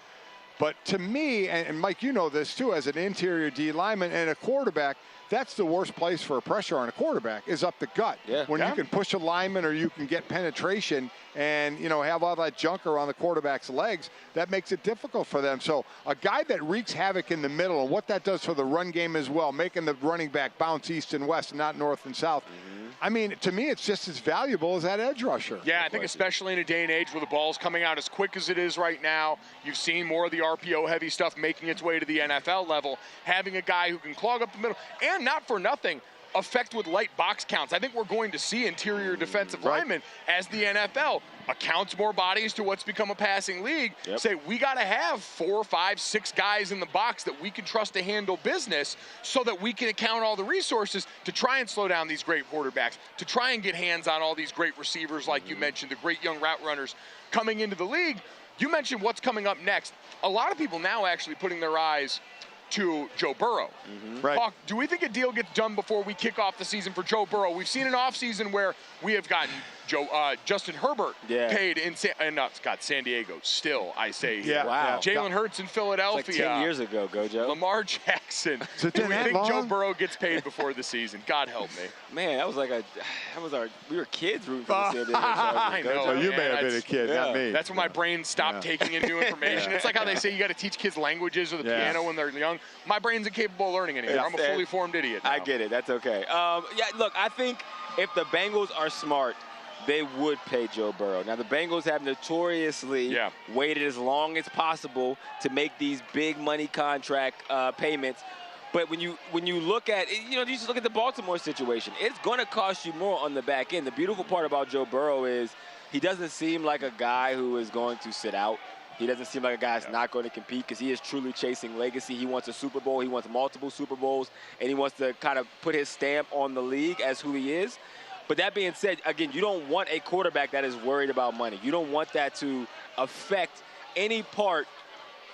[SPEAKER 2] But to me, and Mike, you know this too, as an interior D lineman and a quarterback, that's the worst place for a pressure on a quarterback is up the gut. When you can push a lineman or you can get penetration and, have all that junk around the quarterback's legs, that makes it difficult for them. So a guy that wreaks havoc in the middle and what that does for the run game as well, making the running back bounce east and west, not north and south. I mean, to me, it's just as valuable as that edge rusher.
[SPEAKER 1] Yeah, I think especially in a day and age where the ball's coming out as quick as it is right now, you've seen more of the RPO-heavy stuff making its way to the NFL level. Having a guy who can clog up the middle, and not for nothing, affect with light box counts. I think we're going to see interior defensive linemen as the NFL accounts more bodies to what's become a passing league. Say, we got to have 4, 5, 6 guys in the box that we can trust to handle business so that we can account all the resources to try and slow down these great quarterbacks, to try and get hands on all these great receivers like you mentioned, the great young route runners coming into the league. You mentioned what's coming up next. A lot of people now actually putting their eyes to Joe Burrow. Hawk, do we think a deal gets done before we kick off the season for Joe Burrow? We've seen an offseason where we have gotten Justin Herbert paid in San Diego. Still, I say.
[SPEAKER 6] Wow.
[SPEAKER 1] Jalen Hurts in Philadelphia.
[SPEAKER 6] It's like 10 years ago, GoJo.
[SPEAKER 1] Lamar Jackson. Do we think Joe Burrow gets paid before the season? God help me.
[SPEAKER 6] Man, that was we were kids rooting for the San Diego Chargers.
[SPEAKER 1] I know.
[SPEAKER 2] So you may have been a kid, not me.
[SPEAKER 1] That's when my brain stopped taking in new information. It's like how they say you got to teach kids languages or the piano when they're young. My brain's incapable of learning anymore. I'm a fully formed idiot now.
[SPEAKER 6] I get it. That's okay. Look, I think if the Bengals are smart, they would pay Joe Burrow. Now, the Bengals have notoriously waited as long as possible to make these big money contract payments. But when you look at, you just look at the Baltimore situation, it's going to cost you more on the back end. The beautiful part about Joe Burrow is he doesn't seem like a guy who is going to sit out. He doesn't seem like a guy that's not going to compete because he is truly chasing legacy. He wants a Super Bowl. He wants multiple Super Bowls, and he wants to kind of put his stamp on the league as who he is. But that being said, again, you don't want a quarterback that is worried about money. You don't want that to affect any part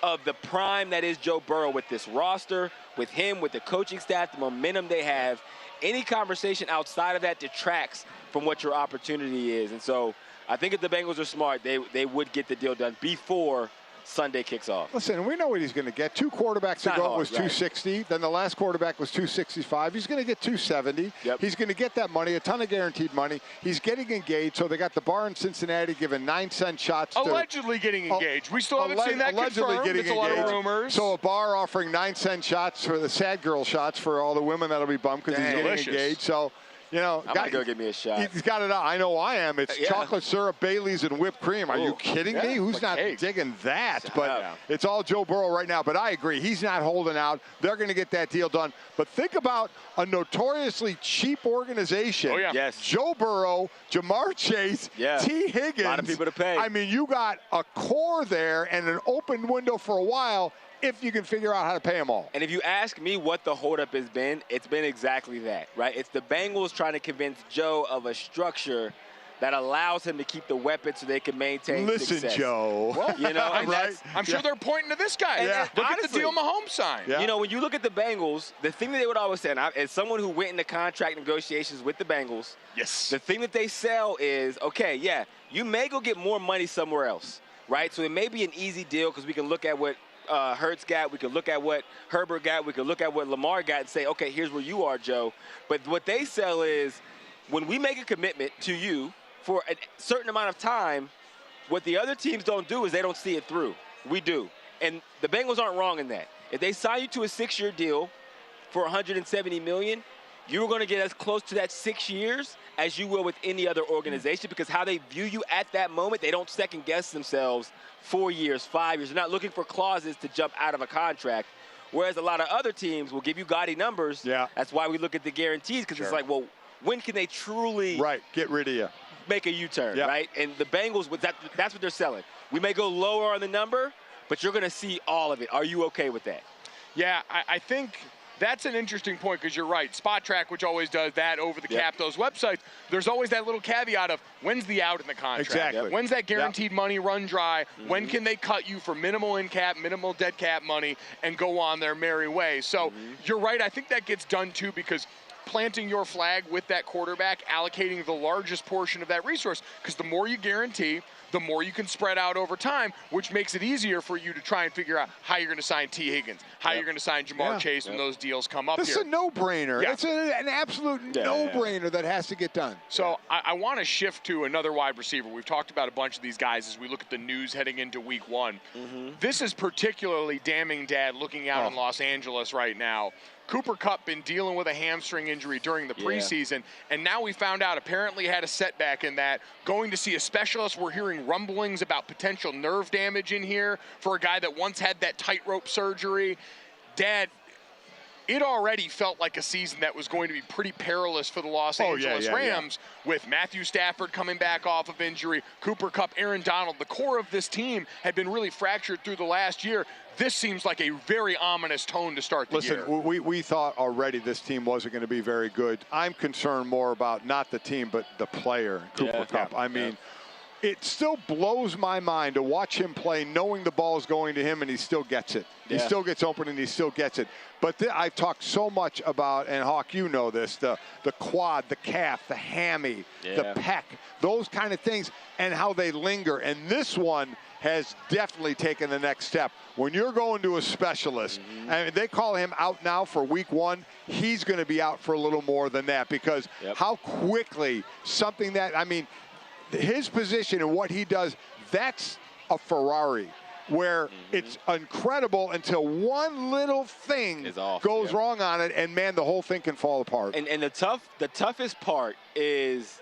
[SPEAKER 6] of the prime that is Joe Burrow with this roster, with him, with the coaching staff, the momentum they have. Any conversation outside of that detracts from what your opportunity is. And so I think if the Bengals are smart, they would get the deal done before Sunday kicks off.
[SPEAKER 2] Listen, we know what he's going to get. 2 quarterbacks ago was 260. Then the last quarterback was 265. He's going to get 270. He's going to get that money, a ton of guaranteed money. He's getting engaged. So they got the bar in Cincinnati giving 9-cent shots.
[SPEAKER 1] Allegedly getting engaged. We still haven't seen that
[SPEAKER 2] allegedly
[SPEAKER 1] confirmed.
[SPEAKER 2] Getting
[SPEAKER 1] it's a lot of rumors.
[SPEAKER 2] So a bar offering 9-cent shots for the sad girl shots for all the women that'll be bummed because he's getting engaged. So,
[SPEAKER 6] I'm going to go get me a shot.
[SPEAKER 2] He's got it out. I know I am. It's chocolate syrup, Baileys, and whipped cream. Are you kidding me? Who's not digging that? But it's all Joe Burrow right now. But I agree. He's not holding out. They're going to get that deal done. But think about a notoriously cheap organization. Joe Burrow, Jamar Chase, T. Higgins.
[SPEAKER 6] A lot of people to pay.
[SPEAKER 2] I mean, you got a core there and an open window for a while if you can figure out how to pay them all.
[SPEAKER 6] And if you ask me what the holdup has been, it's been exactly that, right? It's the Bengals trying to convince Joe of a structure that allows him to keep the weapons so they can maintain success.
[SPEAKER 2] Listen, Joe.
[SPEAKER 1] Well, I'm sure they're pointing to this guy. Look at the deal Mahomes signed.
[SPEAKER 6] When you look at the Bengals, the thing that they would always say, and as someone who went into contract negotiations with the Bengals, the thing that they sell is, you may go get more money somewhere else, right? So it may be an easy deal because we can look at what Hurts got, we could look at what Herbert got, we could look at what Lamar got and say, okay, here's where you are, Joe. But what they sell is when we make a commitment to you for a certain amount of time, what the other teams don't do is they don't see it through. We do. And the Bengals aren't wrong in that. If they sign you to a 6-year deal for $170 million, you're going to get as close to that 6 years as you will with any other organization because how they view you at that moment, they don't second-guess themselves 4 years, 5 years. They're not looking for clauses to jump out of a contract, whereas a lot of other teams will give you gaudy numbers. That's why we look at the guarantees because it's like, well, when can they truly
[SPEAKER 2] get rid of you?
[SPEAKER 6] Make a U-turn, right? And the Bengals, that's what they're selling. We may go lower on the number, but you're going to see all of it. Are you okay with that?
[SPEAKER 1] Yeah, I think that's an interesting point because you're right. Spot Track, which always does that, Over the Cap, those websites, there's always that little caveat of when's the out in the contract?
[SPEAKER 2] Exactly.
[SPEAKER 1] When's that guaranteed money run dry? When can they cut you for minimal in cap, minimal dead cap money and go on their merry way? So you're right. I think that gets done too because planting your flag with that quarterback, allocating the largest portion of that resource, because the more you guarantee, the more you can spread out over time, which makes it easier for you to try and figure out how you're going to sign T. Higgins, how you're going to sign Jamar Chase when those deals come up
[SPEAKER 2] This
[SPEAKER 1] here.
[SPEAKER 2] is a no-brainer. It's an absolute no-brainer that has to get done.
[SPEAKER 1] So I want to shift to another wide receiver. We've talked about a bunch of these guys as we look at the news heading into week one. This is particularly damning, Dad, looking out in Los Angeles right now. Cooper Kupp been dealing with a hamstring injury during the preseason, and now we found out apparently had a setback in that. Going to see a specialist. We're hearing rumblings about potential nerve damage in here for a guy that once had that tightrope surgery. Dad, it already felt like a season that was going to be pretty perilous for the Los Angeles Rams with Matthew Stafford coming back off of injury, Cooper Kupp, Aaron Donald. The core of this team had been really fractured through the last year. This seems like a very ominous tone to start the year.
[SPEAKER 2] Listen, we thought already this team wasn't going to be very good. I'm concerned more about not the team, but the player, Cooper Kupp. I mean, it still blows my mind to watch him play knowing the ball's going to him and he still gets it. He still gets open and he still gets it. But I've talked so much about, and Hawk, you know this, the quad, the calf, the hammy, the pec, those kind of things, and how they linger. And this one has definitely taken the next step. When you're going to a specialist, and they call him out now for week one, he's going to be out for a little more than that because how quickly something that, I mean, his position and what he does, that's a Ferrari where it's incredible until one little thing goes wrong on it, and, man, the whole thing can fall apart.
[SPEAKER 6] And the toughest part is,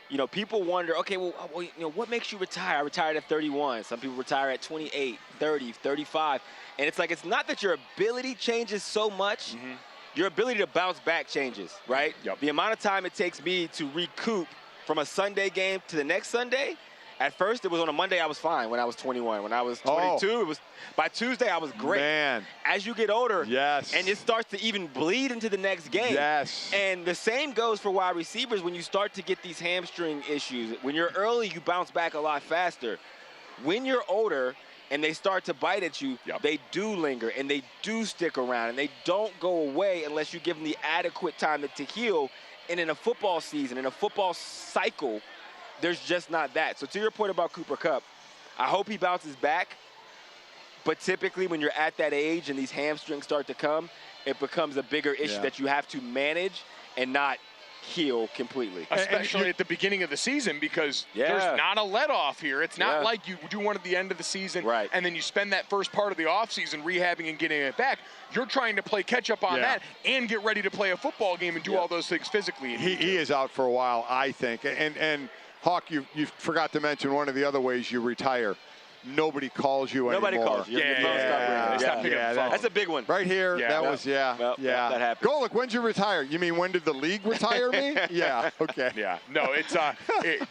[SPEAKER 6] you know, people wonder, okay, well, you know, what makes you retire? I retired at 31. Some people retire at 28, 30, 35. And it's like, it's not that your ability changes so much. Your ability to bounce back changes, right? The amount of time it takes me to recoup from a Sunday game to the next Sunday, at first it was on a Monday I was fine when I was 21. When I was 22, it was by Tuesday I was great.
[SPEAKER 2] Man.
[SPEAKER 6] As you get older, and it starts to even bleed into the next game. And the same goes for wide receivers when you start to get these hamstring issues. When you're early, you bounce back a lot faster. When you're older and they start to bite at you, they do linger and they do stick around and they don't go away unless you give them the adequate time to heal. And in a football season, in a football cycle, there's just not that. So to your point about Cooper Kupp, I hope he bounces back. But typically when you're at that age and these hamstrings start to come, it becomes a bigger issue that you have to manage and not heal completely.
[SPEAKER 1] Especially at the beginning of the season because there's not a let-off here. It's not like you do one at the end of the season and then you spend that first part of the offseason rehabbing and getting it back. You're trying to play catch-up on that and get ready to play a football game and do all those things physically.
[SPEAKER 2] He is out for a while, I think. And Hawk, you forgot to mention one of the other ways you retire. Nobody calls you anymore.
[SPEAKER 6] Nobody calls you. That's a big one.
[SPEAKER 2] Right here, that was,
[SPEAKER 6] that happened.
[SPEAKER 2] Golic, when'd you retire? You mean when did the league retire me? Okay.
[SPEAKER 1] No, it's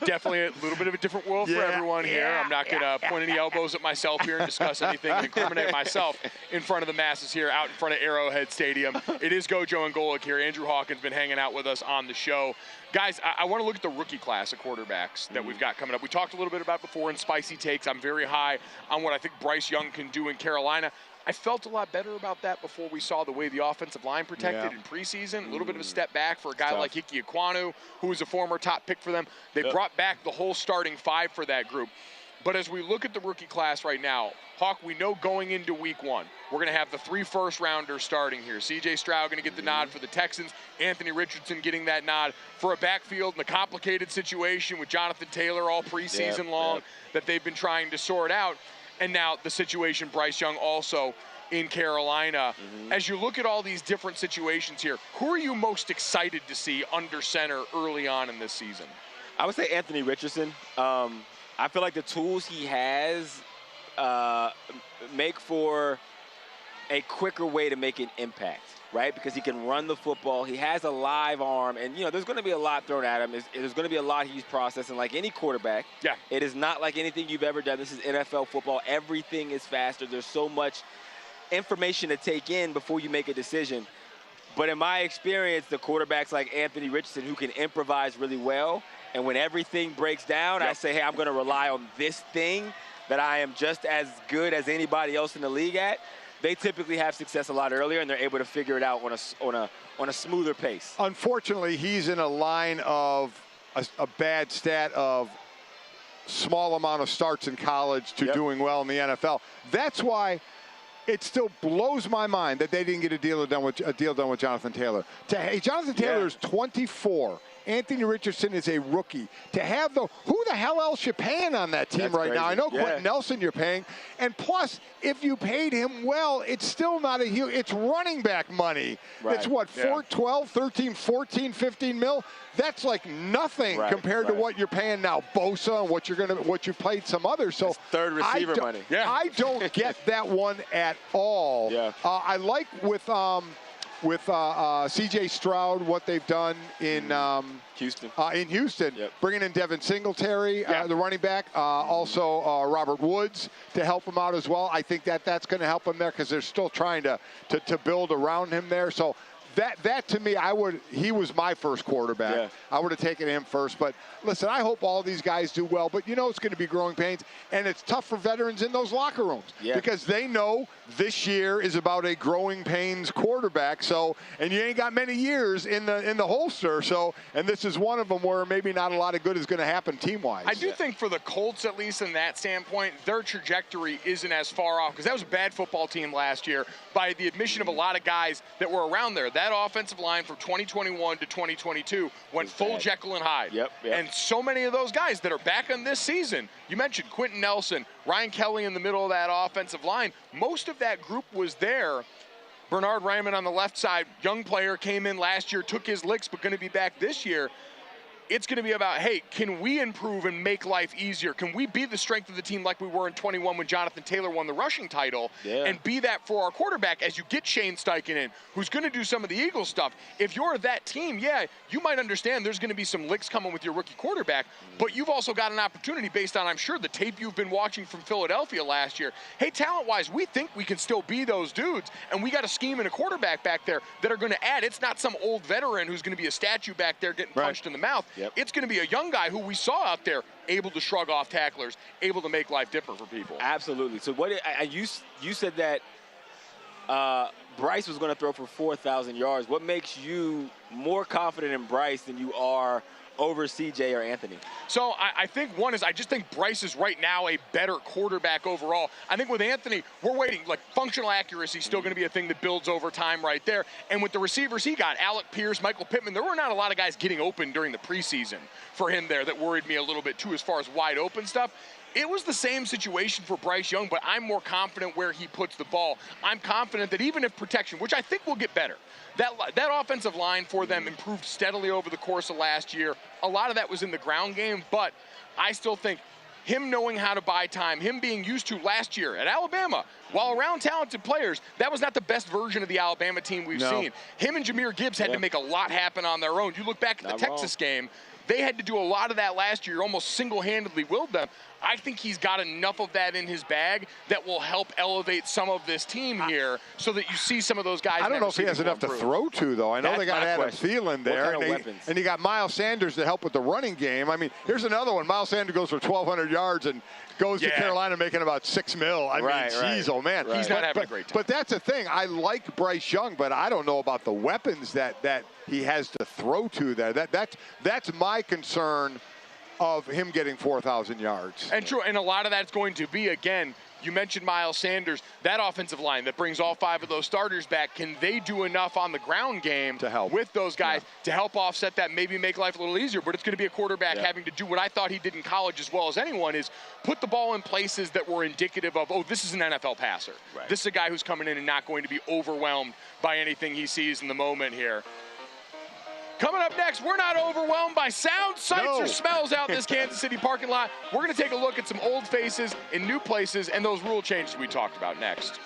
[SPEAKER 1] definitely a little bit of a different world for everyone here. I'm not going to point any elbows at myself here and discuss anything and incriminate myself in front of the masses here out in front of Arrowhead Stadium. It is GoJo and Golic here. Andrew Hawkins been hanging out with us on the show. Guys, I want to look at the rookie class of quarterbacks that we've got coming up. We talked a little bit about before in Spicy Takes. I'm very high on what I think Bryce Young can do in Carolina. I felt a lot better about that before we saw the way the offensive line protected in preseason. A little bit of a step back for a guy like Ike Ekwonu, who was a former top pick for them. They brought back the whole starting five for that group. But as we look at the rookie class right now, Hawk, we know going into week one, we're going to have the 3 first-rounders starting here. C.J. Stroud going to get the nod for the Texans. Anthony Richardson getting that nod for a backfield in a complicated situation with Jonathan Taylor all preseason long that they've been trying to sort out. And now the situation, Bryce Young also in Carolina. As you look at all these different situations here, who are you most excited to see under center early on in this season?
[SPEAKER 6] I would say Anthony Richardson. I feel like the tools he has make for a quicker way to make an impact, right? Because he can run the football. He has a live arm, and, there's going to be a lot thrown at him. There's going to be a lot he's processing, like any quarterback.
[SPEAKER 1] Yeah.
[SPEAKER 6] It is not like anything you've ever done. This is NFL football. Everything is faster. There's so much information to take in before you make a decision. But in my experience, the quarterbacks like Anthony Richardson, who can improvise really well, and when everything breaks down, I say, hey, I'm going to rely on this thing that I am just as good as anybody else in the league at. They typically have success a lot earlier, and they're able to figure it out on a smoother pace.
[SPEAKER 2] Unfortunately, he's in a line of a bad stat of small amount of starts in college to doing well in the NFL. That's why it still blows my mind that they didn't get a deal done with Jonathan Taylor. Jonathan Taylor is 24. Anthony Richardson is a rookie. To have who the hell else you paying on that team right now? I know Quentin Nelson you're paying. And plus, if you paid him well, it's still not a huge, it's running back money.
[SPEAKER 6] Right.
[SPEAKER 2] It's what, 12, 13, 14, 15 mil? That's like nothing compared to what you're paying now, Bosa, and what you played some others. So
[SPEAKER 6] it's third receiver money.
[SPEAKER 2] I don't get that one at all.
[SPEAKER 6] Yeah.
[SPEAKER 2] I like with C.J. Stroud, what they've done in
[SPEAKER 6] Houston.
[SPEAKER 2] Bringing in Devin Singletary, the running back, also Robert Woods to help him out as well. I think that's going to help him there because they're still trying to build around him there. So that to me, he was my first quarterback.
[SPEAKER 6] Yeah.
[SPEAKER 2] I would have taken him first. But listen, I hope all these guys do well. But it's going to be growing pains, and it's tough for veterans in those locker rooms because they know this year is about a growing pains quarterback. So, and you ain't got many years in the holster. So, and this is one of them where maybe not a lot of good is going to happen team-wise.
[SPEAKER 1] I do think for the Colts, at least in that standpoint, their trajectory isn't as far off because that was a bad football team last year by the admission of a lot of guys that were around there. That offensive line from 2021 to 2022 went full Jekyll and Hyde.
[SPEAKER 6] Yep.
[SPEAKER 1] And so many of those guys that are back on this season, you mentioned Quentin Nelson, Ryan Kelly in the middle of that offensive line. Most of that group was there. Bernard Raymond on the left side, young player, came in last year, took his licks, but going to be back this year. It's going to be about, hey, can we improve and make life easier? Can we be the strength of the team like we were in 21 when Jonathan Taylor won the rushing title and be that for our quarterback as you get Shane Steichen in, who's going to do some of the Eagles stuff? If you're that team, you might understand there's going to be some licks coming with your rookie quarterback, but you've also got an opportunity based on, I'm sure, the tape you've been watching from Philadelphia last year. Hey, talent-wise, we think we can still be those dudes, and we got a scheme and a quarterback back there that are going to add. It's not some old veteran who's going to be a statue back there getting punched in the mouth. It's going to be a young guy who we saw out there able to shrug off tacklers, able to make life different for people.
[SPEAKER 6] Absolutely. So you said that Bryce was going to throw for 4,000 yards. What makes you more confident in Bryce than you are over CJ or Anthony?
[SPEAKER 1] So I think one is I just think Bryce is right now a better quarterback overall. I think with Anthony, we're waiting. Like, functional accuracy is still going to be a thing that builds over time right there. And with the receivers he got, Alec Pierce, Michael Pittman, there were not a lot of guys getting open during the preseason for him there that worried me a little bit too as far as wide open stuff. It was the same situation for Bryce Young, but I'm more confident where he puts the ball. I'm confident that even if protection, which I think will get better, that offensive line for them improved steadily over the course of last year. A lot of that was in the ground game, but I still think him knowing how to buy time, him being used to last year at Alabama, while around talented players, that was not the best version of the Alabama team we've seen. Him and Jahmyr Gibbs had to make a lot happen on their own. You look back at the Texas game, they had to do a lot of that last year, almost single-handedly willed them. I think he's got enough of that in his bag that will help elevate some of this team here so that you see some of those guys.
[SPEAKER 2] I don't know if he has enough to throw to, though. I know they got Adam Thielen there, and you got Miles Sanders to help with the running game. I mean, here's another one. Miles Sanders goes for 1,200 yards and goes to Carolina making about $6 million. I mean, geez, oh, man.
[SPEAKER 1] He's not having a great time.
[SPEAKER 2] But that's the thing. I like Bryce Young, but I don't know about the weapons that he has to throw to there. That's my concern of him getting 4,000 yards.
[SPEAKER 1] And true, and a lot of that's going to be, again, you mentioned Miles Sanders, that offensive line that brings all 5 of those starters back. Can they do enough on the ground game to help with those guys to help offset that, maybe make life a little easier? But it's going to be a quarterback having to do what I thought he did in college as well as anyone, is put the ball in places that were indicative of, oh, this is an NFL passer. This is a guy who's coming in and not going to be overwhelmed by anything he sees in the moment here. Coming up next, we're not overwhelmed by sound, sights, or smells out this Kansas City parking lot. We're going to take a look at some old faces in new places and those rule changes we talked about next.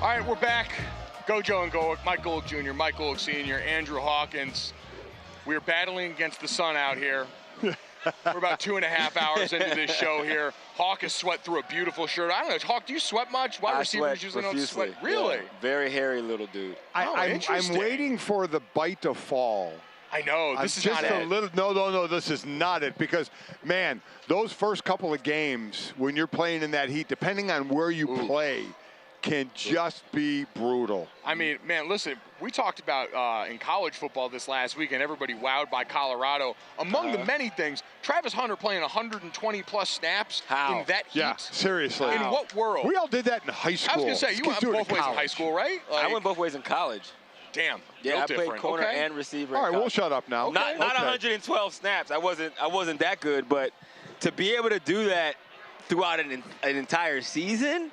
[SPEAKER 1] All right, we're back. GoJo and Golic, Mike Golic Jr., Mike Golic Sr., Andrew Hawkins. We're battling against the sun out here. We're about 2.5 hours into this show here. Hawk has sweat through a beautiful shirt. I don't know, Hawk, do you sweat much? Wide receivers usually don't sweat. Really?
[SPEAKER 6] Yeah. Very hairy little dude.
[SPEAKER 2] I'm waiting for the bite to fall.
[SPEAKER 1] I know, this is not it.
[SPEAKER 2] No, this is not it. Because, man, those first couple of games, when you're playing in that heat, depending on where you play, can just be brutal.
[SPEAKER 1] I mean, man, listen, we talked about in college football this last week, and everybody wowed by Colorado. Among the many things, Travis Hunter playing 120-plus snaps in that heat.
[SPEAKER 2] Yeah, seriously.
[SPEAKER 1] In what world?
[SPEAKER 2] We all did that in high school.
[SPEAKER 1] I was going to say, you went both ways in high school, right?
[SPEAKER 6] I went both ways in college.
[SPEAKER 1] Damn.
[SPEAKER 6] Yeah, I played corner and receiver.
[SPEAKER 2] All right, we'll shut up now.
[SPEAKER 6] Not 112 snaps. I wasn't that good, but to be able to do that throughout an entire season.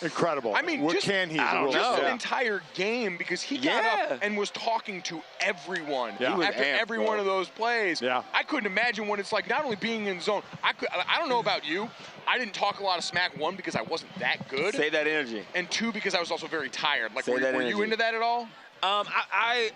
[SPEAKER 2] Incredible.
[SPEAKER 1] I mean,
[SPEAKER 2] what
[SPEAKER 1] just,
[SPEAKER 2] can he
[SPEAKER 1] just an entire game, because he got up and was talking to everyone after every one of those plays.
[SPEAKER 2] Yeah.
[SPEAKER 1] I couldn't imagine what it's like not only being in zone. I don't know about you. I didn't talk a lot of smack, one, because I wasn't that good.
[SPEAKER 6] Save that energy.
[SPEAKER 1] And two, because I was also very tired. Like, were
[SPEAKER 6] energy.
[SPEAKER 1] you into that at all?
[SPEAKER 6] I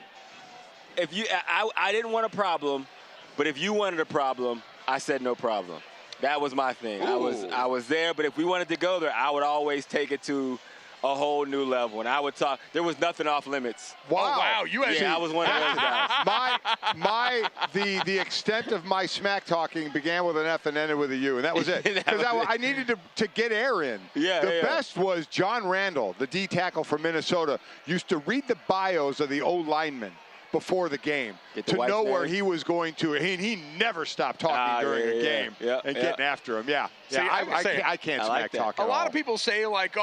[SPEAKER 6] didn't want a problem, but if you wanted a problem, I said no problem. That was my thing. I was there, but if we wanted to go there, I would always take it to a whole new level. And I would talk. There was nothing off limits.
[SPEAKER 2] Wow.
[SPEAKER 1] Oh, wow. You actually,
[SPEAKER 6] I was one of those guys.
[SPEAKER 2] The extent of my smack talking began with an F and ended with a U, and that was it. Because I needed to get air in. The best was John Randall, the D tackle from Minnesota, used to read the bios of the O linemen before the game to know where he was going to. He never stopped talking during a game and getting after him.
[SPEAKER 1] See,
[SPEAKER 2] I can't smack talk at all.
[SPEAKER 1] A lot of people say, like,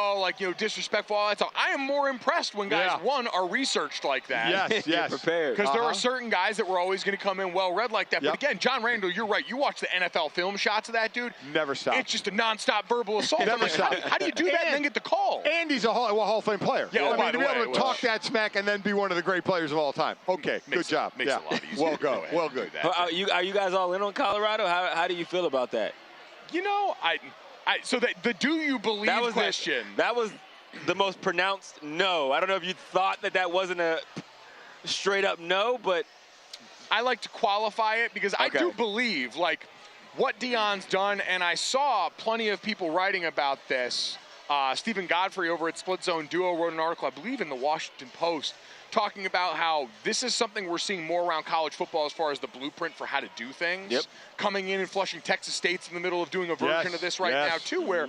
[SPEAKER 1] disrespectful, all that stuff. I am more impressed when guys, one, are researched like that.
[SPEAKER 2] Yes.
[SPEAKER 6] Prepared.
[SPEAKER 1] Because there are certain guys that were always going to come in well-read like that. But again, John Randall, you're right. You watch the NFL film shots of that dude.
[SPEAKER 2] Never stop.
[SPEAKER 1] It's just a nonstop verbal assault.
[SPEAKER 2] Never stop.
[SPEAKER 1] How do you do that and then get the call?
[SPEAKER 2] And he's a Hall of Fame player.
[SPEAKER 1] Yeah,
[SPEAKER 2] I mean, to be able to talk that smack and then be one of the great players of all time. Okay, good job.
[SPEAKER 1] Makes it a lot easier.
[SPEAKER 2] Well good.
[SPEAKER 6] Are you guys all in on Colorado? How do you feel about that?
[SPEAKER 1] You know, so the do you believe question.
[SPEAKER 6] That was the most pronounced no. I don't know if you thought that wasn't a straight up no, but
[SPEAKER 1] I like to qualify it because I do believe, like, what Deion's done, and I saw plenty of people writing about this. Stephen Godfrey over at Split Zone Duo wrote an article, I believe, in the Washington Post, talking about how this is something we're seeing more around college football as far as the blueprint for how to do things. Coming in and flushing Texas State's in the middle of doing a version of this now, too, where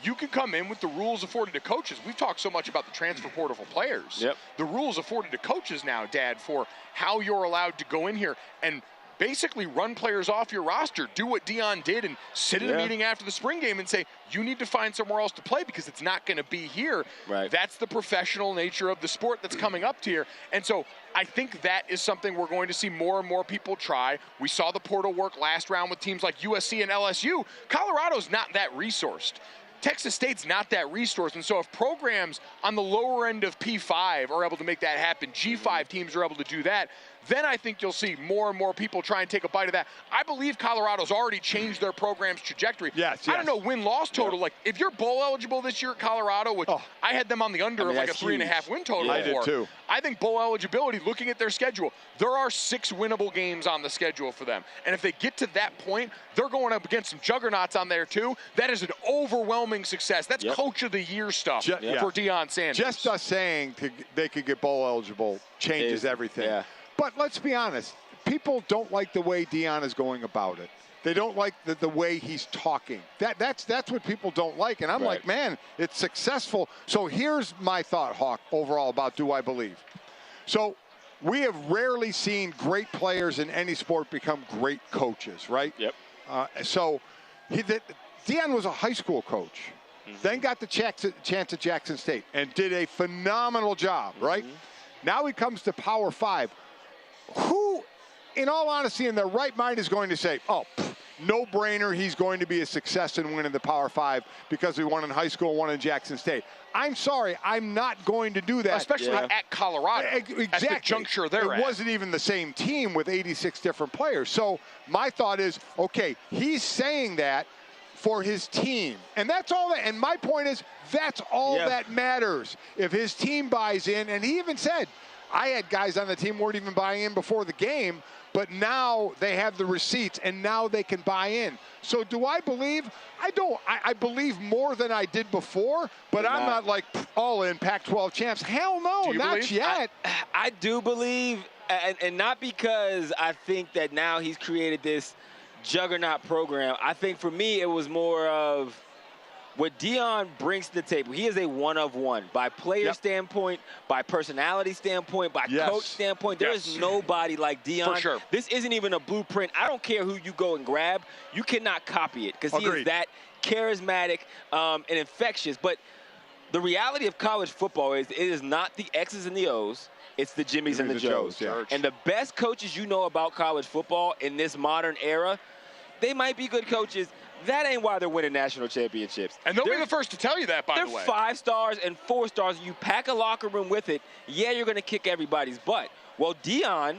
[SPEAKER 1] you can come in with the rules afforded to coaches. We've talked so much about the transfer portal for players. The rules afforded to coaches now, Dad, for how you're allowed to go in here and basically run players off your roster. Do what Deion did and sit in a meeting after the spring game and say, you need to find somewhere else to play because it's not going to be here.
[SPEAKER 6] Right.
[SPEAKER 1] That's the professional nature of the sport that's coming up here. And so I think that is something we're going to see more and more people try. We saw the portal work last round with teams like USC and LSU. Colorado's not that resourced. Texas State's not that resourced, and so if programs on the lower end of P5 are able to make that happen, G5 teams are able to do that, then I think you'll see more and more people try and take a bite of that. I believe Colorado's already changed their program's trajectory.
[SPEAKER 2] Yes.
[SPEAKER 1] I don't know win-loss total. Like, if you're bowl eligible this year at Colorado, which I had them on the under of like a 3.5 win total
[SPEAKER 2] I
[SPEAKER 1] before.
[SPEAKER 2] did too.
[SPEAKER 1] I think bowl eligibility, looking at their schedule, there are 6 winnable games on the schedule for them. And if they get to that point, they're going up against some juggernauts on there too. That is an overwhelming success. That's Coach of the Year stuff for Deion Sanders.
[SPEAKER 2] Just us saying they could get bowl eligible changes everything.
[SPEAKER 6] Yeah.
[SPEAKER 2] But let's be honest, people don't like the way Deion is going about it. They don't like the way he's talking. That's what people don't like. And I'm like, man, it's successful. So here's my thought, Hawk, overall about do I believe. So we have rarely seen great players in any sport become great coaches, right?
[SPEAKER 6] Yep.
[SPEAKER 2] Deion was a high school coach, then got the chance at Jackson State and did a phenomenal job, right? Now he comes to Power 5. Who, in all honesty, in their right mind is going to say, no brainer, he's going to be a success and win in the Power 5 because we won in high school and won in Jackson State. I'm sorry, I'm not going to do that.
[SPEAKER 1] Especially at Colorado.
[SPEAKER 2] Exactly.
[SPEAKER 1] At the juncture they're at.
[SPEAKER 2] It wasn't even the same team with 86 different players. So my thought is, okay, he's saying that for his team. And that's all that, and my point is, that's all that matters. If his team buys in, and he even said, I had guys on the team who weren't even buying in before the game, but now they have the receipts, and now they can buy in. So do I believe? I don't. I believe more than I did before, but I'm not like all in Pac-12 champs. Hell no, not yet.
[SPEAKER 6] I do believe, and not because I think that now he's created this juggernaut program. I think for me it was more of what Deion brings to the table. He is a one-of-one by player standpoint, by personality standpoint, by coach standpoint. There is nobody like Deion.
[SPEAKER 1] For sure.
[SPEAKER 6] This isn't even a blueprint. I don't care who you go and grab. You cannot copy it because he is that charismatic and infectious. But the reality of college football is it is not the X's and the O's. It's the Jimmies and the Joes. And the best coaches you know about college football in this modern era, they might be good coaches. That ain't why they're winning national championships.
[SPEAKER 1] And they'll be the first to tell you that, by the way.
[SPEAKER 6] They're 5 stars and 4 stars. You pack a locker room with it, you're going to kick everybody's butt. Well, Deion,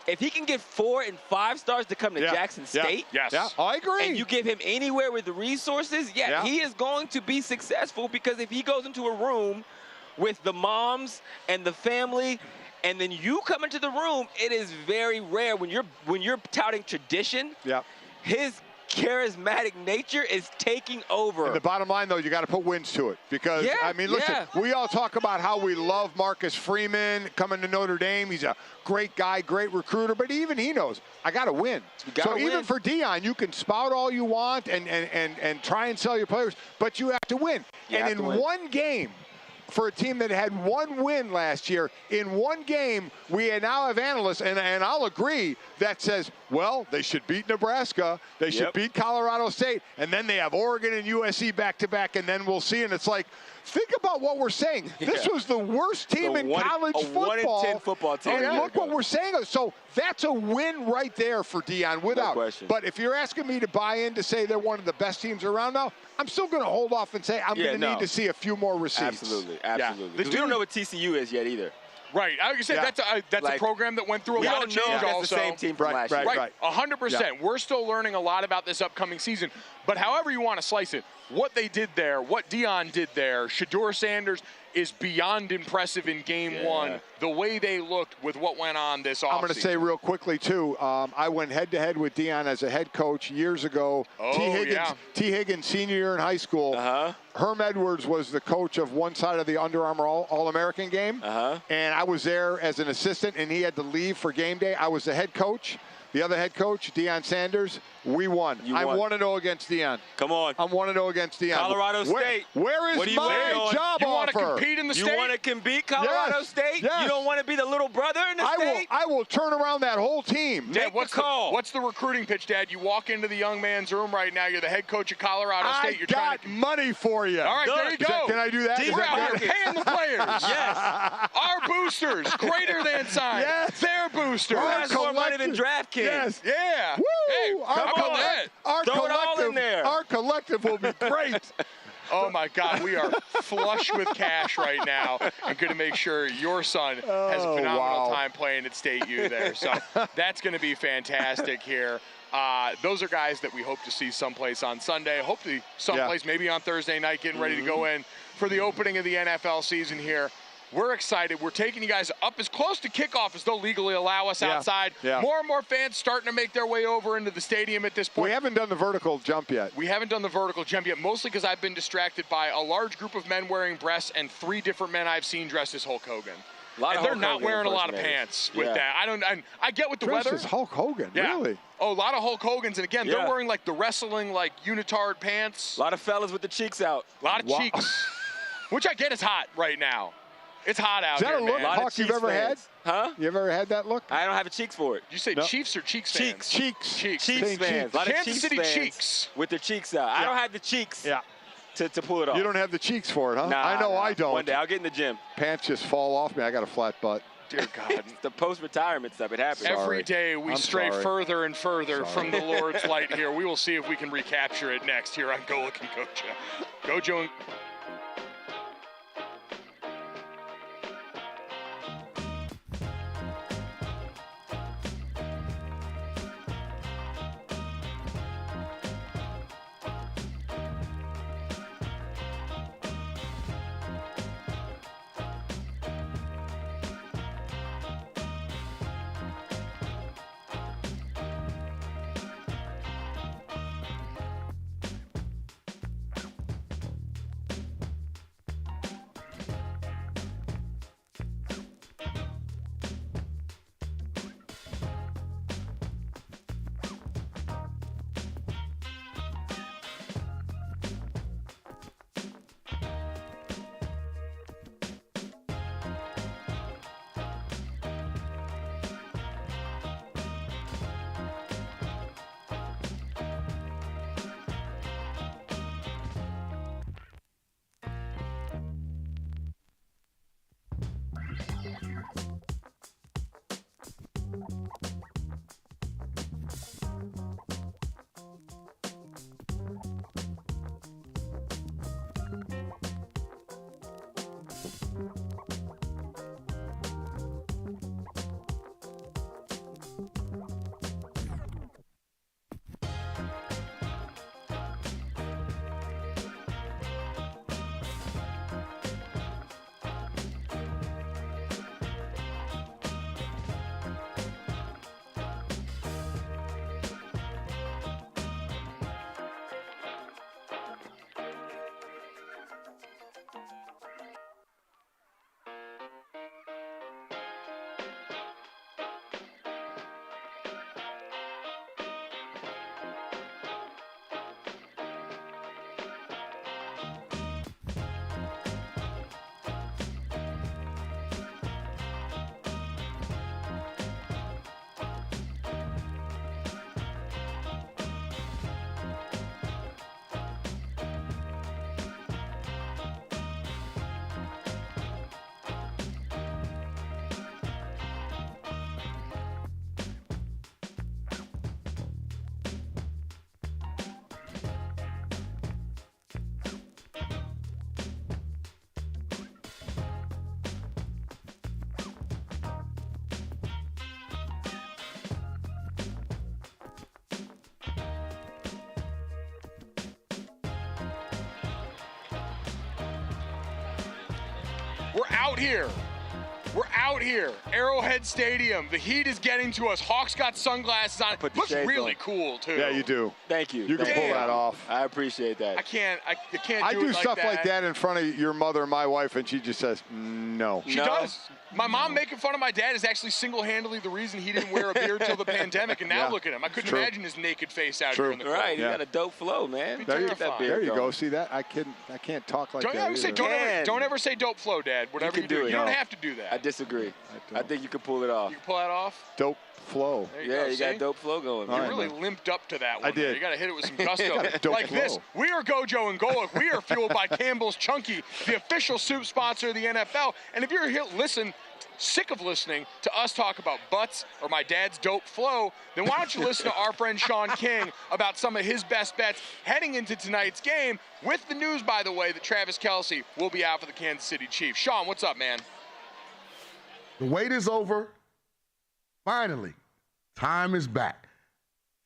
[SPEAKER 6] if he can get 4 and 5 stars to come to Jackson State,
[SPEAKER 2] I agree.
[SPEAKER 6] and you give him anywhere with the resources, he is going to be successful because if he goes into a room with the moms and the family, and then you come into the room, it is very rare when you're touting tradition. His charismatic nature is taking over.
[SPEAKER 2] And the bottom line, though, you got to put wins to it because, I mean, listen, we all talk about how we love Marcus Freeman coming to Notre Dame. He's a great guy, great recruiter, but even he knows, I got to win. So even for Deion, you can spout all you want and try and sell your players, but you have to win. And in one game, for a team that had 1 win last year, in 1 game, we now have analysts, and I'll agree, that says, well, they should beat Nebraska, they should beat Colorado State, and then they have Oregon and USC back-to-back, and then we'll see. And it's like, think about what we're saying. This was the worst team in college football.
[SPEAKER 6] 1-10 football team.
[SPEAKER 2] And look what we're saying. So that's a win right there for Deion, without
[SPEAKER 6] question.
[SPEAKER 2] But if you're asking me to buy in to say they're one of the best teams around now, I'm still going to hold off and say I'm going to need to see a few more receipts.
[SPEAKER 6] Absolutely. We don't know what TCU is yet either.
[SPEAKER 1] Right. I said that's a program that went through a lot of change also.
[SPEAKER 6] That's the same team from last year.
[SPEAKER 1] Right. 100%. We're still learning a lot about this upcoming season. But however you want to slice it, what they did there, what Deion did there, Shedeur Sanders is beyond impressive in game 1. The way they looked with what went on this offseason.
[SPEAKER 2] I'm going to say real quickly, too, I went head-to-head with Deion as a head coach years ago. T. Higgins, senior year in high school. Herm Edwards was the coach of one side of the Under Armour All-American game. And I was there as an assistant, and he had to leave for game day. I was the head coach. The other head coach, Deion Sanders, we won. I'm 1-0 against Deion.
[SPEAKER 6] Come on.
[SPEAKER 2] I'm 1-0 against Deion.
[SPEAKER 6] Colorado State.
[SPEAKER 2] Where is my job
[SPEAKER 1] You
[SPEAKER 2] offer?
[SPEAKER 1] want to compete in the state?
[SPEAKER 6] You want to compete Colorado State?
[SPEAKER 2] Yes.
[SPEAKER 6] You don't want to be the little brother in the state?
[SPEAKER 2] I will turn around that whole team.
[SPEAKER 6] Dad,
[SPEAKER 1] what's the recruiting pitch, Dad? You walk into the young man's room right now. You're the head coach of Colorado State. You're
[SPEAKER 2] got money for you.
[SPEAKER 1] All right, there you go.
[SPEAKER 2] Can I do that?
[SPEAKER 1] We're out here paying the players.
[SPEAKER 6] Yes.
[SPEAKER 1] Our boosters, greater than sign.
[SPEAKER 2] Yes.
[SPEAKER 1] Their boosters.
[SPEAKER 6] Who has more money than DraftKings?
[SPEAKER 2] Yes.
[SPEAKER 1] Yeah.
[SPEAKER 2] Woo!
[SPEAKER 1] Hey, how about that?
[SPEAKER 6] Throw it all in there.
[SPEAKER 2] Our collective will be great.
[SPEAKER 1] Oh, my God. We are flush with cash right now and going to make sure your son has a phenomenal time playing at State U there. So that's going to be fantastic here. Those are guys that we hope to see someplace on Sunday, hopefully someplace maybe on Thursday night, getting ready to go in for the opening of the NFL season here. We're excited. We're taking you guys up as close to kickoff as they'll legally allow us outside.
[SPEAKER 2] Yeah.
[SPEAKER 1] More and more fans starting to make their way over into the stadium at this point.
[SPEAKER 2] We haven't done the vertical jump yet.
[SPEAKER 1] We haven't done the vertical jump yet, mostly because I've been distracted by a large group of men wearing breasts and 3 different men I've seen dressed as Hulk Hogan. And they're not wearing a lot of pants with that. I get with the weather.
[SPEAKER 2] Dressed as Hulk Hogan, really?
[SPEAKER 1] Oh, a lot of Hulk Hogans, and again, they're wearing like the wrestling, like unitard pants.
[SPEAKER 6] A lot of fellas with the cheeks out.
[SPEAKER 1] A lot of cheeks, which I get is hot right now. It's hot out here,
[SPEAKER 2] Is that a look, Hawk, you've ever had?
[SPEAKER 6] Huh?
[SPEAKER 2] You ever had that look?
[SPEAKER 6] I don't have the cheeks for it.
[SPEAKER 1] Did you say Chiefs or Cheeks fans?
[SPEAKER 2] Cheeks.
[SPEAKER 6] Chiefs fans. A lot of
[SPEAKER 1] Kansas
[SPEAKER 6] Chiefs
[SPEAKER 1] City
[SPEAKER 6] fans
[SPEAKER 1] Cheeks.
[SPEAKER 6] with their cheeks out. I don't have the cheeks to pull it off.
[SPEAKER 2] You don't have the cheeks for it, huh?
[SPEAKER 6] Nah,
[SPEAKER 2] I know I don't.
[SPEAKER 6] One day, I'll get in the gym.
[SPEAKER 2] Pants just fall off me. I got a flat butt.
[SPEAKER 1] Dear God.
[SPEAKER 6] The post-retirement stuff, it happens.
[SPEAKER 1] Every day we stray further and further from the Lord's light here. We will see if we can recapture it next here on Golic and GoJo. GoJo and... We're out here. We're out here, Arrowhead Stadium. The heat is getting to us. Hawks got sunglasses on. Looks really cool, too.
[SPEAKER 2] Yeah, you do.
[SPEAKER 6] Thank you.
[SPEAKER 2] You can pull that off.
[SPEAKER 6] I appreciate that.
[SPEAKER 1] I can't
[SPEAKER 2] I
[SPEAKER 1] do
[SPEAKER 2] do
[SPEAKER 1] it
[SPEAKER 2] stuff
[SPEAKER 1] like that
[SPEAKER 2] in front of your mother and my wife, and she just says, no.
[SPEAKER 1] She does. My mom making fun of my dad is actually single-handedly the reason he didn't wear a beard till the pandemic, and now look at him. I couldn't imagine his naked face out here in the crowd.
[SPEAKER 6] Right, you got a dope flow, man.
[SPEAKER 2] There you go. See that? I can't talk like that.
[SPEAKER 1] Don't ever say dope flow, Dad. Whatever you do. You don't have to do that.
[SPEAKER 6] I disagree. I think you can pull it off.
[SPEAKER 1] You can pull that off?
[SPEAKER 2] Dope flow.
[SPEAKER 6] You got dope flow going.
[SPEAKER 1] You really limped up to that one.
[SPEAKER 2] I did.
[SPEAKER 1] You got to hit it with some gusto. Like this. We are GoJo and Golic. We are fueled by Campbell's Chunky, the official soup sponsor of the NFL. And if you're here, sick of listening to us talk about butts or my dad's dope flow, then why don't you listen to our friend Sean King about some of his best bets heading into tonight's game with the news, by the way, that Travis Kelce will be out for the Kansas City Chiefs. Sean, what's up, man?
[SPEAKER 9] The wait is over. Finally, time is back.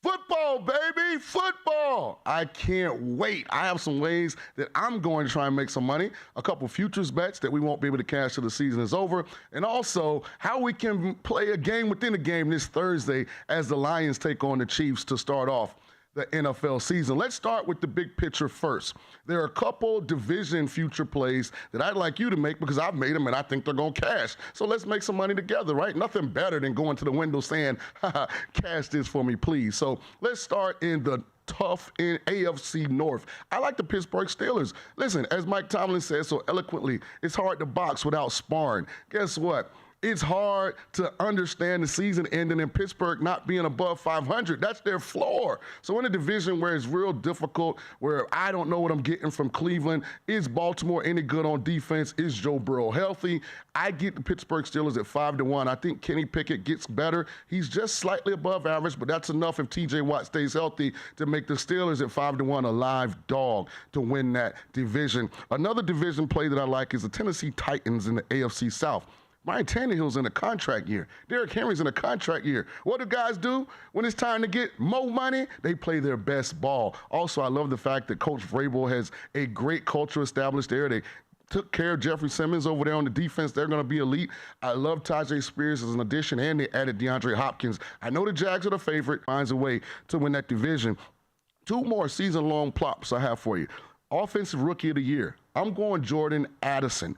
[SPEAKER 9] Football, baby, football. I can't wait. I have some ways that I'm going to try and make some money, a couple futures bets that we won't be able to cash till the season is over, and also how we can play a game within a game this Thursday as the Lions take on the Chiefs to start off the NFL season. Let's start with the big picture first. There are a couple division future plays that I'd like you to make because I've made them and I think they're going to cash. So let's make some money together, right? Nothing better than going to the window saying, cash this for me, please. So let's start in the tough in AFC North. I like the Pittsburgh Steelers. Listen, as Mike Tomlin said so eloquently, it's hard to box without sparring. Guess what? It's hard to understand the season ending in Pittsburgh not being above 500. That's their floor. So in a division where it's real difficult, where I don't know what I'm getting from Cleveland, is Baltimore any good on defense? Is Joe Burrow healthy? I get the Pittsburgh Steelers at 5-1. I think Kenny Pickett gets better. He's just slightly above average, but that's enough if TJ Watt stays healthy to make the Steelers at 5-1 a live dog to win that division. Another division play that I like is the Tennessee Titans in the AFC South. Ryan Tannehill's in a contract year. Derrick Henry's in a contract year. What do guys do when it's time to get more money? They play their best ball. Also, I love the fact that Coach Vrabel has a great culture established there. They took care of Jeffrey Simmons over there on the defense. They're going to be elite. I love Tajay Spears as an addition, and they added DeAndre Hopkins. I know the Jags are the favorite. Finds a way to win that division. Two more season-long plops I have for you. Offensive Rookie of the Year. I'm going Jordan Addison,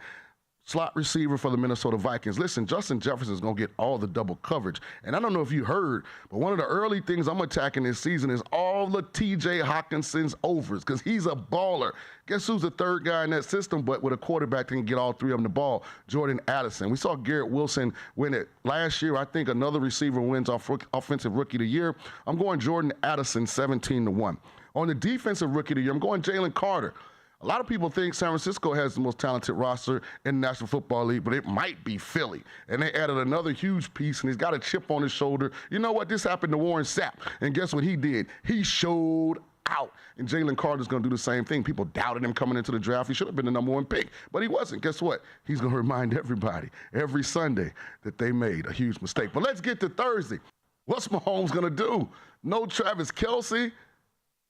[SPEAKER 9] slot receiver for the Minnesota Vikings. Listen, Justin Jefferson's going to get all the double coverage. And I don't know if you heard, but one of the early things I'm attacking this season is all the TJ Hawkinson's overs because he's a baller. Guess who's the third guy in that system, but with a quarterback that can get all three of them the ball? Jordan Addison. We saw Garrett Wilson win it last year. I think another receiver wins Offensive Rookie of the Year. I'm going Jordan Addison 17-1. On the Defensive Rookie of the Year, I'm going Jalen Carter. A lot of people think San Francisco has the most talented roster in the National Football League, but it might be Philly. And they added another huge piece, and he's got a chip on his shoulder. You know what? This happened to Warren Sapp. And guess what he did? He showed out. And Jalen Carter's going to do the same thing. People doubted him coming into the draft. He should have been the number one pick, but he wasn't. Guess what? He's going to remind everybody every Sunday that they made a huge mistake. But let's get to Thursday. What's Mahomes going to do? No Travis Kelce?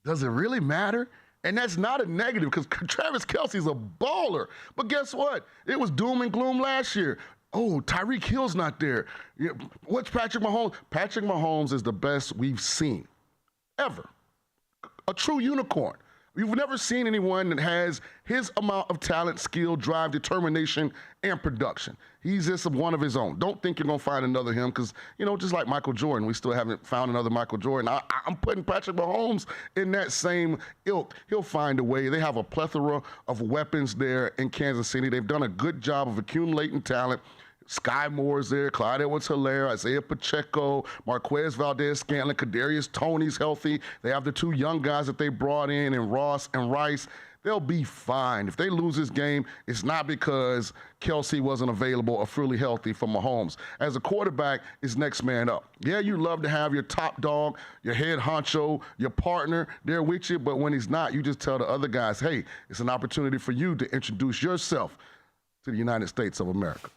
[SPEAKER 9] Does it really matter? And that's not a negative because Travis Kelce's a baller. But guess what? It was doom and gloom last year. Oh, Tyreek Hill's not there. What's Patrick Mahomes? Patrick Mahomes is the best we've seen ever. A true unicorn. We've never seen anyone that has his amount of talent, skill, drive, determination, and production. He's just one of his own. Don't think you're going to find another him because, just like Michael Jordan, we still haven't found another Michael Jordan. I'm putting Patrick Mahomes in that same ilk. He'll find a way. They have a plethora of weapons there in Kansas City. They've done a good job of accumulating talent. Sky Moore's there, Clyde Edwards-Helaire, Isaiah Pacheco, Marquez Valdez-Scantling, Kadarius Toney's healthy. They have the two young guys that they brought in Ross and Rice. They'll be fine. If they lose this game, it's not because Kelce wasn't available or fully healthy for Mahomes. As a quarterback, it's next man up. Yeah, you love to have your top dog, your head honcho, your partner there with you, but when he's not, you just tell the other guys, hey, it's an opportunity for you to introduce yourself to the United States of America.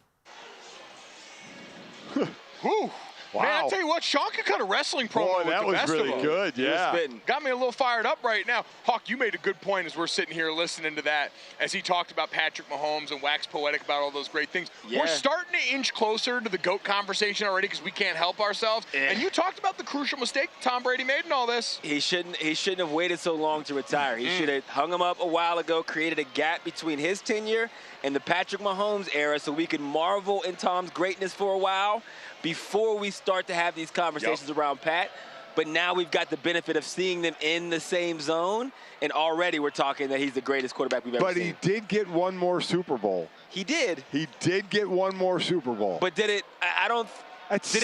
[SPEAKER 1] Whew.
[SPEAKER 2] Wow.
[SPEAKER 1] Man, I tell you what, Sean could cut a wrestling promo
[SPEAKER 2] Boy,
[SPEAKER 1] with
[SPEAKER 2] that
[SPEAKER 1] the
[SPEAKER 2] was
[SPEAKER 1] best
[SPEAKER 2] really
[SPEAKER 1] of them.
[SPEAKER 2] good, yeah.
[SPEAKER 1] Got me a little fired up right now. Hawk, you made a good point as we're sitting here listening to that, as he talked about Patrick Mahomes and waxed poetic about all those great things.
[SPEAKER 6] Yeah.
[SPEAKER 1] We're starting to inch closer to the GOAT conversation already because we can't help ourselves. And you talked about the crucial mistake Tom Brady made in all this.
[SPEAKER 6] He shouldn't have waited so long to retire. He should have hung him up a while ago, created a gap between his tenure and the Patrick Mahomes era so we could marvel in Tom's greatness for a while before we start to have these conversations around Pat. But now we've got the benefit of seeing them in the same zone, and already we're talking that he's the greatest quarterback we've ever seen.
[SPEAKER 2] But he did get one more Super Bowl.
[SPEAKER 6] He did.
[SPEAKER 2] He did get one more Super Bowl.
[SPEAKER 6] But did it? I don't.
[SPEAKER 2] That's
[SPEAKER 6] Did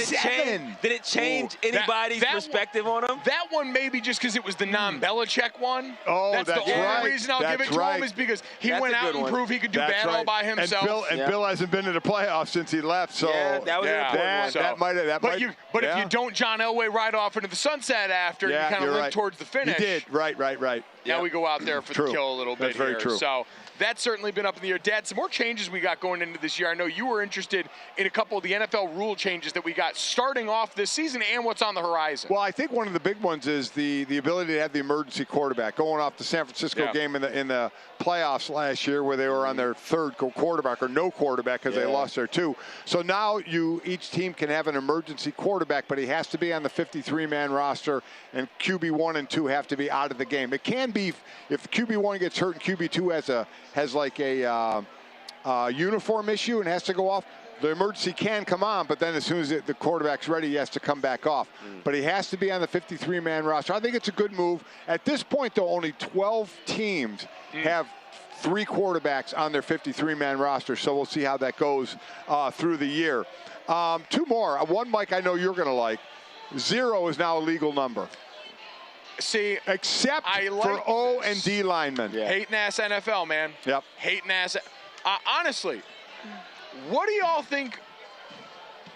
[SPEAKER 6] it change anybody's perspective on him?
[SPEAKER 1] That one maybe just because it was the non-Belichick one.
[SPEAKER 2] Oh,
[SPEAKER 1] that's the only
[SPEAKER 2] right.
[SPEAKER 1] reason I'll give it to him is because he went out and proved he could do bad all by himself.
[SPEAKER 2] And Bill hasn't been to the playoffs since he left, so
[SPEAKER 6] that was an important one.
[SPEAKER 2] that might.
[SPEAKER 1] But if you don't John Elway ride off into the sunset after, you kind of limp towards the finish.
[SPEAKER 2] He did. Right.
[SPEAKER 1] Now we go out there for the kill a little bit
[SPEAKER 2] That's very true.
[SPEAKER 1] So that's certainly been up in the air. Dad, some more changes we got going into this year. I know you were interested in a couple of the NFL rule changes that we got starting off this season and what's on the horizon.
[SPEAKER 2] Well, I think one of the big ones is the ability to have the emergency quarterback. Going off the San Francisco game in the playoffs last year where they were on their third quarterback or no quarterback because they lost their two. So now each team can have an emergency quarterback, but he has to be on the 53-man roster, and QB1 and 2 have to be out of the game. It can be if QB1 gets hurt and QB2 has like a uniform issue and has to go off, the emergency can come on, but then as soon as the quarterback's ready, he has to come back off. But he has to be on the 53-man roster. I think it's a good move. At this point, though, only 12 teams have 3 quarterbacks on their 53-man roster, so we'll see how that goes through the year. 2 more. One, Mike, I know you're going to like. 0 is now a legal number.
[SPEAKER 1] See,
[SPEAKER 2] except for O and D linemen.
[SPEAKER 1] Hating ass NFL, man.
[SPEAKER 2] Yep.
[SPEAKER 1] Hating ass. Honestly, what do y'all think?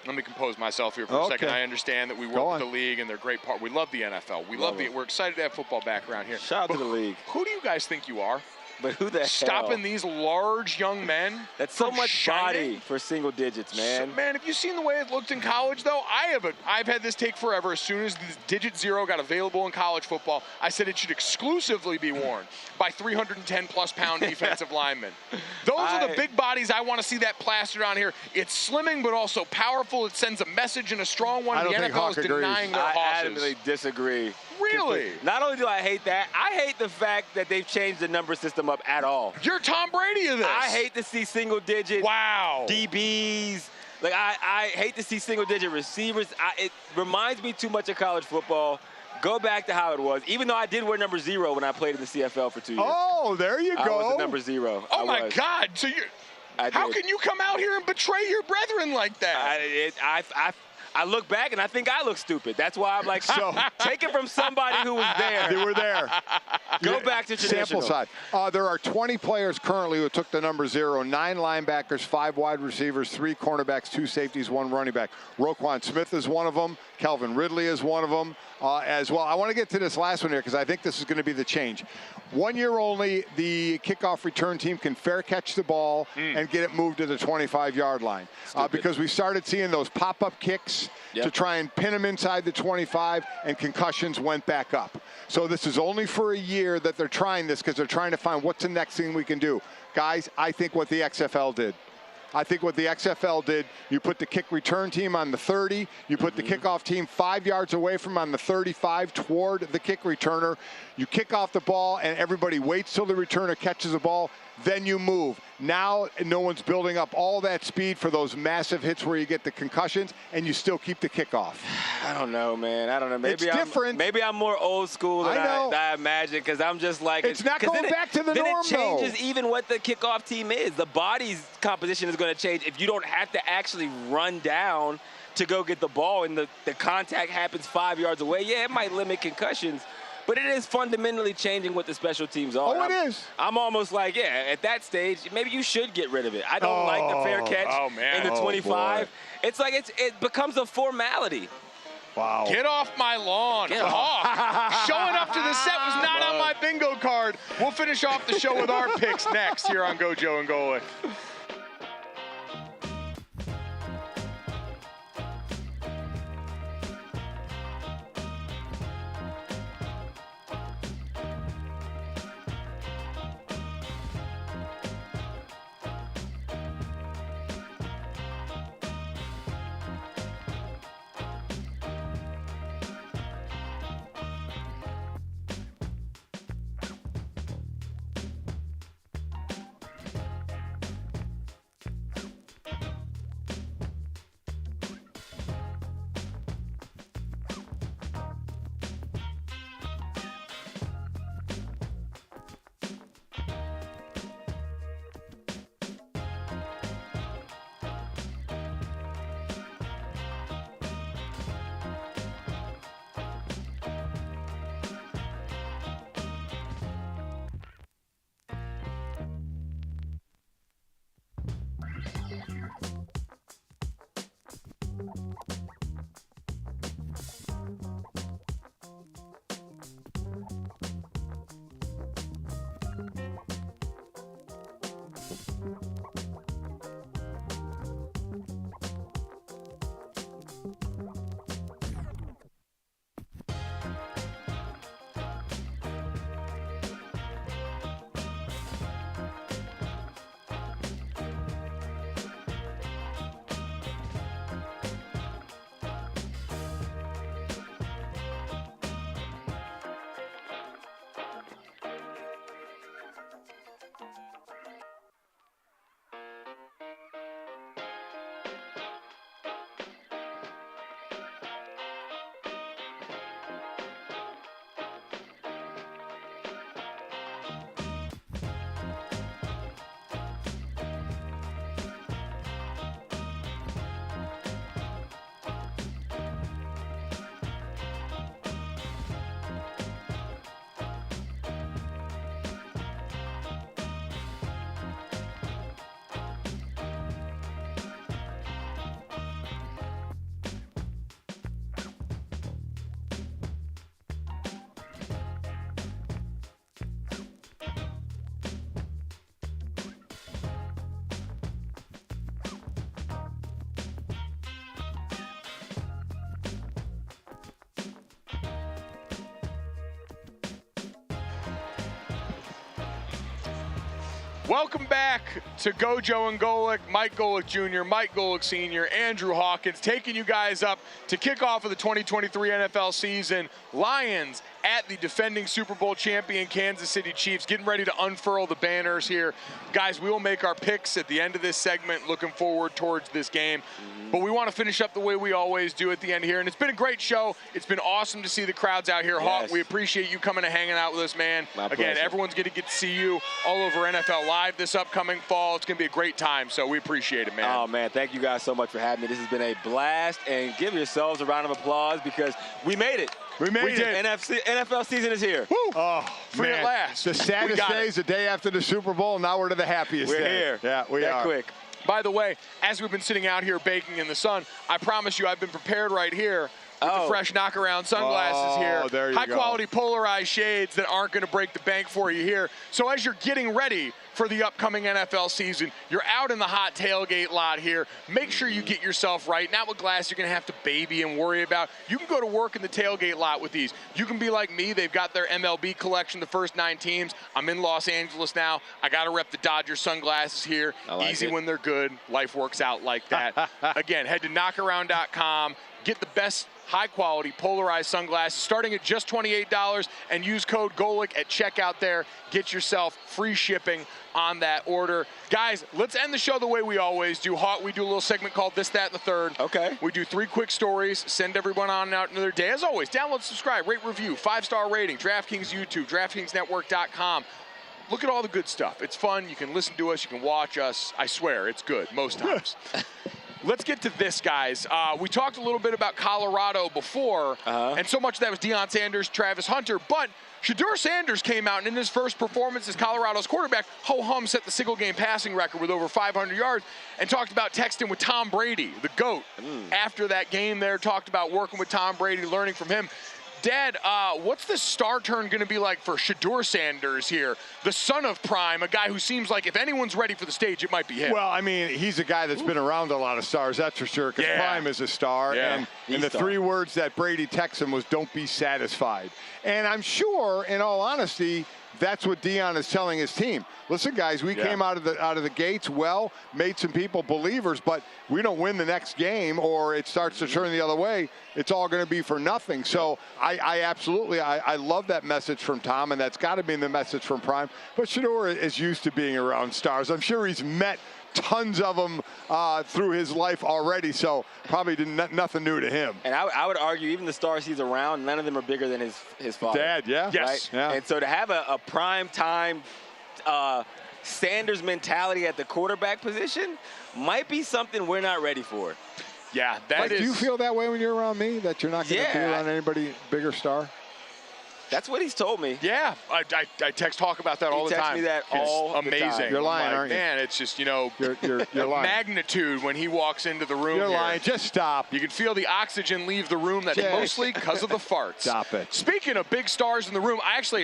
[SPEAKER 1] Let me compose myself here for a second. I understand that we work with the league and they're a great part. We love the NFL. We love it. We're excited to have football back around here.
[SPEAKER 6] Shout out to the league.
[SPEAKER 1] Who do you guys think you are?
[SPEAKER 6] But who the hell?
[SPEAKER 1] Stopping these large young men.
[SPEAKER 6] That's so much body for single digits, man.
[SPEAKER 1] Man, have you seen the way it looked in college, though? I've had this take forever. As soon as the digit 0 got available in college football, I said it should exclusively be worn by 310-plus pound defensive linemen. Those are the big bodies I want to see that plastered on here. It's slimming, but also powerful. It sends a message and a strong one. The NFL is denying their horses.
[SPEAKER 6] I adamantly disagree.
[SPEAKER 1] Really?
[SPEAKER 6] Not only do I hate that, I hate the fact that they've changed the number system up at all.
[SPEAKER 1] You're Tom Brady of this.
[SPEAKER 6] I hate to see single-digit DBs. Like, I hate to see single-digit receivers. It reminds me too much of college football. Go back to how it was. Even though I did wear number 0 when I played in the CFL for 2 years.
[SPEAKER 2] Oh, there you go.
[SPEAKER 6] I was the number 0.
[SPEAKER 1] Oh, my God. So how can you come out here and betray your brethren like that?
[SPEAKER 6] I look back and I think I look stupid. That's why I'm like, so take it from somebody who was there.
[SPEAKER 2] They were there.
[SPEAKER 6] Go back to traditional.
[SPEAKER 2] Sample size. There are 20 players currently who took the number 0, 9 linebackers, 5 wide receivers, 3 cornerbacks, 2 safeties, 1 running back. Roquan Smith is one of them. Calvin Ridley is one of them as well. I want to get to this last one here because I think this is going to be the change. 1 year only, the kickoff return team can fair catch the ball and get it moved to the 25-yard line because we started seeing those pop-up kicks to try and pin them inside the 25, and concussions went back up. So this is only for a year that they're trying this because they're trying to find what's the next thing we can do. Guys, I think what the XFL did. You put the kick return team on the 30. You put the kickoff team 5 yards away from on the 35 toward the kick returner. You kick off the ball, and everybody waits till the returner catches the ball. Then you move. Now no one's building up all that speed for those massive hits where you get the concussions, and you still keep the kickoff.
[SPEAKER 6] I don't know, man. I don't know. Maybe
[SPEAKER 2] it's different.
[SPEAKER 6] Maybe I'm more old school than I imagine because I'm just like.
[SPEAKER 2] It's not going back to the norm,
[SPEAKER 6] Then it changes even what the kickoff team is. The body's composition is going to change if you don't have to actually run down to go get the ball and the contact happens 5 yards away. Yeah, it might limit concussions. But it is fundamentally changing what the special teams are.
[SPEAKER 2] Oh, it is.
[SPEAKER 6] I'm almost like, at that stage, maybe you should get rid of it. I don't like the fair catch in the 25. It's like it becomes a formality.
[SPEAKER 2] Wow.
[SPEAKER 1] Get off my lawn. Showing up to the set was not on my bingo card. We'll finish off the show with our picks next here on GoJo and Golic. Welcome back to GoJo and Golic. Mike Golic Jr., Mike Golic Sr., Andrew Hawkins taking you guys up to kickoff of the 2023 NFL season. Lions at the defending Super Bowl champion Kansas City Chiefs, getting ready to unfurl the banners here. Guys, we will make our picks at the end of this segment, looking forward towards this game. But we want to finish up the way we always do at the end here. And it's been a great show. It's been awesome to see the crowds out here. Hawk, we appreciate you coming and hanging out with us, man. Again, everyone's going to get to see you all over NFL Live this upcoming fall. It's going to be a great time, so we appreciate it, man.
[SPEAKER 6] Oh, man, thank you guys so much for having me. This has been a blast, and give yourselves a round of applause because we made it.
[SPEAKER 2] We made it.
[SPEAKER 6] NFL season is here.
[SPEAKER 1] Woo.
[SPEAKER 2] Oh,
[SPEAKER 1] free
[SPEAKER 2] man.
[SPEAKER 1] at last.
[SPEAKER 2] The saddest day is the day after the Super Bowl. Now we're to the happiest day.
[SPEAKER 6] We're here.
[SPEAKER 2] Yeah, we are.
[SPEAKER 6] That quick.
[SPEAKER 1] By the way, as we've been sitting out here baking in the sun, I promise you I've been prepared right here with the fresh knockaround sunglasses here.
[SPEAKER 2] There you
[SPEAKER 1] High quality polarized shades that aren't going to break the bank for you here. So as you're getting ready for the upcoming NFL season, you're out in the hot tailgate lot here. Make sure you get yourself right. Not with glasses you're going to have to baby and worry about. You can go to work in the tailgate lot with these. You can be like me. They've got their MLB collection, the first 9 teams. I'm in Los Angeles now. I got to rep the Dodgers sunglasses here. Easy when they're good. Life works out like that. Again, head to knockaround.com. Get the best high-quality polarized sunglasses starting at just $28 and use code GOLIC at checkout there. Get yourself free shipping on that order. Guys, let's end the show the way we always do. Hawk, we do a little segment called This, That, and the Third.
[SPEAKER 6] Okay.
[SPEAKER 1] We do 3 quick stories, send everyone on out another day. As always, download, subscribe, rate, review, 5-star rating, DraftKings YouTube, DraftKingsNetwork.com. Look at all the good stuff. It's fun. You can listen to us. You can watch us. I swear, it's good most times. Let's get to this, guys. We talked a little bit about Colorado before, and so much of that was Deion Sanders, Travis Hunter, but Shedeur Sanders came out, and in his first performance as Colorado's quarterback, ho-hum set the single-game passing record with over 500 yards, and talked about texting with Tom Brady, the GOAT. After that game there, talked about working with Tom Brady, learning from him. Dad, what's the star turn going to be like for Shedeur Sanders here, the son of Prime, a guy who seems like if anyone's ready for the stage, it might be him?
[SPEAKER 2] Well, I mean, he's a guy that's been around a lot of stars, that's for sure, because Prime is a star. And the 3 words that Brady texted him was, don't be satisfied. And I'm sure, in all honesty, that's what Deion is telling his team. Listen, guys, we came out of the gates well, made some people believers, but we don't win the next game or it starts to turn the other way, it's all going to be for nothing. So I absolutely love that message from Tom, and that's got to be the message from Prime. But Shedeur is used to being around stars. I'm sure he's met tons of them through his life already, so probably nothing new to him.
[SPEAKER 6] And I would argue even the stars he's around, none of them are bigger than his father.
[SPEAKER 2] Dad, yeah.
[SPEAKER 1] Yes.
[SPEAKER 6] Right?
[SPEAKER 2] Yeah.
[SPEAKER 6] And so to have a prime time Sanders mentality at the quarterback position might be something we're not ready for.
[SPEAKER 1] Yeah, that is.
[SPEAKER 2] Do you feel that way when you're around me, that you're not going to be around anybody bigger star?
[SPEAKER 6] That's what he's told me.
[SPEAKER 1] Yeah, I text Hawk about that all the time.
[SPEAKER 6] He texts me that all
[SPEAKER 1] amazing.
[SPEAKER 6] the time.
[SPEAKER 2] You're lying, aren't you?
[SPEAKER 1] Man, it's just, you know,
[SPEAKER 2] you're lying.
[SPEAKER 1] magnitude when he walks into the room.
[SPEAKER 2] You're
[SPEAKER 1] here.
[SPEAKER 2] lying. Just stop.
[SPEAKER 1] You can feel the oxygen leave the room. That's mostly because of the farts.
[SPEAKER 2] Stop it.
[SPEAKER 1] Speaking of big stars in the room,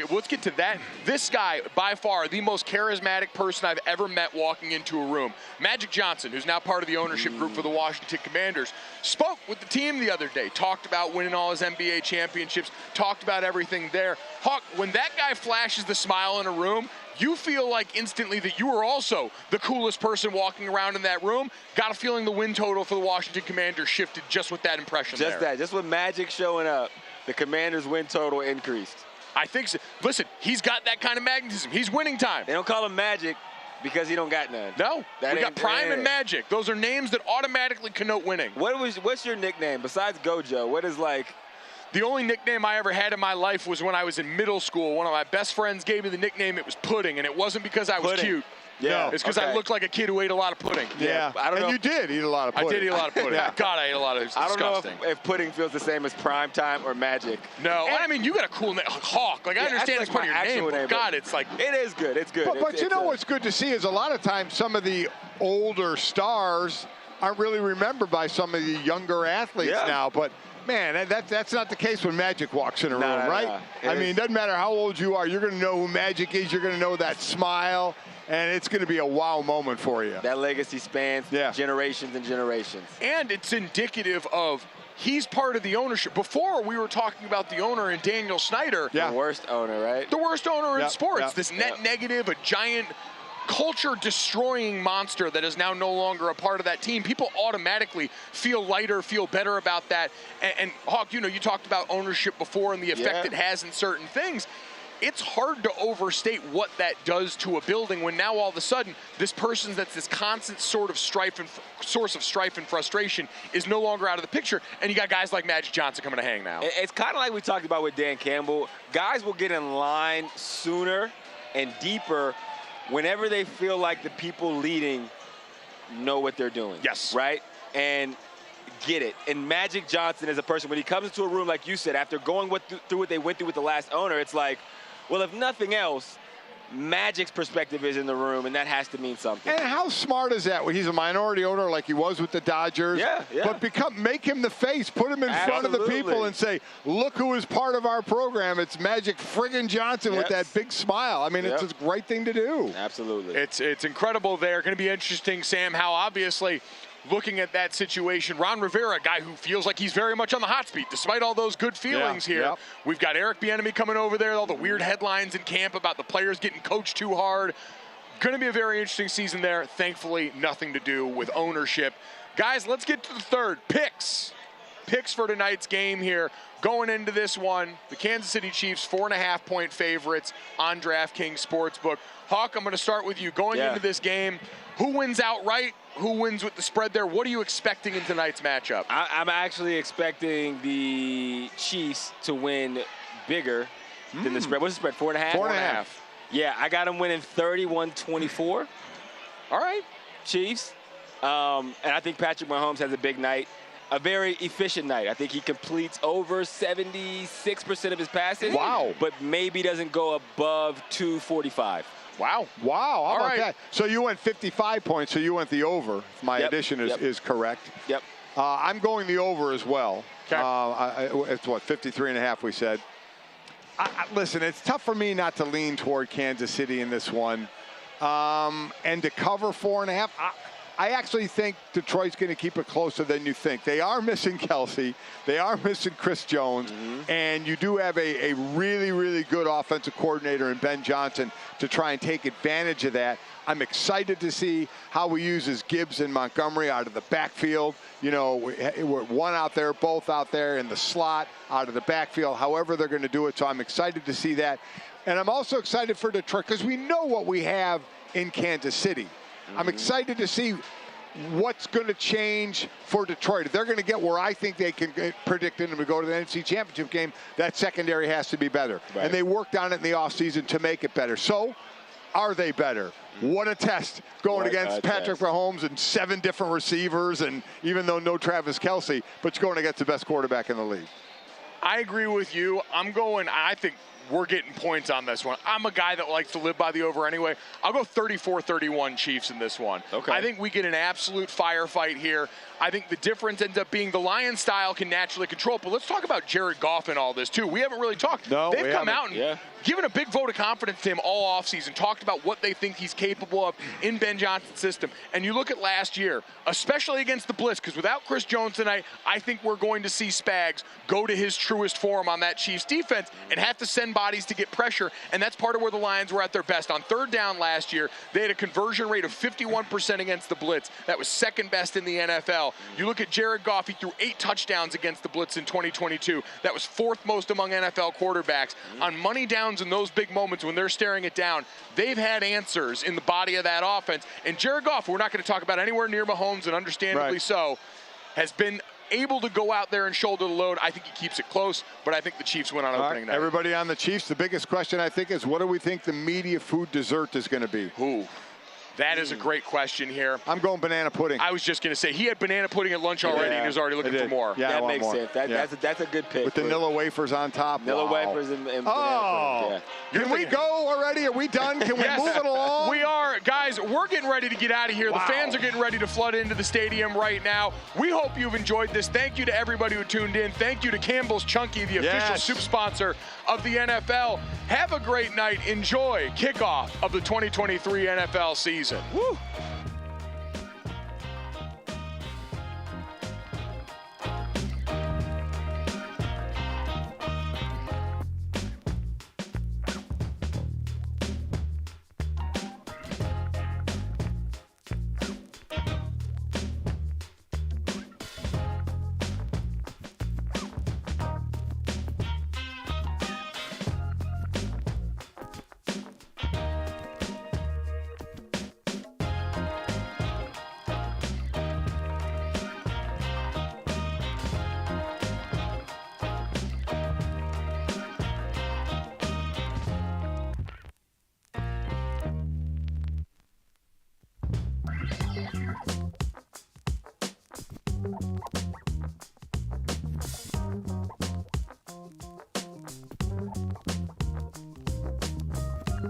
[SPEAKER 1] let's get to that. This guy, by far, the most charismatic person I've ever met walking into a room. Magic Johnson, who's now part of the ownership group for the Washington Commanders, spoke with the team the other day, talked about winning all his NBA championships, talked about everything there. Hawk, when that guy flashes the smile in a room, you feel like instantly that you are also the coolest person walking around in that room. Got a feeling the win total for the Washington Commanders shifted just with that impression
[SPEAKER 6] Just
[SPEAKER 1] there.
[SPEAKER 6] just with Magic showing up, the Commanders' win total increased.
[SPEAKER 1] I think so. Listen, he's got that kind of magnetism. He's winning time.
[SPEAKER 6] They don't call him Magic because he don't got none.
[SPEAKER 1] No, we got Prime and Magic. Those are names that automatically connote winning.
[SPEAKER 6] What's your nickname besides GoJo? What is like?
[SPEAKER 1] The only nickname I ever had in my life was when I was in middle school. One of my best friends gave me the nickname. It was Pudding, and it wasn't because I was cute.
[SPEAKER 6] Yeah,
[SPEAKER 1] it's because I looked like a kid who ate a lot of pudding.
[SPEAKER 2] Yeah,
[SPEAKER 6] I don't know.
[SPEAKER 2] You did eat a lot of pudding.
[SPEAKER 1] I did eat a lot of pudding. God, I ate a lot of it. It's disgusting.
[SPEAKER 6] I don't know if pudding feels the same as Prime Time or Magic.
[SPEAKER 1] No, I mean, you got a cool name, Hawk. Like, I understand it's part of your name, but God, it's like...
[SPEAKER 6] It is good. It's good.
[SPEAKER 2] But you know what's good to see is a lot of times some of the older stars aren't really remembered by some of the younger athletes now, but... Man, that's not the case when Magic walks in a room, right? I mean, it doesn't matter how old you are. You're going to know who Magic is. You're going to know that smile, and it's going to be a wow moment for you.
[SPEAKER 6] That legacy spans generations and generations.
[SPEAKER 1] And it's indicative of he's part of the ownership. Before, we were talking about the owner and Daniel Snyder.
[SPEAKER 6] The worst owner, right?
[SPEAKER 1] The worst owner in sports. This net negative, a giant culture-destroying monster that is now no longer a part of that team. People automatically feel lighter, feel better about that. And Hawk, you know, you talked about ownership before and the effect it has in certain things. It's hard to overstate what that does to a building when now all of a sudden this person that's this constant sort of strife and source of strife and frustration is no longer out of the picture, and you got guys like Magic Johnson coming to hang now.
[SPEAKER 6] It's kind of like we talked about with Dan Campbell. Guys will get in line sooner and deeper whenever they feel like the people leading know what they're doing.
[SPEAKER 1] Yes.
[SPEAKER 6] Right? And get it. And Magic Johnson is a person, when he comes into a room, like you said, after going through what they went through with the last owner, it's like, well, if nothing else, Magic's perspective is in the room, and that has to mean something.
[SPEAKER 2] And how smart is that? When he's a minority owner like he was with the Dodgers. But make him the face, put him in front of the people and say, look who is part of our program. It's Magic friggin' Johnson with that big smile. I mean, it's a great thing to do.
[SPEAKER 6] Absolutely.
[SPEAKER 1] It's incredible there. Going to be interesting, Sam, how obviously looking at that situation, Ron Rivera, a guy who feels like he's very much on the hot seat, despite all those good feelings here. We've got Eric Bieniemy coming over there, all the weird headlines in camp about the players getting coached too hard. Going to be a very interesting season there. Thankfully, nothing to do with ownership. Guys, let's get to the third. Picks for tonight's game here. Going into this one, the Kansas City Chiefs, 4.5-point favorites on DraftKings Sportsbook. Hawk, I'm going to start with you. Going into this game, who wins outright? Who wins with the spread there? What are you expecting in tonight's matchup?
[SPEAKER 6] I'm actually expecting the Chiefs to win bigger than the spread. What's the spread, 4.5?
[SPEAKER 2] 4.5.
[SPEAKER 6] Yeah, I got them winning 31-24.
[SPEAKER 1] All right.
[SPEAKER 6] Chiefs. And I think Patrick Mahomes has a big night. A very efficient night. I think he completes over 76% of his passes.
[SPEAKER 2] Wow.
[SPEAKER 6] But maybe doesn't go above 245.
[SPEAKER 2] Wow. How about that? So you went 55 points, so you went the over. If my addition is correct.
[SPEAKER 6] Yep.
[SPEAKER 2] I'm going the over as well.
[SPEAKER 1] Okay.
[SPEAKER 2] It's what, 53.5 we said. Listen, it's tough for me not to lean toward Kansas City in this one. And to cover 4.5, I actually think Detroit's going to keep it closer than you think. They are missing Kelsey. They are missing Chris Jones. And you do have a really, really good offensive coordinator in Ben Johnson to try and take advantage of that. I'm excited to see how he uses Gibbs and Montgomery out of the backfield. You know, we're one out there, both out there in the slot, out of the backfield, however they're going to do it. So I'm excited to see that. And I'm also excited for Detroit because we know what we have in Kansas City. I'm excited to see what's going to change for Detroit. If they're going to get where I think they can predict them to go to the NFC Championship game, that secondary has to be better. Right. And they worked on it in the offseason to make it better. So, are they better? What a test going against Patrick Mahomes and 7 different receivers, and even though no Travis Kelsey, but you're going against the best quarterback in the league.
[SPEAKER 1] I agree with you. I think we're getting points on this one. I'm a guy that likes to live by the over anyway. I'll go 34-31 Chiefs in this one.
[SPEAKER 6] Okay.
[SPEAKER 1] I think we get an absolute firefight here. I think the difference ends up being the Lions style can naturally control. But let's talk about Jared Goff and all this, too. We haven't really talked.
[SPEAKER 2] No,
[SPEAKER 1] They've
[SPEAKER 2] we
[SPEAKER 1] come
[SPEAKER 2] haven't.
[SPEAKER 1] out and given a big vote of confidence to him all offseason, talked about what they think he's capable of in Ben Johnson's system. And you look at last year, especially against the Blitz, because without Chris Jones tonight, I think we're going to see Spags go to his truest form on that Chiefs defense and have to send bodies to get pressure. And that's part of where the Lions were at their best. On third down last year, they had a conversion rate of 51% against the Blitz. That was second best in the NFL. You look at Jared Goff, he threw 8 touchdowns against the Blitz in 2022. That was 4th most among NFL quarterbacks. On money downs in those big moments when they're staring it down, they've had answers in the body of that offense. And Jared Goff, we're not going to talk about anywhere near Mahomes, and understandably so, has been able to go out there and shoulder the load. I think he keeps it close, but I think the Chiefs win on opening night.
[SPEAKER 2] Everybody on the Chiefs, the biggest question I think is, what do we think the media food dessert is going to be?
[SPEAKER 1] Ooh. That is a great question here.
[SPEAKER 2] I'm going banana pudding.
[SPEAKER 1] I was just going to say, he had banana pudding at lunch already, and he was already looking for more.
[SPEAKER 2] Yeah,
[SPEAKER 6] that makes
[SPEAKER 2] more.
[SPEAKER 6] sense. That's a good pick.
[SPEAKER 2] With the Nilla wafers on top.
[SPEAKER 6] Nilla wafers and
[SPEAKER 2] oh! Can we go already? Are we done? Can we move it along?
[SPEAKER 1] We are. Guys, we're getting ready to get out of here. The fans are getting ready to flood into the stadium right now. We hope you've enjoyed this. Thank you to everybody who tuned in. Thank you to Campbell's Chunky, the official soup sponsor of the NFL. Have a great night. Enjoy kickoff of the 2023 NFL season. Woo!